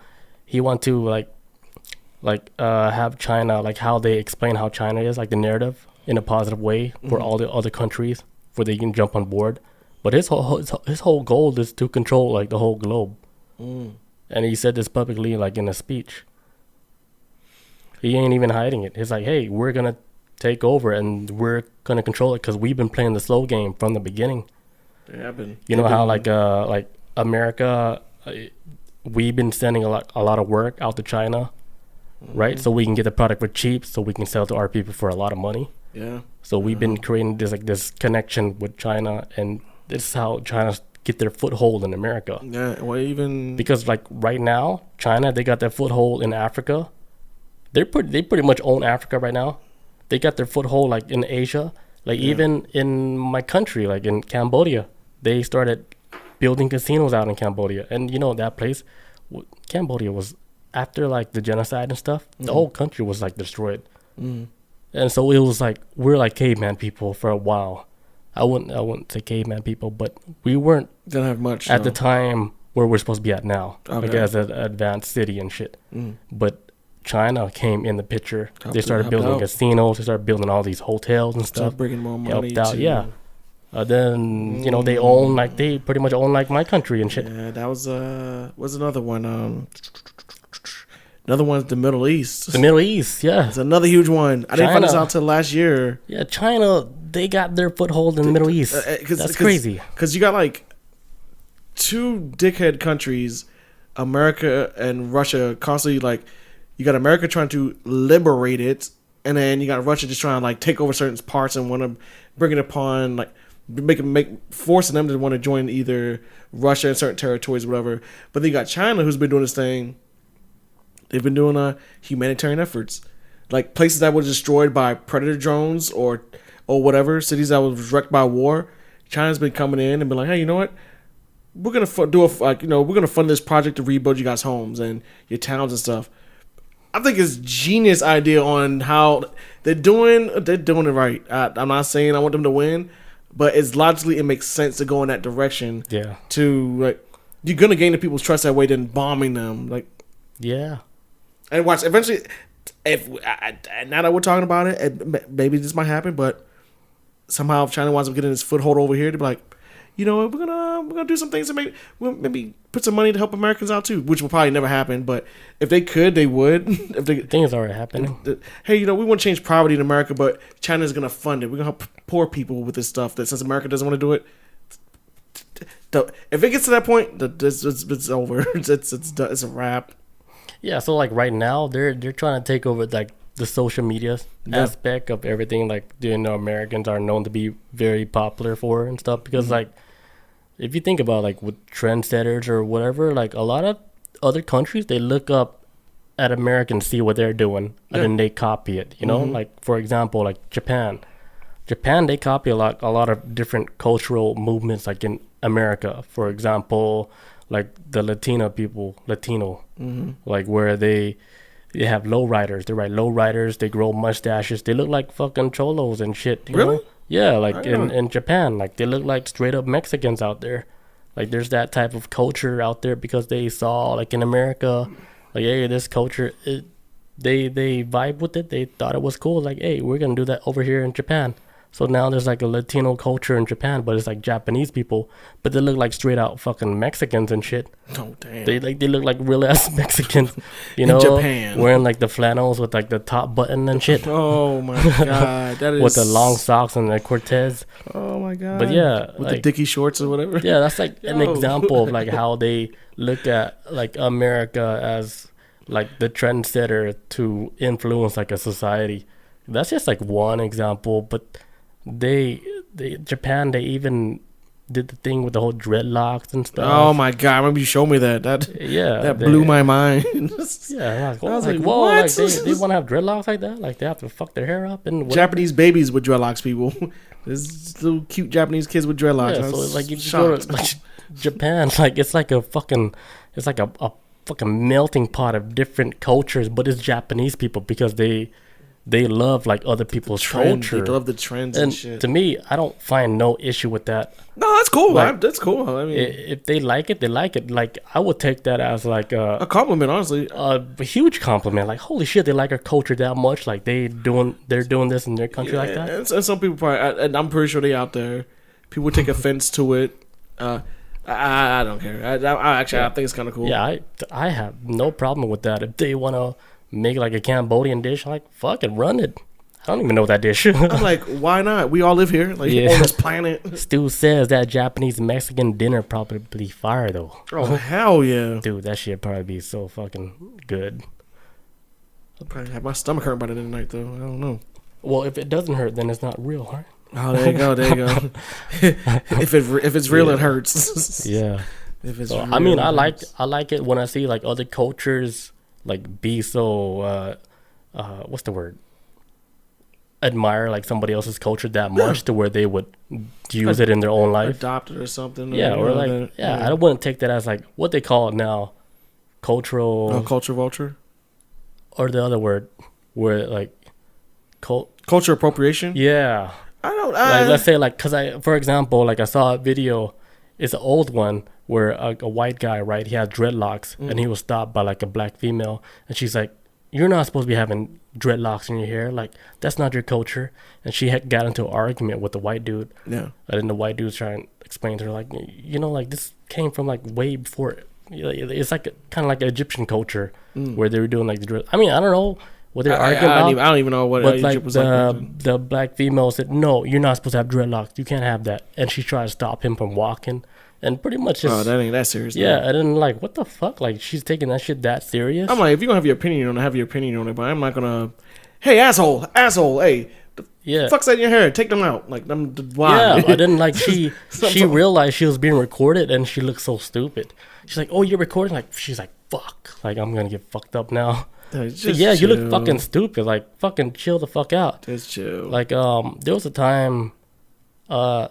Speaker 1: have China, like how they explain how China is, like the narrative in a positive way for all the other countries where they can jump on board. But his whole goal is to control like the whole globe. And he said this publicly, like in a speech. He ain't even hiding it. He's like, hey, we're going to take over and we're going to control it because we've been playing the slow game from the beginning. You know how like America, we've been sending a lot of work out to China, right? So we can get the product for cheap so we can sell to our people for a lot of money.
Speaker 2: Yeah.
Speaker 1: So we've been creating this connection with China, and this is how China get their foothold in America.
Speaker 2: Yeah, well, even
Speaker 1: because like right now, China, they got their foothold in Africa. They pretty much own Africa right now. They got their foothold like in Asia, like even in my country, like in Cambodia, they started building casinos out in Cambodia, and that place, Cambodia was after like the genocide and stuff. The whole country was like destroyed, and so it was like we're like caveman people for a while. I wouldn't say caveman people, but we weren't
Speaker 2: didn't have much
Speaker 1: at the time where we're supposed to be at now, like as an advanced city and shit. But China came in the picture. They started building casinos. They started building all these hotels and stuff.
Speaker 2: Started bringing more money.
Speaker 1: Helped out, yeah. Then they own they pretty much own like my country and shit.
Speaker 2: Yeah, that was another one. Another one's the Middle East.
Speaker 1: The Middle East, yeah.
Speaker 2: It's another huge one. I didn't find this out till last year.
Speaker 1: Yeah, China, they got their foothold in the Middle East. That's crazy.
Speaker 2: Because you got like two dickhead countries, America and Russia, constantly like. You got America trying to liberate it, and then you got Russia just trying to like take over certain parts and want to bring it upon like forcing them to want to join either Russia in certain territories or whatever. But then you got China who's been doing this thing. They've been doing humanitarian efforts, like places that were destroyed by predator drones or whatever, cities that was wrecked by war. China's been coming in and been like, hey, you know what? We're gonna we're gonna fund this project to rebuild you guys' homes and your towns and stuff. I think it's genius idea on how they're doing it right. I'm not saying I want them to win, but it's logically it makes sense to go in that direction.
Speaker 1: Yeah.
Speaker 2: To like, you're gonna gain the people's trust that way than bombing them. Like,
Speaker 1: yeah.
Speaker 2: And watch eventually. If now that we're talking about it, maybe this might happen, but somehow if China winds up getting its foothold over here, to be like, you know what, we're gonna do some things to maybe put some money to help Americans out too, which will probably never happen. But if they could, they would. If they,
Speaker 1: I think it's already happening.
Speaker 2: Hey, we want to change poverty in America, but China's gonna fund it. We're gonna help poor people with this stuff. That since America doesn't want to do it, if it gets to that point, it's over. It's a wrap.
Speaker 1: Yeah. So like right now, they're trying to take over like the social media aspect of everything. Like Americans are known to be very popular for and stuff because like. If you think about like with trendsetters or whatever, like a lot of other countries, they look up at Americans, see what they're doing, and then they copy it. Like for example, like Japan, they copy a lot of different cultural movements, like in America. For example, like the Latino, like where they have lowriders. They ride lowriders. They grow mustaches. They look like fucking cholos and shit. You know? Yeah, like in Japan, like they look like straight up Mexicans out there. Like there's that type of culture out there because they saw like in America, like hey, this culture, they vibe with it. They thought it was cool. Like hey, we're gonna do that over here in Japan. So now there's like a Latino culture in Japan, but it's like Japanese people, but they look like straight out fucking Mexicans and shit.
Speaker 2: Oh damn.
Speaker 1: They look like real ass Mexicans, you
Speaker 2: In
Speaker 1: know,
Speaker 2: Japan.
Speaker 1: wearing like the flannels with like the top button and shit,
Speaker 2: Oh my god, that is
Speaker 1: with the long socks and the Cortez.
Speaker 2: Oh my god.
Speaker 1: But yeah,
Speaker 2: with
Speaker 1: like,
Speaker 2: the Dickie shorts or whatever.
Speaker 1: yeah, that's like an
Speaker 2: Yo.
Speaker 1: example of like how they look at like America as like the trendsetter to influence like a society. That's just like one example, but Japan, they even did the thing with the whole dreadlocks and stuff.
Speaker 2: Oh my god! I remember you showed me that.
Speaker 1: Yeah,
Speaker 2: That blew my mind.
Speaker 1: Yeah, like,
Speaker 2: I was
Speaker 1: like,
Speaker 2: like,
Speaker 1: whoa,
Speaker 2: what?
Speaker 1: like they want to have dreadlocks like that? Like they have to fuck their hair up and whatever.
Speaker 2: Japanese babies with dreadlocks, people. There's little cute Japanese kids with dreadlocks.
Speaker 1: Yeah,
Speaker 2: I
Speaker 1: so
Speaker 2: was
Speaker 1: like you just go
Speaker 2: shocked.
Speaker 1: to like, Japan, like it's like a fucking melting pot of different cultures, but it's Japanese people because they love like other people's
Speaker 2: Trend.
Speaker 1: culture.
Speaker 2: They love the trends and
Speaker 1: And
Speaker 2: shit.
Speaker 1: to me, I don't find no issue with that.
Speaker 2: No, that's cool.
Speaker 1: Like,
Speaker 2: That's cool. I mean,
Speaker 1: If they like it, they like it. Like I would take that as like
Speaker 2: a compliment, honestly.
Speaker 1: a huge compliment. Like holy shit, they like our culture that much. Like they're doing this in their country like that.
Speaker 2: And some people probably, and I'm pretty sure they out there. People take offense to it. I don't care. I think it's kind of cool.
Speaker 1: Yeah, I have no problem with that. If they want to make like a Cambodian dish, like fuck it, run it. I don't even know that dish.
Speaker 2: I'm like, why not? We all live here, like
Speaker 1: Yeah.
Speaker 2: on this planet.
Speaker 1: Stu says that Japanese Mexican dinner probably fire though.
Speaker 2: Oh hell yeah!
Speaker 1: Dude, that shit probably be so fucking good.
Speaker 2: I'll probably have my stomach hurt by the end of the night though. I don't know.
Speaker 1: Well, if it doesn't hurt, then it's not real, huh?
Speaker 2: Oh, there you go. There you go. if it's real, it hurts.
Speaker 1: Yeah.
Speaker 2: If it's
Speaker 1: So,
Speaker 2: real,
Speaker 1: I mean,
Speaker 2: it hurts.
Speaker 1: I like it when I see like other cultures like be so what's the word? Admire like somebody else's culture that much to where they would use it in their own life.
Speaker 2: Adopt it or something.
Speaker 1: Yeah,
Speaker 2: you
Speaker 1: or
Speaker 2: know,
Speaker 1: like
Speaker 2: that-
Speaker 1: I wouldn't take that as like what they call it now, cultural
Speaker 2: Oh, culture vulture.
Speaker 1: or the other word where like
Speaker 2: Culture appropriation.
Speaker 1: yeah.
Speaker 2: I don't.
Speaker 1: Like let's say like for example, like I saw a video, it's an old one where a white guy, right, he had dreadlocks and he was stopped by like a black female and she's like, you're not supposed to be having dreadlocks in your hair, like that's not your culture. And she had got into an argument with the white dude.
Speaker 2: Yeah.
Speaker 1: And then the white dude's trying to explain to her like, you know, like this came from like way before. It's like kind of like Egyptian culture where they were doing like the dread. I mean, I don't know what they're arguing about.
Speaker 2: I don't even know what
Speaker 1: But
Speaker 2: Egypt
Speaker 1: like
Speaker 2: was
Speaker 1: the black female said, no, you're not supposed to have dreadlocks. You can't have that. And she tried to stop him from walking. And pretty much just,
Speaker 2: Oh, that ain't that serious.
Speaker 1: yeah.
Speaker 2: though.
Speaker 1: And then like, what the fuck? Like, she's taking that shit that serious?
Speaker 2: I'm like, if you gonna have your opinion on it, have your opinion on it. But I'm not gonna. Hey, asshole, hey, the
Speaker 1: yeah.
Speaker 2: fuck's that in your hair? Take them out. Like, why?
Speaker 1: Yeah, but then like she
Speaker 2: Something-
Speaker 1: realized she was being recorded and she looked so stupid. She's like, oh, you're recording? Like, she's like, fuck. Like, I'm gonna get fucked up now.
Speaker 2: Just
Speaker 1: Yeah, you look
Speaker 2: chill.
Speaker 1: fucking stupid. Like, fucking chill the fuck out.
Speaker 2: Just chill.
Speaker 1: Like, there was a time,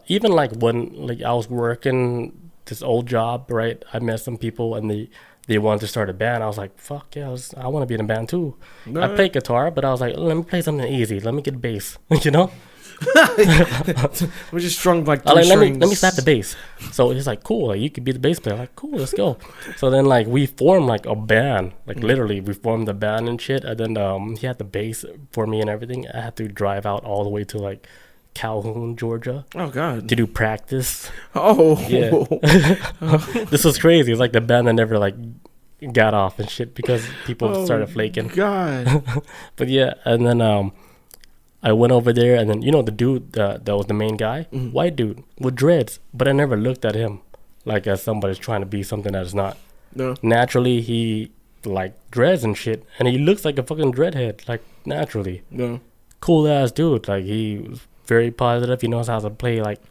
Speaker 1: even like when like I was working this old job, right? I met some people and they wanted to start a band. I was like, fuck yeah, I want to be in a band too. I
Speaker 2: Right.
Speaker 1: play guitar, but I was like, let me play something easy. Let me get bass, you know?
Speaker 2: We're just strung like
Speaker 1: I
Speaker 2: three
Speaker 1: like
Speaker 2: strings.
Speaker 1: let me slap the bass. So he's like, cool, like, you could be the bass player. I'm like, cool, let's go. So then like we formed like a band, like literally we formed the band and shit. And then he had the bass for me and everything. I had to drive out all the way to like Calhoun, Georgia,
Speaker 2: Oh God.
Speaker 1: to do practice.
Speaker 2: Oh.
Speaker 1: Yeah. This was crazy. It's like the band that never like got off and shit because people
Speaker 2: Oh,
Speaker 1: started flaking.
Speaker 2: God.
Speaker 1: But yeah, and then I went over there, and then you know the dude that was the main guy, white dude with dreads, but I never looked at him like as somebody's trying to be something that is not.
Speaker 2: No.
Speaker 1: Naturally, he like dreads and shit, and he looks like a fucking dreadhead, like naturally.
Speaker 2: No.
Speaker 1: Cool ass dude, like he was very positive. He knows how to play like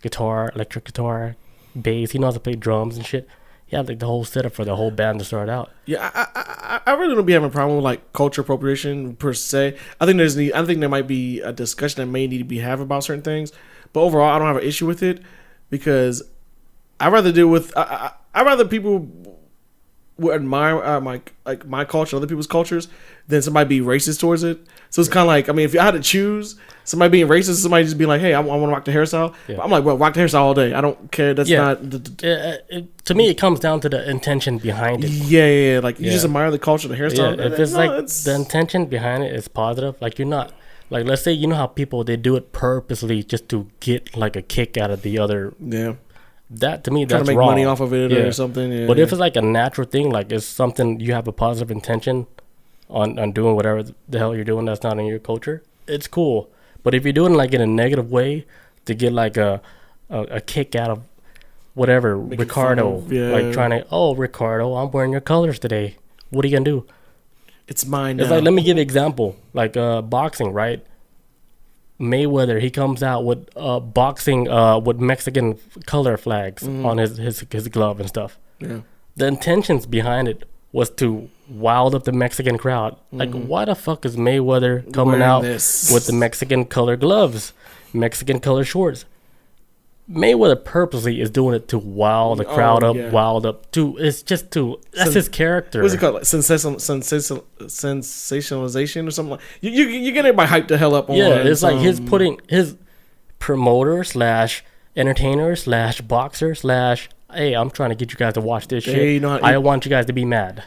Speaker 1: guitar, electric guitar, bass. He knows how to play drums and shit. He had like the whole setup for the whole band to start out.
Speaker 2: Yeah, I really don't be having a problem with like culture appropriation per se. I think there might be a discussion that may need to be had about certain things, but overall, I don't have an issue with it because I rather deal with I rather people would admire my culture, other people's cultures, than somebody be racist towards it. So it's kind of like, I mean, if I had to choose somebody being racist, somebody just being like, hey, I want to rock the hairstyle.
Speaker 1: Yeah.
Speaker 2: But I'm like, well, rock the hairstyle all day. I don't care. That's
Speaker 1: Yeah.
Speaker 2: not.
Speaker 1: To me, it comes down to the intention behind it.
Speaker 2: Yeah. Like you
Speaker 1: Yeah.
Speaker 2: just admire the culture, the hairstyle.
Speaker 1: Yeah, if it's
Speaker 2: No,
Speaker 1: like the intention behind it is positive, like you're not Like, let's say, you know how people, they do it purposely just to get, like, a kick out of the other.
Speaker 2: Yeah.
Speaker 1: That, to me,
Speaker 2: Trying
Speaker 1: that's
Speaker 2: to make
Speaker 1: wrong.
Speaker 2: money off of it
Speaker 1: Yeah.
Speaker 2: or something. Yeah,
Speaker 1: But if it's, like, a natural thing, like, it's something you have a positive intention on doing whatever the hell you're doing that's not in your culture, it's cool. But if you're doing, like, in a negative way to get, like, a kick out of whatever,
Speaker 2: Making
Speaker 1: Ricardo,
Speaker 2: fun of, yeah.
Speaker 1: like, trying to, oh, Ricardo, I'm wearing your colors today. What are you going to do?
Speaker 2: it's mine
Speaker 1: It's
Speaker 2: now.
Speaker 1: like, let me give you an example. Like boxing, right? Mayweather, he comes out with boxing with Mexican color flags on his glove and stuff.
Speaker 2: Yeah.
Speaker 1: The intentions behind it was to wild up the Mexican crowd. Like, why the fuck is Mayweather coming
Speaker 2: Wearing
Speaker 1: out
Speaker 2: this.
Speaker 1: with the Mexican color gloves, Mexican color shorts? Mayweather purposely is doing it to wow the crowd up,
Speaker 2: yeah.
Speaker 1: wild up. It's just to, that's his character.
Speaker 2: What's it called? Like sensationalization or something like. You get everybody hyped the hell up. On
Speaker 1: Yeah, it's like his
Speaker 2: some-
Speaker 1: putting his promoter slash entertainer slash boxer slash, hey, I'm trying to get you guys to watch this
Speaker 2: Hey,
Speaker 1: shit.
Speaker 2: you know how-
Speaker 1: I want you guys to be mad.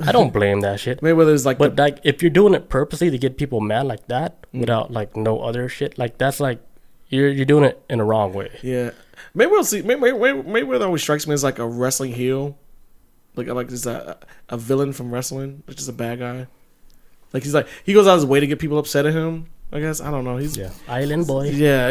Speaker 1: I don't blame that shit.
Speaker 2: Mayweather's like.
Speaker 1: But like, if you're doing it purposely to get people mad like that, without like no other shit, like that's like you're doing it in the wrong way.
Speaker 2: Yeah, Mayweather always strikes me as like a wrestling heel, like just a villain from wrestling, like just a bad guy. Like he goes out of his way to get people upset at him. I guess I don't know. He's
Speaker 1: Island boy.
Speaker 2: yeah.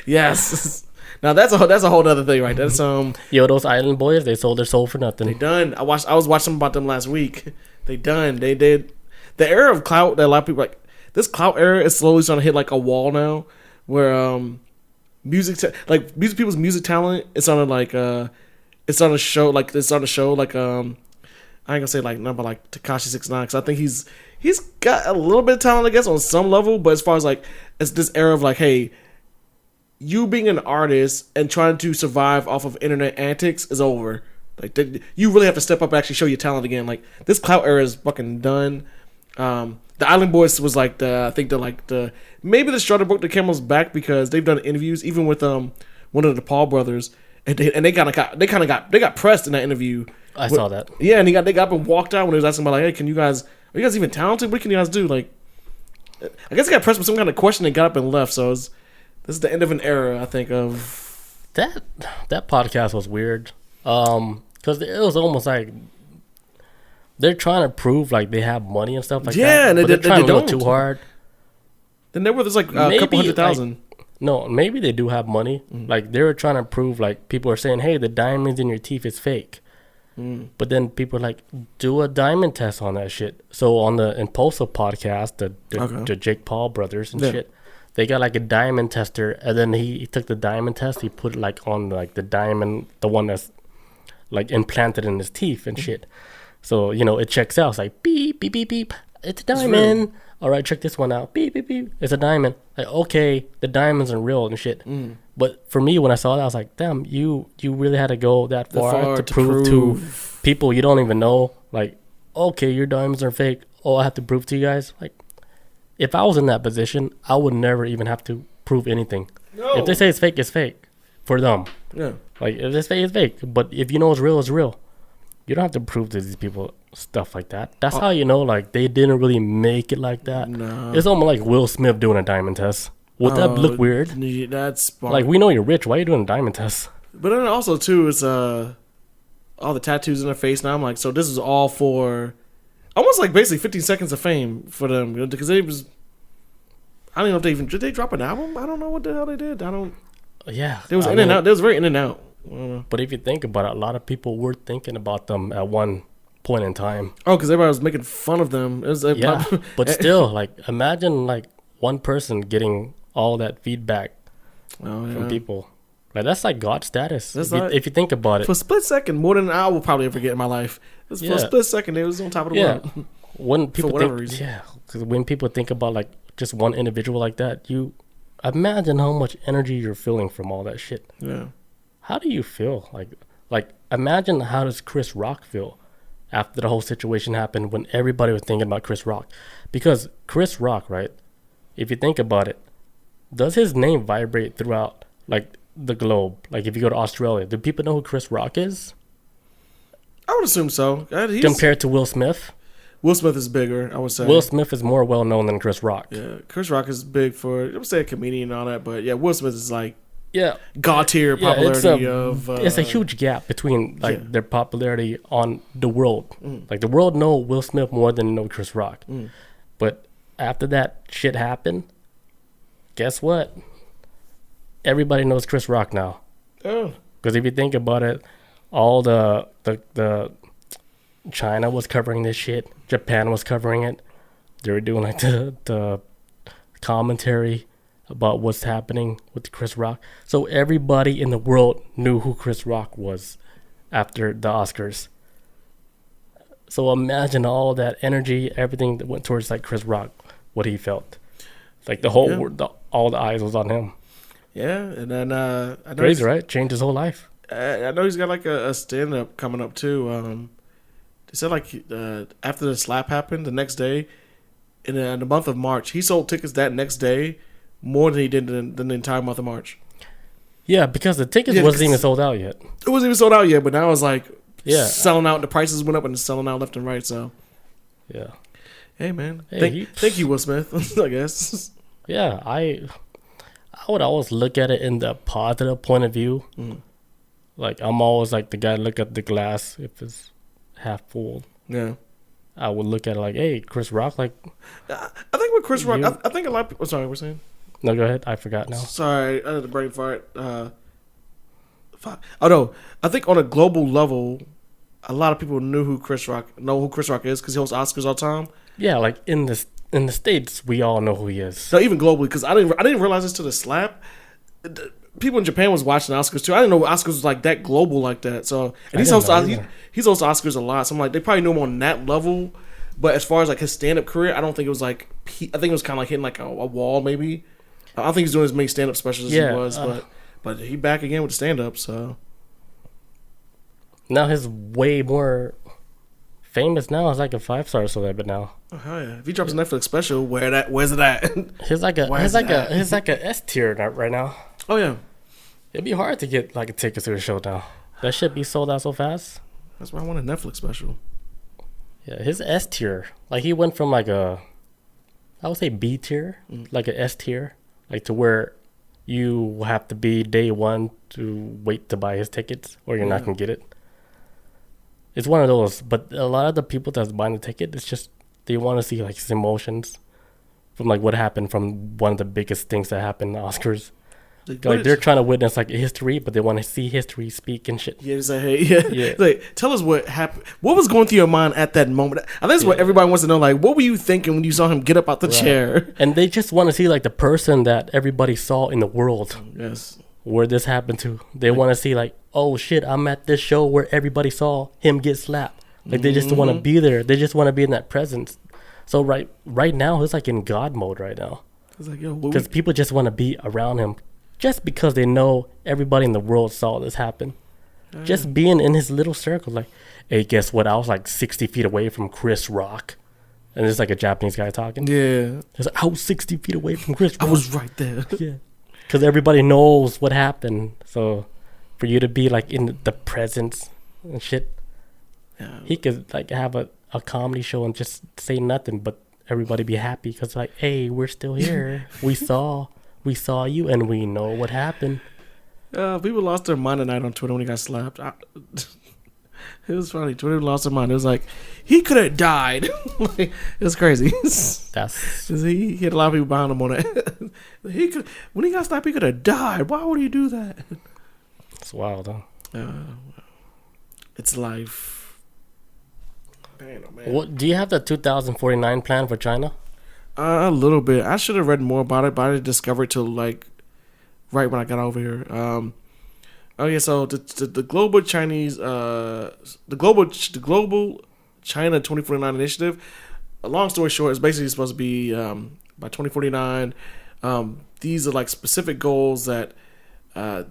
Speaker 2: Yes. Now that's a whole other thing, right? That's
Speaker 1: Yo, those island boys, they sold their soul for
Speaker 2: they
Speaker 1: nothing.
Speaker 2: done. I was watching about them last week. They done. They did. The era of clout that a lot of people like. This clout era is slowly starting to hit like a wall now, where people's music talent it's on a show like I ain't gonna say like number like Tekashi 6ix9ine because I think he's got a little bit of talent I guess on some level, but as far as like it's this era of like, hey, you being an artist and trying to survive off of internet antics is over. Like you really have to step up and actually show your talent again. Like this clout era is fucking done. The Island Boys was like maybe the straw that broke the camel's back because they've done interviews even with one of the Paul brothers and they got pressed in that interview.
Speaker 1: I saw that.
Speaker 2: Yeah, and they got up and walked out when they was asking about like, hey, are you guys even talented? What can you guys do? Like, I guess they got pressed with some kind of question and got up and left. So this is the end of an era, I think of
Speaker 1: That podcast was weird. Because it was almost like they're trying to prove like they have money and stuff like that.
Speaker 2: Yeah, and
Speaker 1: but they're trying to
Speaker 2: don't.
Speaker 1: go too hard.
Speaker 2: The net worth is like a couple $100,000.
Speaker 1: No, maybe they do have money. Like they were trying to prove, like people are saying, "Hey, the diamonds in your teeth is fake." But then people are like, "Do a diamond test on that shit." So on the Impulsive podcast, the Jake Paul brothers and shit, they got like a diamond tester, and then he took the diamond test. He put it like on like the diamond, the one that's like implanted in his teeth and shit. So, you know, it checks out. It's like, beep, beep, beep, beep. It's a diamond. All right, check this one out. Beep, beep, beep. It's a diamond. Like, okay, the diamonds are real and shit. But for me, when I saw that, I was like, damn, you really had to go that far to prove to people you don't even know. Like, okay, your diamonds are fake. Oh, I have to prove to you guys. Like, if I was in that position, I would never even have to prove anything. No. If they say it's fake for them.
Speaker 2: Yeah.
Speaker 1: Like, if it's fake, it's fake. But if you know it's real, it's real. You don't have to prove to these people stuff like that. That's how you know, like, they didn't really make it like that.
Speaker 2: No.
Speaker 1: It's almost like Will Smith doing a diamond test. Would that look weird?
Speaker 2: That's
Speaker 1: like, we know you're rich. Why are you doing a diamond test?
Speaker 2: But then also, too, it's all the tattoos in their face. Now I'm like, so this is all for almost like basically 15 seconds of fame for them. Because I don't even know if did they drop an album? I don't know what the hell they did.
Speaker 1: Yeah.
Speaker 2: It was in and out. They was very in and out.
Speaker 1: But if you think about it, a lot of people were thinking about them at one point in time.
Speaker 2: Oh, because everybody was making fun of them. It was
Speaker 1: but still, like, imagine like one person getting all that feedback from people. Like, that's like God status. If you think about it,
Speaker 2: for a split second, more than I will probably ever get in my life. For a split second, it was on top of the world.
Speaker 1: When people
Speaker 2: for whatever reason.
Speaker 1: Yeah, because when people think about like just one individual like that, you imagine how much energy you're feeling from all that shit.
Speaker 2: Yeah.
Speaker 1: How do you feel? Like imagine how does Chris Rock feel after the whole situation happened when everybody was thinking about Chris Rock? Because Chris Rock, right? If you think about it, does his name vibrate throughout like the globe? Like if you go to Australia, do people know who Chris Rock is?
Speaker 2: I would assume so.
Speaker 1: Compared to Will Smith?
Speaker 2: Will Smith is bigger, I would say.
Speaker 1: Will Smith is more well known than Chris Rock.
Speaker 2: Yeah, Chris Rock is big for, I would say, a comedian and all that, but yeah, Will Smith is like
Speaker 1: Yeah,
Speaker 2: God tier popularity of.
Speaker 1: It's a huge gap between like their popularity on the world.
Speaker 2: Mm.
Speaker 1: Like the world know Will Smith more than know Chris Rock.
Speaker 2: Mm.
Speaker 1: But after that shit happened, guess what? Everybody knows Chris Rock now.
Speaker 2: Oh.
Speaker 1: Because if you think about it, all the China was covering this shit. Japan was covering it. They were doing like the commentary about what's happening with Chris Rock. So everybody in the world knew who Chris Rock was after the Oscars. So imagine all that energy, everything that went towards like Chris Rock, what he felt. Like the whole world, all the eyes was on him.
Speaker 2: Yeah, and then I know
Speaker 1: crazy, right? Changed his whole life.
Speaker 2: I know he's got like a stand up coming up too. They said like after the slap happened, the next day, in the month of March, he sold tickets that next day more than he did than the entire month of March.
Speaker 1: Yeah, because the tickets wasn't even sold out yet.
Speaker 2: It wasn't even sold out yet, but now it's like selling out. The prices went up and it's selling out left and right. So
Speaker 1: yeah,
Speaker 2: hey man, thank you, Will Smith. I guess.
Speaker 1: Yeah, I would always look at it in the positive point of view.
Speaker 2: Mm.
Speaker 1: Like I'm always like the guy look at the glass if it's half full.
Speaker 2: Yeah.
Speaker 1: I would look at it like, hey, Chris Rock, like.
Speaker 2: I think with Chris Rock, I think a lot of people. Sorry, we're saying.
Speaker 1: No, go ahead. I forgot now.
Speaker 2: Sorry, I had the brain fart. Fuck. Oh no, I think on a global level, a lot of people know who Chris Rock is because he hosts Oscars all the time.
Speaker 1: Yeah, like in the States, we all know who he is.
Speaker 2: So even globally, because I didn't realize this till the slap. People in Japan was watching the Oscars too. I didn't know Oscars was like that global like that. So and he's hosted Oscars a lot. So I'm like, they probably know him on that level. But as far as like his stand up career, I don't think it was like. I think it was kind of like hitting like a wall maybe. I don't think he's doing as many stand up specials as he was, but he back again with the stand up. So
Speaker 1: now he's way more famous now. He's like a 5-star celebrity now.
Speaker 2: Oh hell yeah! If he drops a Netflix special, where's it at?
Speaker 1: He's like a S tier right now.
Speaker 2: Oh yeah,
Speaker 1: it'd be hard to get like a ticket to the show now. That shit be sold out so fast.
Speaker 2: That's why I want a Netflix special.
Speaker 1: Yeah, his S tier, like he went from like I would say B tier, like a S tier, like to where you have to be day one to wait to buy his tickets, or you're not gonna get it. It's one of those, but a lot of the people that's buying the ticket, it's just they want to see like his emotions from like what happened from one of the biggest things that happened in the Oscars. Like they're trying to witness like history, but they want to see history speak and shit.
Speaker 2: Yeah, it's like, hey, like tell us what happened. What was going through your mind at that moment? I think that's what everybody wants to know. Like, what were you thinking when you saw him get up out the chair?
Speaker 1: And they just want to see like the person that everybody saw in the world.
Speaker 2: Yes,
Speaker 1: where this happened to. They want to see like, oh shit, I'm at this show where everybody saw him get slapped. Like they just want to be there. They just want to be in that presence. So right now, it's like in God mode right now.
Speaker 2: It's like, yo,
Speaker 1: because people just want to be around him. Just because they know everybody in the world saw this happen. Just being in his little circle. Like, hey, guess what? I was like 60 feet away from Chris Rock. And it's like a Japanese guy talking.
Speaker 2: Yeah.
Speaker 1: It's like, I was 60 feet away from Chris Rock.
Speaker 2: I was right there.
Speaker 1: Yeah. Because everybody knows what happened. So for you to be like in the presence and shit, he could like have a comedy show and just say nothing, but everybody be happy because like, hey, we're still here. We saw you and we know what happened.
Speaker 2: People lost their mind tonight on Twitter when he got slapped. It was funny. Twitter lost their mind. It was like, he could have died. Like, it was crazy. He hit a lot of people behind him on it. When he got slapped, he could have died. Why would he do that?
Speaker 1: It's wild, huh?
Speaker 2: It's life. Man, oh man.
Speaker 1: What do you have the 2049 plan for China?
Speaker 2: A little bit. I should have read more about it, but I didn't discover it till like right when I got over here. So the global Chinese, the global China 2049 initiative. A long story short, is basically supposed to be by 2049. These are like specific goals that I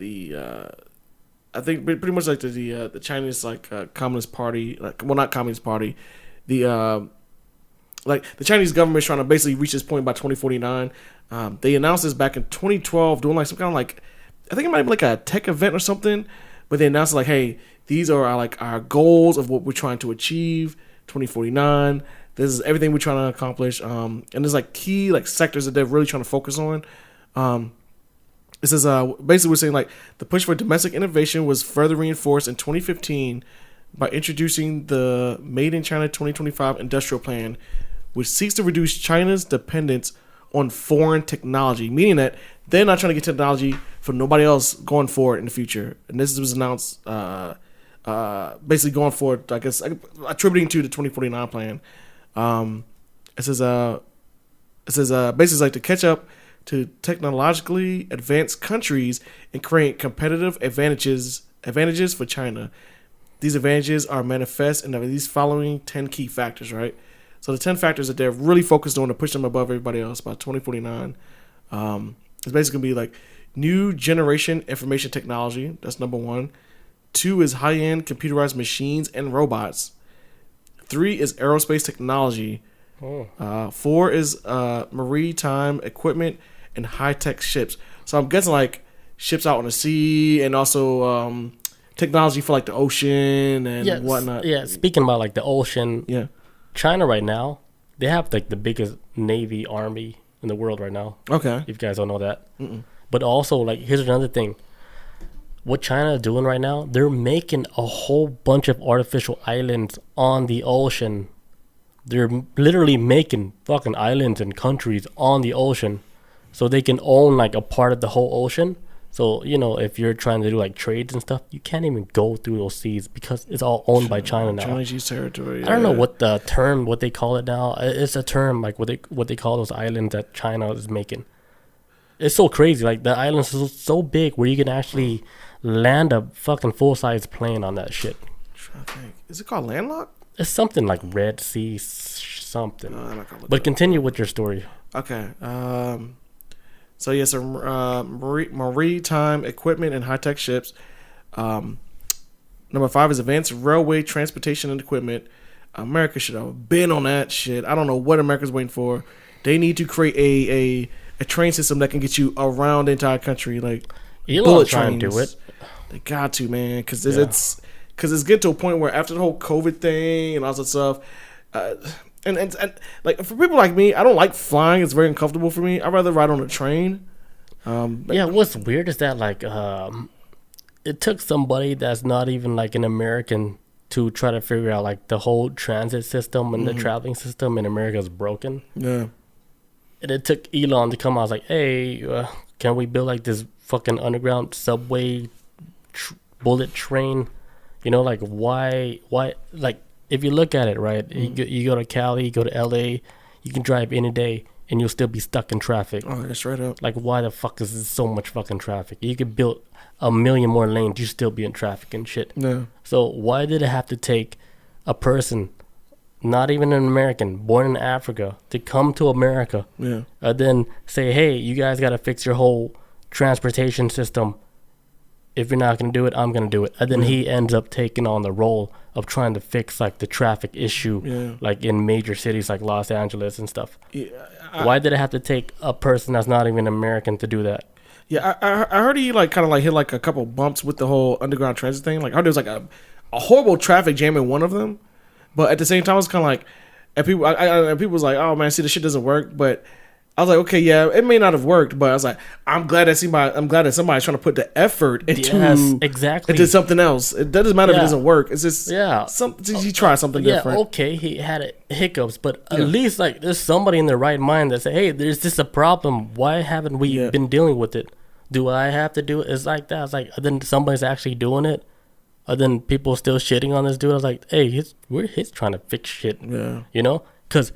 Speaker 2: think pretty much like the Chinese like Communist Party, not Communist Party, the Chinese government is trying to basically reach this point by 2049. They announced this back in 2012, doing like some kind of like, I think it might be like a tech event or something, but they announced like, hey, these are our goals of what we're trying to achieve, 2049. This is everything we're trying to accomplish. And there's like key like sectors that they're really trying to focus on. It says basically we're saying like the push for domestic innovation was further reinforced in 2015 by introducing the Made in China 2025 Industrial Plan, which seeks to reduce China's dependence on foreign technology, meaning that they're not trying to get technology from nobody else going forward in the future. And this was announced basically going forward, I guess, attributing to the 2049 plan. It says basically it's like to catch up to technologically advanced countries and create competitive advantages for China. These advantages are manifest in these following 10 key factors, right? So the 10 factors that they're really focused on to push them above everybody else by 2049. It's basically going to be like new generation information technology. That's number 1. 2 is high-end computerized machines and robots. 3 is aerospace technology. 4 is maritime equipment and high-tech ships. So I'm guessing like ships out on the sea and also technology for like the ocean and whatnot.
Speaker 1: Yeah, speaking about like the ocean,
Speaker 2: yeah,
Speaker 1: China right now, they have like the biggest Navy army in the world right now.
Speaker 2: Okay.
Speaker 1: If you guys don't know that. But also, like, here's another thing. What China is doing right now, they're making a whole bunch of artificial islands on the ocean. They're literally making fucking islands and countries on the ocean so they can own like a part of the whole ocean. So, you know, if you're trying to do like trades and stuff, you can't even go through those seas because it's all owned by China now.
Speaker 2: Chinese territory. Yeah.
Speaker 1: I don't know what the term, what they call it now. It's a term like what they call those islands that China is making. It's so crazy. Like the islands are so big where you can actually land a fucking full-size plane on that shit.
Speaker 2: I'm trying to think. Is it called landlocked?
Speaker 1: It's something like Red Sea something.
Speaker 2: No, I'm not gonna look
Speaker 1: But
Speaker 2: it up.
Speaker 1: continue with your story.
Speaker 2: Okay. So yes, maritime equipment and high-tech ships. Number 5 is advanced railway transportation and equipment. America should have been on that shit. I don't know what America's waiting for. They need to create a train system that can get you around the entire country, like
Speaker 1: Elon's trying to do it.
Speaker 2: They got to, man, because it's getting to a point where after the whole COVID thing and all that stuff, and like for people like me, I don't like flying. It's very uncomfortable for me. I'd rather ride on a train.
Speaker 1: Yeah, what's weird is that like it took somebody that's not even like an American to try to figure out like the whole transit system and the traveling system in America is broken.
Speaker 2: Yeah.
Speaker 1: And it took Elon to come out like, hey, can we build like this fucking underground subway bullet train? You know, like why like if you look at it, right, you go to Cali, you go to LA, you can drive any day and you'll still be stuck in traffic.
Speaker 2: Oh, that's right up.
Speaker 1: Like why the fuck is there so much fucking traffic? You could build 1 million more lanes, you still be in traffic and shit.
Speaker 2: Yeah.
Speaker 1: So why did it have to take a person, not even an American, born in Africa, to come to America, then say, hey, you guys got to fix your whole transportation system. If you're not going to do it, I'm going to do it. And then he ends up taking on the role of trying to fix like the traffic issue, like in major cities like Los Angeles and stuff. Yeah, why did it have to take a person that's not even American to do that?
Speaker 2: Yeah, I heard he like kind of like hit like a couple bumps with the whole underground transit thing. Like I heard there was like a horrible traffic jam in one of them. But at the same time, it's kind of like, and people was like, "Oh man, see, this shit doesn't work." But I was like, "Okay, yeah, it may not have worked." But I was like, "I'm glad that somebody's trying to put the effort into something else. It doesn't matter if it doesn't work. It's just you try something different."
Speaker 1: Okay, he had hiccups, but at least like there's somebody in their right mind that say, "Hey, there's just a problem. Why haven't we been dealing with it? Do I have to do it?" It's like that. It's like then somebody's actually doing it. And then people still shitting on this dude. I was like, hey, he's trying to fix shit. Yeah. You know? Because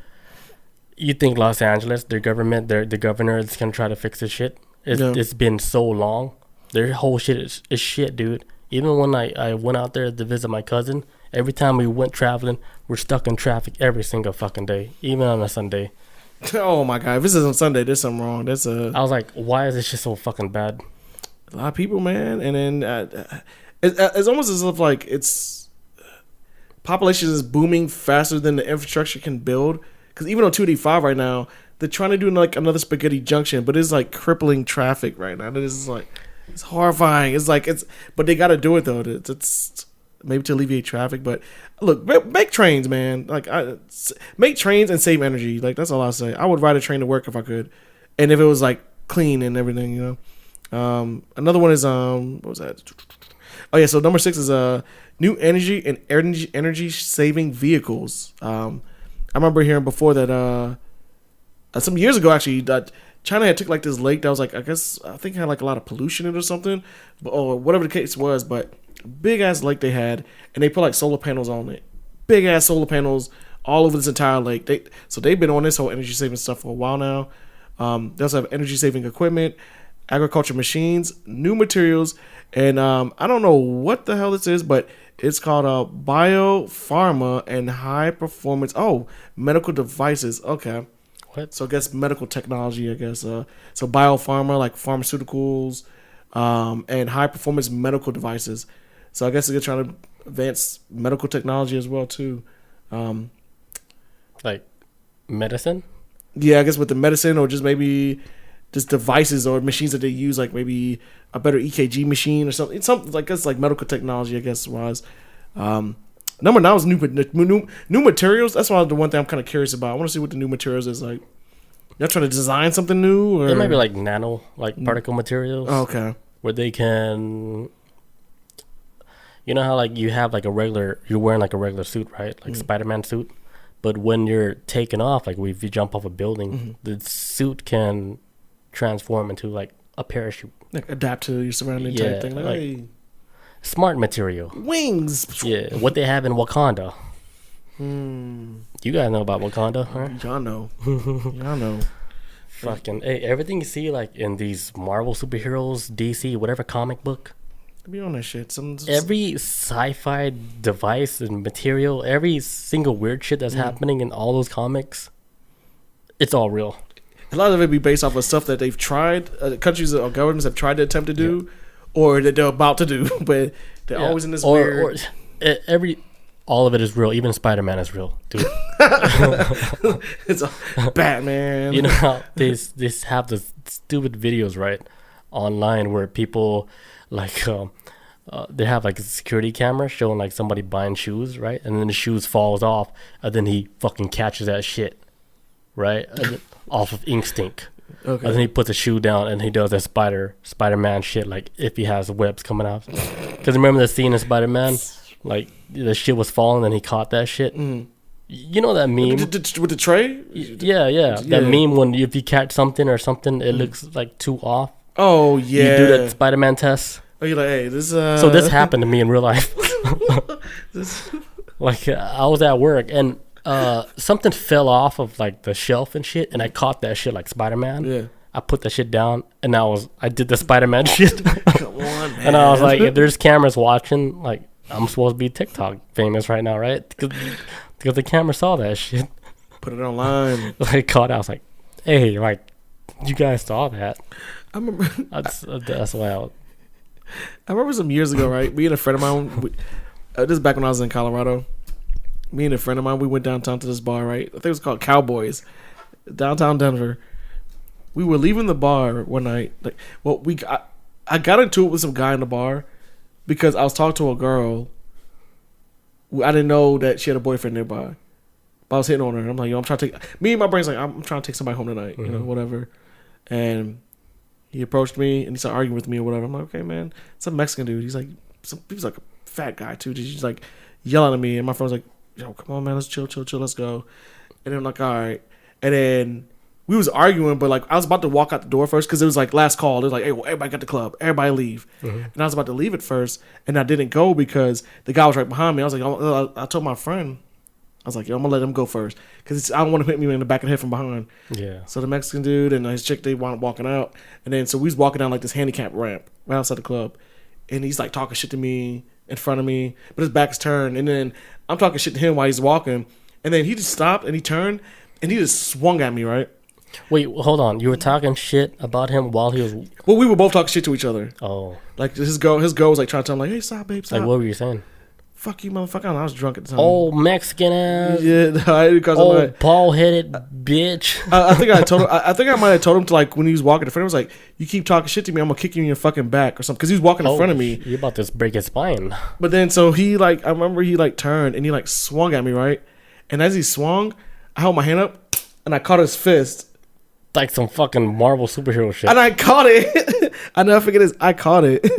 Speaker 1: you think Los Angeles, their government, the governor is going to try to fix this shit. It's been so long. Their whole shit is shit, dude. Even when I went out there to visit my cousin, every time we went traveling, we're stuck in traffic every single fucking day, even on a Sunday.
Speaker 2: Oh, my God. If this is on Sunday, there's something wrong.
Speaker 1: I was like, why is this shit so fucking bad?
Speaker 2: A lot of people, man. And then... It's almost as if like it's population is booming faster than the infrastructure can build. Because even on 285 right now, they're trying to do like another spaghetti junction, but it's like crippling traffic right now. It's like it's horrifying. It's like but they got to do it though. maybe to alleviate traffic. But look, make trains, man. Like, make trains and save energy. Like, that's all I say. I would ride a train to work if I could, and if it was like clean and everything, you know. Another one is what was that? Oh yeah, so number 6 is new energy and energy saving vehicles. I remember hearing before that some years ago actually that China had took like this lake that was like I think had like a lot of pollution in it or something, or whatever the case was, but big ass lake they had, and they put like solar panels on it, big ass solar panels all over this entire lake. They've been on this whole energy saving stuff for a while now. They also have energy saving equipment, agriculture machines, new materials, and I don't know what the hell this is, but it's called biopharma and high performance medical devices. Okay.
Speaker 1: What?
Speaker 2: So I guess medical technology, I guess. So biopharma, like pharmaceuticals, and high performance medical devices. So I guess they're trying to advance medical technology as well too.
Speaker 1: Like medicine?
Speaker 2: Yeah, I guess with the medicine, or just maybe just devices or machines that they use, like maybe a better EKG machine or something. It's something like that's like medical technology, I guess wise. Number 9 is new materials. That's why the one thing I'm kind of curious about. I want to see what the new materials is like. You're trying to design something new, or
Speaker 1: It might be like nano, like particle materials.
Speaker 2: Oh, okay.
Speaker 1: Where they can, you know how like you have like you're wearing like a regular suit, right? Like Spider-Man suit. But when you're taking off, like if you jump off a building, the suit can transform into like a parachute.
Speaker 2: Like adapt to your surrounding type thing. Like, hey,
Speaker 1: smart material.
Speaker 2: wings.
Speaker 1: Yeah, what they have in Wakanda. You guys know about Wakanda, right?
Speaker 2: Y'all know. Y'all know.
Speaker 1: Fucking, hey, everything you see like in these Marvel superheroes, DC, whatever comic book,
Speaker 2: Be on that shit.
Speaker 1: every sci-fi device and material, every single weird shit that's happening in all those comics, it's all real.
Speaker 2: A lot of it be based off of stuff that they've tried, countries or governments have tried to attempt to do, or that they're about to do, but they're always in this weird.
Speaker 1: All of it is real. Even Spider-Man is real, dude.
Speaker 2: It's a Batman.
Speaker 1: You know how they have the stupid videos right online where people like they have like a security camera showing like somebody buying shoes, right, and then the shoes falls off, and then he fucking catches that shit, right, off of instinct. Okay. And then he puts the shoe down and he does that Spider-Man shit, like if he has webs coming out. Because remember the scene in Spider-Man, like the shit was falling and he caught that shit. You know that meme
Speaker 2: with the tray?
Speaker 1: Yeah. That meme when if you catch something or something, it looks like too off.
Speaker 2: Oh yeah.
Speaker 1: You do that Spider-Man test.
Speaker 2: Oh, you're like, hey, this.
Speaker 1: So this happened to me in real life. Like I was at work and something fell off of like the shelf and shit, and I caught that shit like Spider-Man.
Speaker 2: Yeah.
Speaker 1: I put that shit down, and I did the Spider-Man shit.
Speaker 2: Come on, man.
Speaker 1: And I was like, if there's cameras watching, like I'm supposed to be TikTok famous right now, right? Because the camera saw that shit.
Speaker 2: Put it online.
Speaker 1: Like caught. I was like, hey, like you guys saw that.
Speaker 2: I remember.
Speaker 1: That's why.
Speaker 2: I remember some years ago, right? Me and a friend of mine. This is back when I was in Colorado. Me and a friend of mine, we went downtown to this bar, right? I think it was called Cowboys, downtown Denver. We were leaving the bar one night. I got into it with some guy in the bar because I was talking to a girl. I didn't know that she had a boyfriend nearby. But I was hitting on her. And I'm like, I'm trying to take. Me and my brain's like, I'm trying to take somebody home tonight, you know, whatever. And he approached me and he started arguing with me or whatever. I'm like, okay, man. Some Mexican dude. He's like a fat guy too. He's like yelling at me, and my friend's like, yo, come on, man, let's chill, let's go. And then I'm like, all right. And then we was arguing, but like I was about to walk out the door first because it was like last call. It was like, hey, well, everybody got the club, everybody leave. And I was about to leave it first, and I didn't go because the guy was right behind me. I was like, I told my friend, I was like, yo, I'm gonna let him go first because I don't want to hit me in the back of the head from behind. Yeah. So the Mexican dude and his chick, they wound up walking out, and then so we was walking down like this handicap ramp right outside the club, and he's like talking shit to me in front of me, but his back's turned, and then I'm talking shit to him while he's walking, and then he just stopped and he turned and he just swung at me, right?
Speaker 1: Wait, hold on. You were talking shit about him while he was...
Speaker 2: Well, we were both talking shit to each other.
Speaker 1: Oh.
Speaker 2: Like his girl was like trying to tell him like, hey, stop, babe, stop.
Speaker 1: Like what were you saying?
Speaker 2: Fuck you, motherfucker. I was drunk at the time.
Speaker 1: Oh, Mexican ass.
Speaker 2: Yeah, because
Speaker 1: Oh, bald-headed bitch.
Speaker 2: I think I told him. I think I might have told him to like when he was walking in front of me, I was like, "You keep talking shit to me, I'm gonna kick you in your fucking back or something." Because he was walking in front of me.
Speaker 1: You about to break his spine.
Speaker 2: But then so he like, I remember he like turned and he like swung at me, right? And as he swung, I held my hand up and I caught his fist.
Speaker 1: Like some fucking Marvel superhero shit.
Speaker 2: And I caught it. I never forget this. I caught it.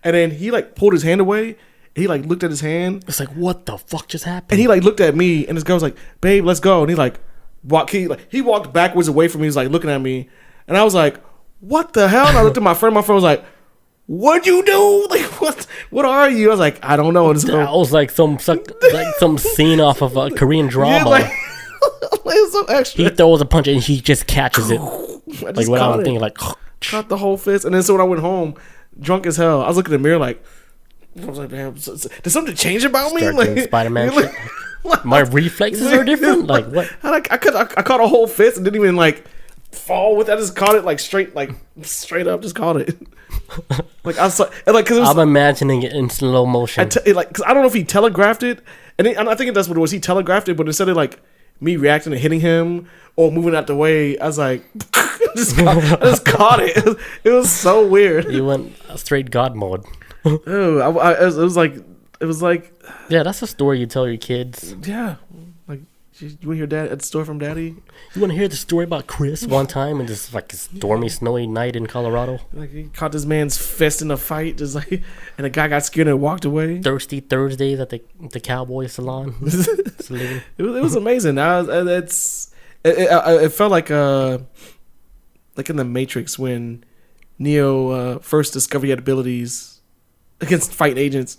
Speaker 2: And then he like pulled his hand away. He like looked at his hand.
Speaker 1: It's like, what the fuck just happened?
Speaker 2: And he like looked at me, and this guy was like, "Babe, let's go." And he like walked backwards away from me. He's like looking at me, and I was like, "What the hell?" And I looked at my friend. My friend was like, "What'd you do? Like what are you?" I was like, "I don't know."
Speaker 1: That was like some scene off of a Korean drama.
Speaker 2: Yeah, like so extra.
Speaker 1: He throws a punch and he just catches it. Like what I'm thinking, like
Speaker 2: caught the whole fist. And then so when I went home, drunk as hell, I was looking in the mirror like. I was like, "Damn, did something change about me?" Like
Speaker 1: Spider-Man shit. My reflexes are different. Like what?
Speaker 2: I caught a whole fist and didn't even like fall with it. I just caught it like straight up. Just caught it. Like I saw, and like because
Speaker 1: I'm imagining it in slow motion.
Speaker 2: Because I don't know if he telegraphed it, and I think that's what it was. He telegraphed it, but instead of like me reacting and hitting him or moving out the way, I was like, I just caught it. It was so weird.
Speaker 1: You went straight God mode.
Speaker 2: Oh, it was like
Speaker 1: yeah, that's a story you tell your kids.
Speaker 2: Yeah, like you want to hear dad at the store from daddy.
Speaker 1: You want to hear the story about Chris one time and just like a stormy, snowy night in Colorado.
Speaker 2: Like he caught this man's fist in a fight, just like, and the guy got scared and walked away.
Speaker 1: Thirsty Thursdays at the Cowboy Salon.
Speaker 2: It was amazing. It felt like in the Matrix when Neo first discovered he had abilities against fighting agents,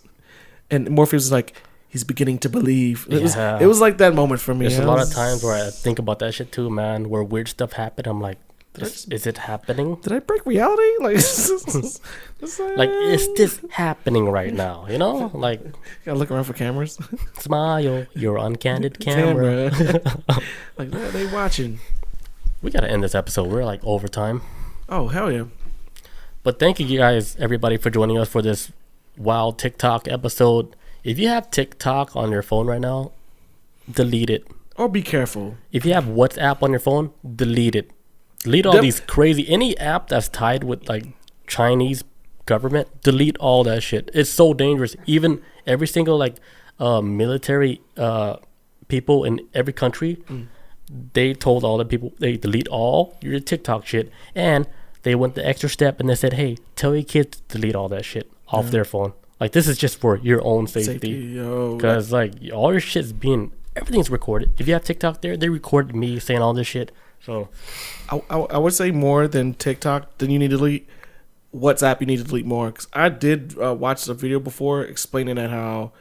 Speaker 2: and Morpheus was like, he's beginning to believe. It was like that moment for me.
Speaker 1: There's a lot of times where I think about that shit too, man, where weird stuff happened. I'm like, is it happening?
Speaker 2: Did I break reality? Like,
Speaker 1: like, is this happening right now? You know, like,
Speaker 2: gotta look around for cameras.
Speaker 1: Smile, your uncandid camera.
Speaker 2: Like, they watching.
Speaker 1: We gotta end this episode. We're like overtime.
Speaker 2: Oh hell yeah!
Speaker 1: But thank you guys, everybody, for joining us for this wild TikTok episode. If you have TikTok on your phone right now, delete it.
Speaker 2: Or be careful.
Speaker 1: If you have WhatsApp on your phone, delete it. Delete all these crazy, any app that's tied with like Chinese government, delete all that shit. It's so dangerous. Even every single like military people in every country, they told all the people, they delete all your TikTok shit. And they went the extra step and they said, hey, tell your kids to delete all that shit off their phone. Like, this is just for your own safety. Because, like, all your shit's everything's recorded. If you have TikTok there, they recorded me saying all this shit. So,
Speaker 2: I would say more than TikTok, then you need to delete WhatsApp, you need to delete more. Because I did watch a video before explaining that how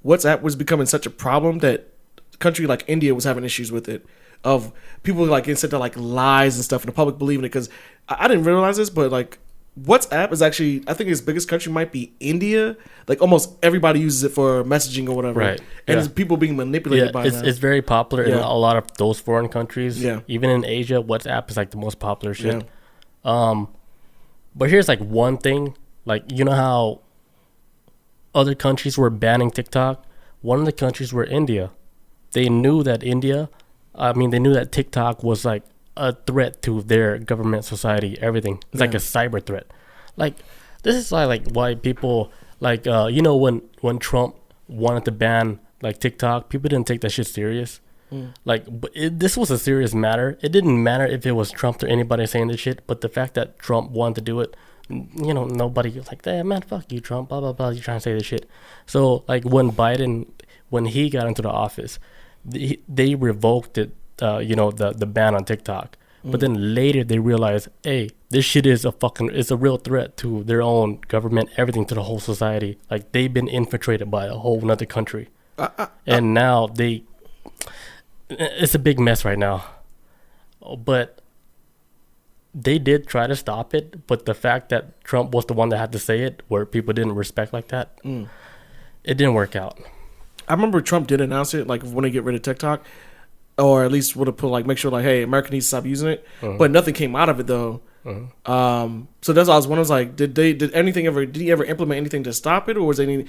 Speaker 2: WhatsApp was becoming such a problem that a country like India was having issues with it. Of people like instead of like lies and stuff and the public believing it. Because I didn't realize this, but like WhatsApp is actually, I think its biggest country might be India. Like almost everybody uses it for messaging or whatever.
Speaker 1: Right.
Speaker 2: And it's people being manipulated by that.
Speaker 1: It's very popular in a lot of those foreign countries.
Speaker 2: Yeah.
Speaker 1: Even in Asia, WhatsApp is like the most popular shit. Yeah. But here's like one thing. Like, you know how other countries were banning TikTok? One of the countries were India. They knew that they knew that TikTok was like a threat to their government, society, everything. It's like a cyber threat. Like, this is why people like when Trump wanted to ban like TikTok, people didn't take that shit serious. Like, but this was a serious matter. It didn't matter if it was Trump or anybody saying this shit, but the fact that Trump wanted to do it, nobody was like, hey, man, fuck you, Trump, blah blah blah, you trying to say this shit. So like when he got into the office, they revoked it, the ban on TikTok. But then later they realized, hey, this shit is it's a real threat to their own government, everything, to the whole society. Like, they've been infiltrated by a whole nother country. And now it's a big mess right now. But they did try to stop it. But the fact that Trump was the one that had to say it, where people didn't respect like that, it didn't work out.
Speaker 2: I remember Trump did announce it, like, when they get rid of TikTok. Or at least would have put, like, make sure, like, hey, America needs to stop using it. But nothing came out of it, though. So that's what I was wondering. Like, did he ever implement anything to stop it, or was any?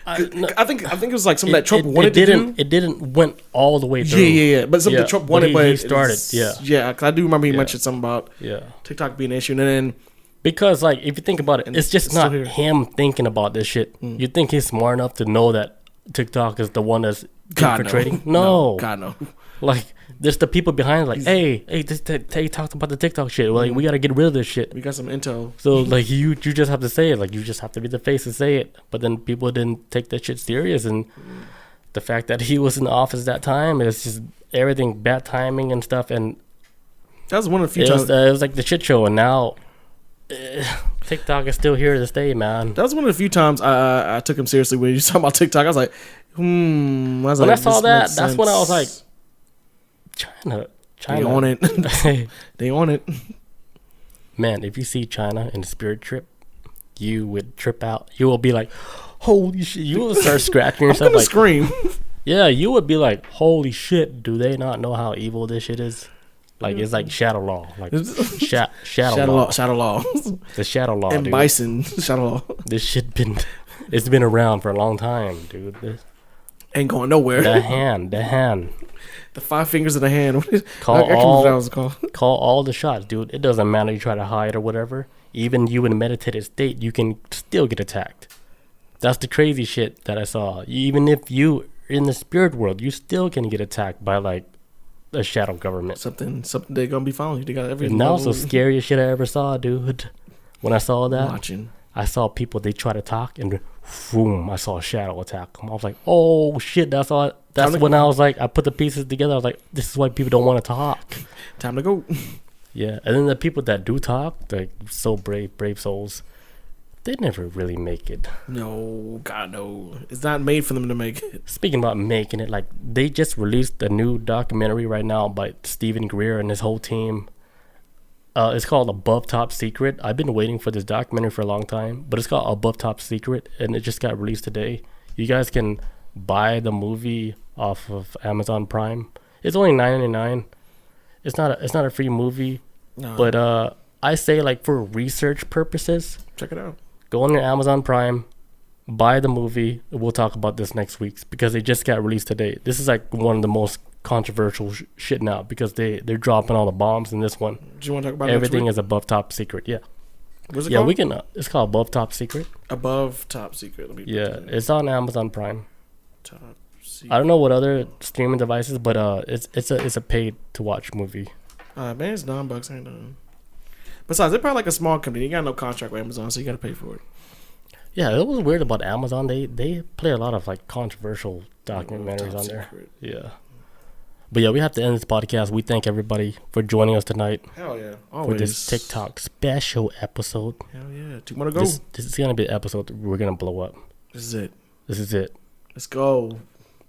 Speaker 2: I think it was like something that Trump wanted to do.
Speaker 1: It didn't went all the way through.
Speaker 2: Yeah. But something that Trump wanted, but
Speaker 1: he started.
Speaker 2: Yeah. Cause I do remember he mentioned something about TikTok being an issue, and then
Speaker 1: because like if you think about it, it's just not him thinking about this shit. You think he's smart enough to know that TikTok is the one that's infiltrating? No.
Speaker 2: God no.
Speaker 1: Like there's the people behind it, like, hey, he talked about the TikTok shit. Like we gotta get rid of this shit.
Speaker 2: We got some intel.
Speaker 1: So like you just have to say it. Like you just have to be the face and say it. But then people didn't take that shit serious, and the fact that he was in the office that time, it's just everything bad timing and stuff. And
Speaker 2: that was one of the few times.
Speaker 1: It was like the shit show, and now TikTok is still here to stay, man.
Speaker 2: That was one of the few times I took him seriously when you talking about TikTok. I was like, when I saw that, that's when I was like, China. They on it. They on it.
Speaker 1: Man, if you see China in a spirit trip, you would trip out. You will be like, holy shit. You will start scratching yourself.
Speaker 2: I'm gonna
Speaker 1: like,
Speaker 2: scream.
Speaker 1: Yeah, you would be like, holy shit. Do they not know how evil this shit is? Like, it's like shadow law. Like, shadow law.
Speaker 2: Shadow law.
Speaker 1: The shadow law,
Speaker 2: and
Speaker 1: dude.
Speaker 2: Bison. Shadow law.
Speaker 1: This shit it's been around for a long time, dude.
Speaker 2: Ain't going nowhere.
Speaker 1: The hand.
Speaker 2: The 5 fingers of the hand.
Speaker 1: Call all the shots, dude. It doesn't matter you try to hide or whatever. Even you in a meditated state, you can still get attacked. That's the crazy shit that I saw. Even if you in the spirit world, you still can get attacked by like a shadow government.
Speaker 2: Something they're gonna be following. They got everything.
Speaker 1: And that was the scariest shit I ever saw, dude. When I saw that, I saw people, they try to talk and boom, I saw a shadow attack them. I was like, oh shit, that's when I was like, I put the pieces together. I was like, this is why people don't want to talk.
Speaker 2: Time to go.
Speaker 1: Yeah, and then the people that do talk, like so brave souls, they never really make it.
Speaker 2: No, God no. It's not made for them to make it.
Speaker 1: Speaking about making it, like they just released a new documentary right now by Stephen Greer and his whole team. It's called Above Top Secret. I've been waiting for this documentary for a long time, but it's called Above Top Secret, and it just got released today. You guys can buy the movie off of Amazon Prime. It's only $9.99. It's not a free movie, but I say like for research purposes,
Speaker 2: check it out.
Speaker 1: Go on your Amazon Prime, buy the movie. We'll talk about this next week because it just got released today. This is like one of the most controversial shit now because they're dropping all the bombs in this one.
Speaker 2: Do you want to talk about
Speaker 1: everything is above top secret? Yeah.
Speaker 2: What's it called?
Speaker 1: We can. It's called Above Top Secret.
Speaker 2: Above Top Secret.
Speaker 1: It's on Amazon Prime.
Speaker 2: Top Secret.
Speaker 1: I don't know what other streaming devices, but it's a paid to watch movie.
Speaker 2: Man, it's $9. Ain't nothing. Besides, they're probably like a small company. You got no contract with Amazon, so you got to pay for it.
Speaker 1: Yeah, it was weird about Amazon. They play a lot of like controversial documentaries on there. Yeah. But yeah, we have to end this podcast. We thank everybody for joining us tonight.
Speaker 2: Hell yeah. Always.
Speaker 1: For this TikTok special episode.
Speaker 2: Hell yeah. 2 more to go.
Speaker 1: This is going to be the episode that we're going to blow up.
Speaker 2: This is it.
Speaker 1: Let's
Speaker 2: go.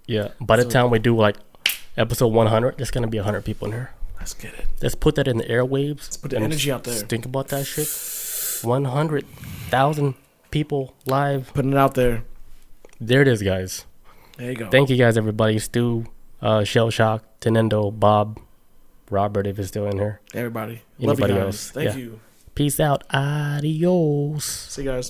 Speaker 1: Yeah. By the time we do like episode 100, there's going to be 100 people in here.
Speaker 2: Let's get it.
Speaker 1: Let's put that in the airwaves.
Speaker 2: Let's put the energy out there.
Speaker 1: Think about that shit. 100,000 people live.
Speaker 2: Putting it out there.
Speaker 1: There it is, guys.
Speaker 2: There you go.
Speaker 1: Thank you guys, everybody. Stu, Shell Shock, Tenendo, Bob, Robert, if he's still in here.
Speaker 2: Everybody.
Speaker 1: Anybody
Speaker 2: Love you guys.
Speaker 1: else.
Speaker 2: Thank you.
Speaker 1: Peace out. Adios.
Speaker 2: See you guys.